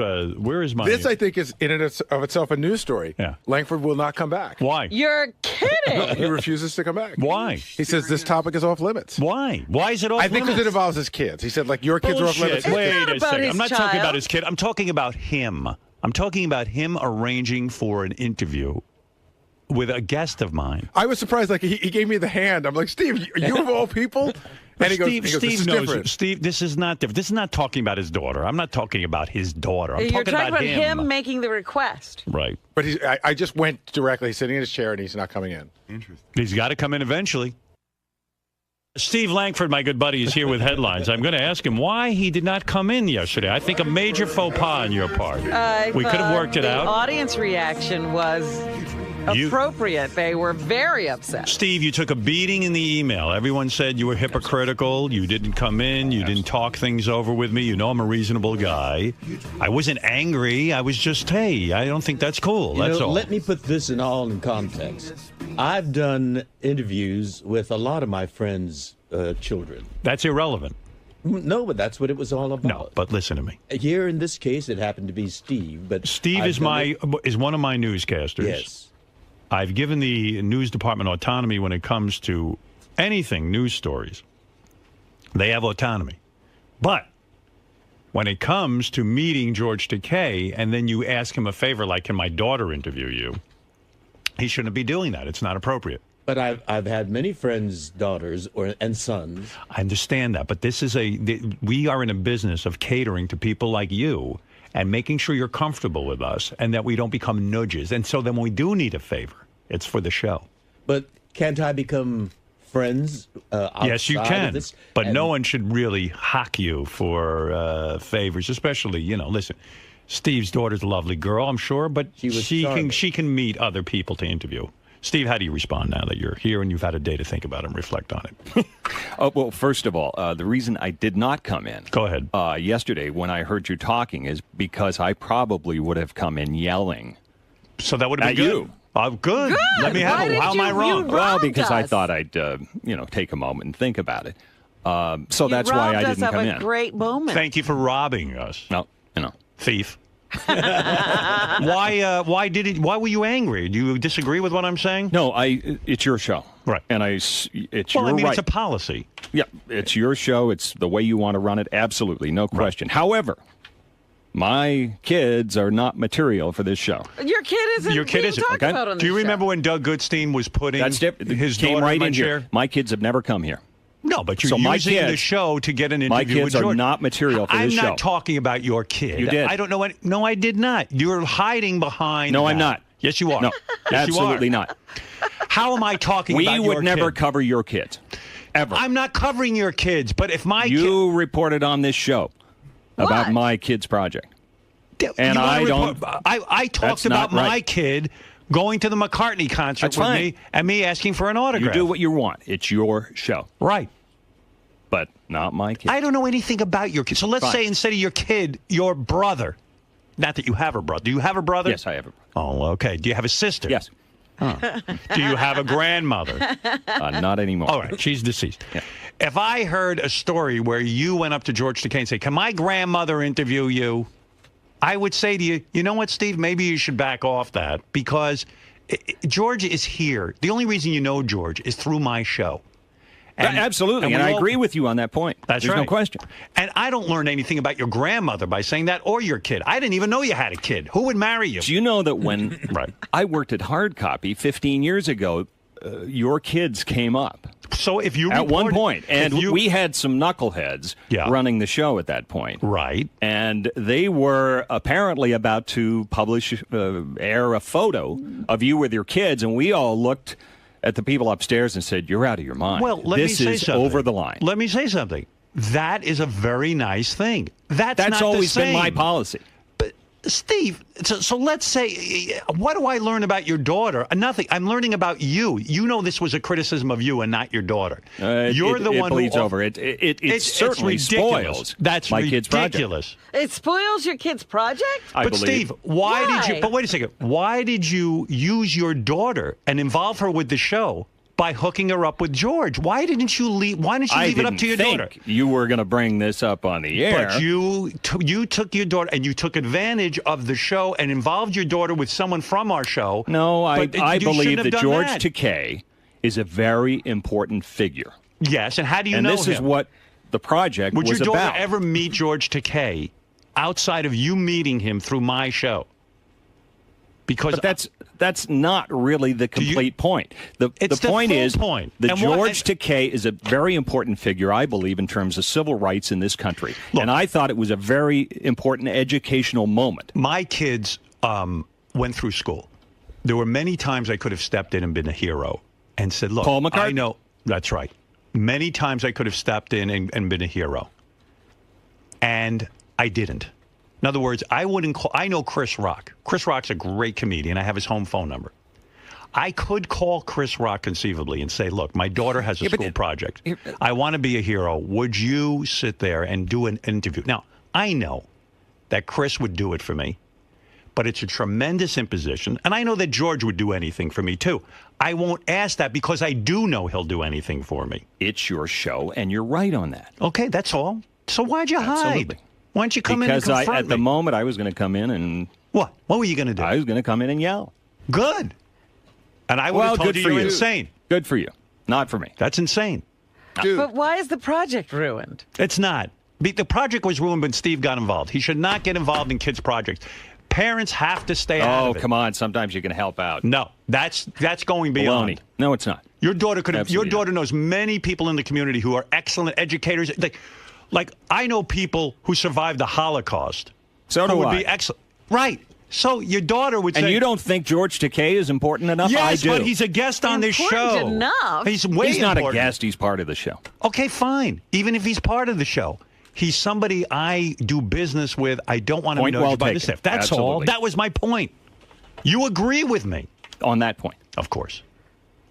S2: my?
S5: This, I think, is in and of itself a news story.
S2: Yeah,
S5: Langford will not come back.
S2: Why?
S4: You're kidding.
S5: He refuses to come back.
S2: Why?
S5: He says this topic is off limits.
S2: Why? Why is it off limits?
S5: I think because it involves his kids. He said, your kids are off limits.
S2: Wait a second. I'm not talking about his kid. I'm talking about him. I'm talking about him arranging for an interview with a guest of mine.
S5: I was surprised. He gave me the hand. I'm like, Steve, you of all people? And he goes,
S2: Steve knows
S5: different.
S2: Steve, this is not different. This is not talking about his daughter. I'm not talking about his daughter. I'm
S4: You're
S2: talking about
S4: him making the request.
S2: Right.
S5: But I just went directly. He's sitting in his chair, and he's not coming in.
S2: Interesting. He's got to come in eventually. Steve Langford, my good buddy, is here with headlines. I'm going to ask him why he did not come in yesterday. I think a major faux pas on your part. We could have worked it out.
S4: The audience reaction was appropriate. They were very upset.
S2: Steve, you took a beating in the email. Everyone said you were hypocritical. You didn't come in. You didn't talk things over with me. You know I'm a reasonable guy. I wasn't angry. I was just, hey, I don't think that's cool. That's all.
S12: Let me put this in context. I've done interviews with a lot of my friends' children.
S2: That's irrelevant.
S12: No, but that's what it was all about.
S2: No, but listen to me.
S12: Here in this case, it happened to be Steve. But
S2: Steve is one of my newscasters.
S12: Yes.
S2: I've given the news department autonomy when it comes to anything news stories. They have autonomy. But when it comes to meeting George Takei and then you ask him a favor like, can my daughter interview you? He shouldn't be doing that. It's not appropriate.
S12: But I've had many friends' daughters and sons.
S2: I understand that, but we are in a business of catering to people like you and making sure you're comfortable with us and that we don't become nudges. And so then when we do need a favor, it's for the show.
S12: But can't I become friends outside
S2: Yes, you
S12: of
S2: can.
S12: this?
S2: But no one should really hock you for favors, especially, listen. Steve's daughter's a lovely girl, I'm sure, but she can meet other people to interview. Steve, how do you respond now that you're here and you've had a day to think about it and reflect on it?
S14: Well, first of all, the reason I did not come in yesterday when I heard you talking is because I probably would have come in yelling.
S2: So that would have been good.
S14: You.
S2: Good. Let me have it. How am I wrong?
S14: Well, because I thought I'd take a moment and think about it. So that's why I didn't come in.
S4: A great moment.
S2: Thank you for robbing us.
S14: No,
S2: thief. Why were you angry? Do you disagree with what I'm saying?
S14: No, it's your show.
S2: Right.
S14: And it's your
S2: right.
S14: right.
S2: It's a policy.
S14: Yeah, it's your show. It's the way you want to run it. Absolutely, no question. Right. However, my kids are not material for this show.
S4: Your kid isn't.
S2: Your kid isn't.
S4: Talked about on
S2: Do you
S4: this
S2: remember
S4: show.
S2: when Doug Goodstein was putting his
S14: came
S2: daughter
S14: right
S2: in my
S14: in
S2: chair?
S14: here? My kids have never come here.
S2: No, but you're using the show to get an interview with George.
S14: My kids are not material for this show.
S2: I'm not talking about your kid.
S14: You did.
S2: I don't know what. No, I did not. You're hiding behind.
S14: No,
S2: that.
S14: I'm not.
S2: Yes, you are.
S14: No,
S2: yes,
S14: absolutely
S2: you are.
S14: not.
S2: How am I talking about your kid?
S14: We would never cover your kids. Ever.
S2: I'm not covering your kids, but if my
S14: You reported on this show about my kid's project. And I don't.
S2: I talked about my kid going to the McCartney concert with me and me asking for an autograph.
S14: You do what you want. It's your show.
S2: Right.
S14: But not my kid.
S2: I don't know anything about your kid. So let's say instead of your kid, your brother. Not that you have a brother. Do you have a brother?
S14: Yes, I have a brother.
S2: Oh, okay. Do you have a sister?
S14: Yes.
S2: Oh. Do you have a grandmother?
S14: Not anymore.
S2: All right. She's deceased. Yeah. If I heard a story where you went up to George Takei and say, can my grandmother interview you? I would say to you, you know what, Steve? Maybe you should back off that because George is here. The only reason you know George is through my show.
S14: Absolutely, and I agree with you on that point.
S2: That's
S14: There's
S2: right.
S14: no question.
S2: And I don't learn anything about your grandmother by saying that or your kid. I didn't even know you had a kid. Who would marry you?
S14: Do you know that when I worked at Hard Copy 15 years ago, your kids came up?
S2: So if you
S14: at one point, and we had some knuckleheads running the show at that point,
S2: right?
S14: And they were apparently about to air a photo of you with your kids, and we all looked at the people upstairs and said, "You're out of your mind.
S2: Well,
S14: this is over the line."
S2: Let me say something. That is a very nice thing. That's not
S14: always
S2: the same.
S14: been my policy.
S2: But Steve, so let's say, what do I learn about your daughter? Nothing. I'm learning about you. You know this was a criticism of you and not your daughter. You're the one
S14: who bleeds over. It certainly spoils my kid's project.
S4: It spoils your kid's project?
S2: But Steve, why did you? But wait a second. Why did you use your daughter and involve her with the show by hooking her up with George? Why didn't you leave? Why didn't you leave it up to your daughter?
S14: You were going to bring this up on the air.
S2: But you took your daughter and you took advantage of the show and involved your daughter with someone from our show.
S14: No, I believe that George Takei is a very important figure.
S2: Yes, and how do you know
S14: him? And this is what the project was about.
S2: Would your daughter ever meet George Takei outside of you meeting him through my show? Because
S14: that's not really the complete point. The point is that George Takei is a very important figure, I believe, in terms of civil rights in this country. Look, and I thought it was a very important educational moment.
S2: My kids went through school. There were many times I could have stepped in and been a hero and said, look,
S14: Paul McCartney?
S2: I know. That's right. Many times I could have stepped in and been a hero. And I didn't. In other words, I know Chris Rock. Chris Rock's a great comedian. I have his home phone number. I could call Chris Rock conceivably and say, look, my daughter has a school project. I want to be a hero. Would you sit there and do an interview? Now, I know that Chris would do it for me, but it's a tremendous imposition. And I know that George would do anything for me, too. I won't ask that because I do know he'll do anything for me.
S14: It's your show, and you're right on that.
S2: Okay, that's all. So why'd you hide? Why don't you come in and confront me?
S14: Because at the moment, I was going to come in and...
S2: What? What were you going to do?
S14: I was going to come in and yell.
S2: Good. And I would have told you you're insane.
S14: Good for you. Not for me.
S2: That's insane.
S4: But why is the project ruined?
S2: It's not. The project was ruined when Steve got involved. He should not get involved in kids' projects. Parents have to stay out of it.
S14: Oh, come on. Sometimes you can help out.
S2: No, that's going beyond.
S14: Baloney. No, it's not.
S2: Your daughter could have.
S14: Absolutely
S2: Your daughter knows many people in the community who are excellent educators. Like I know people who survived the Holocaust.
S14: So do
S2: who would
S14: I.
S2: be excellent. Right. So your daughter would say.
S14: And you don't think George Takei is important enough?
S2: Yes,
S14: I do.
S2: but he's a guest on this show.
S4: Important enough.
S2: He's way
S14: He's not
S2: important.
S14: a guest. He's part of the show.
S2: Okay, fine. Even if he's part of the show. He's somebody I do business with. I don't want to be noticed by the staff. That's all. That was my point. You agree with me.
S14: On that point.
S2: Of course.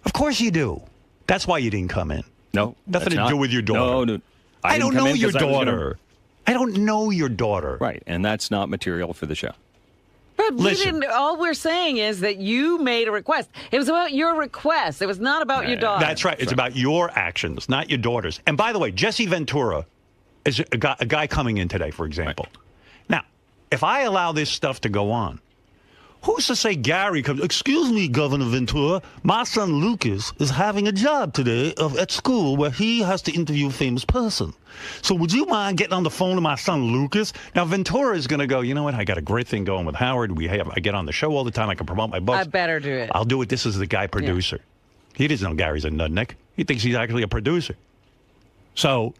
S2: Of course you do. That's why you didn't come in.
S14: No.
S2: Nothing to do with your daughter.
S14: No.
S2: I don't know your daughter. I don't know your daughter.
S14: Right, and that's not material for the show.
S4: But all we're saying is that you made a request. It was about your request. It was not about your daughter.
S2: That's right. It's about your actions, not your daughter's. And by the way, Jesse Ventura is a guy coming in today, for example. Right. Now, if I allow this stuff to go on, who's to say Gary comes, excuse me, Governor Ventura, my son Lucas is having a job today at school where he has to interview a famous person. So would you mind getting on the phone to my son Lucas? Now, Ventura is going to go, you know what, I got a great thing going with Howard. I get on the show all the time. I can promote my books.
S4: I better do it.
S2: I'll do it. This is the guy producer. Yeah. He doesn't know Gary's a nutnik. He thinks he's actually a producer. So...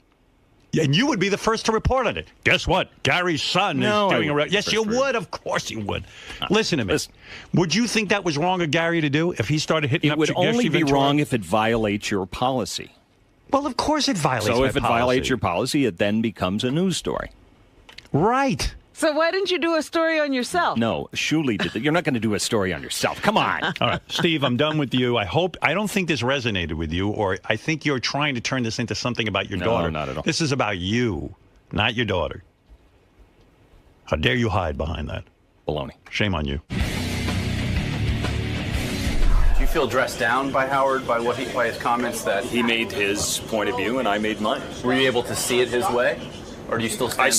S2: And you would be the first to report on it. Guess what? Gary's son is doing a... Yes, you would. Of course you would. Listen to me. Would you think that was wrong of Gary to do if he started hitting up...
S14: It would only be wrong if it violates your policy.
S2: Well, of course it violates my policy.
S14: So if it violates your policy, it then becomes a news story.
S2: Right.
S4: So why didn't you do a story on yourself?
S14: No, Shuley did that. You're not going to do a story on yourself. Come on.
S2: All right, Steve, I'm done with you. I don't think this resonated with you, or I think you're trying to turn this into something about your daughter.
S14: No, not at all.
S2: This is about you, not your daughter. How dare you hide behind that?
S14: Baloney.
S2: Shame on you.
S22: Do you feel dressed down by Howard, by his comments that...
S14: He made his point of view, and I made mine.
S22: Were you able to see it his way? Or do you still stand by?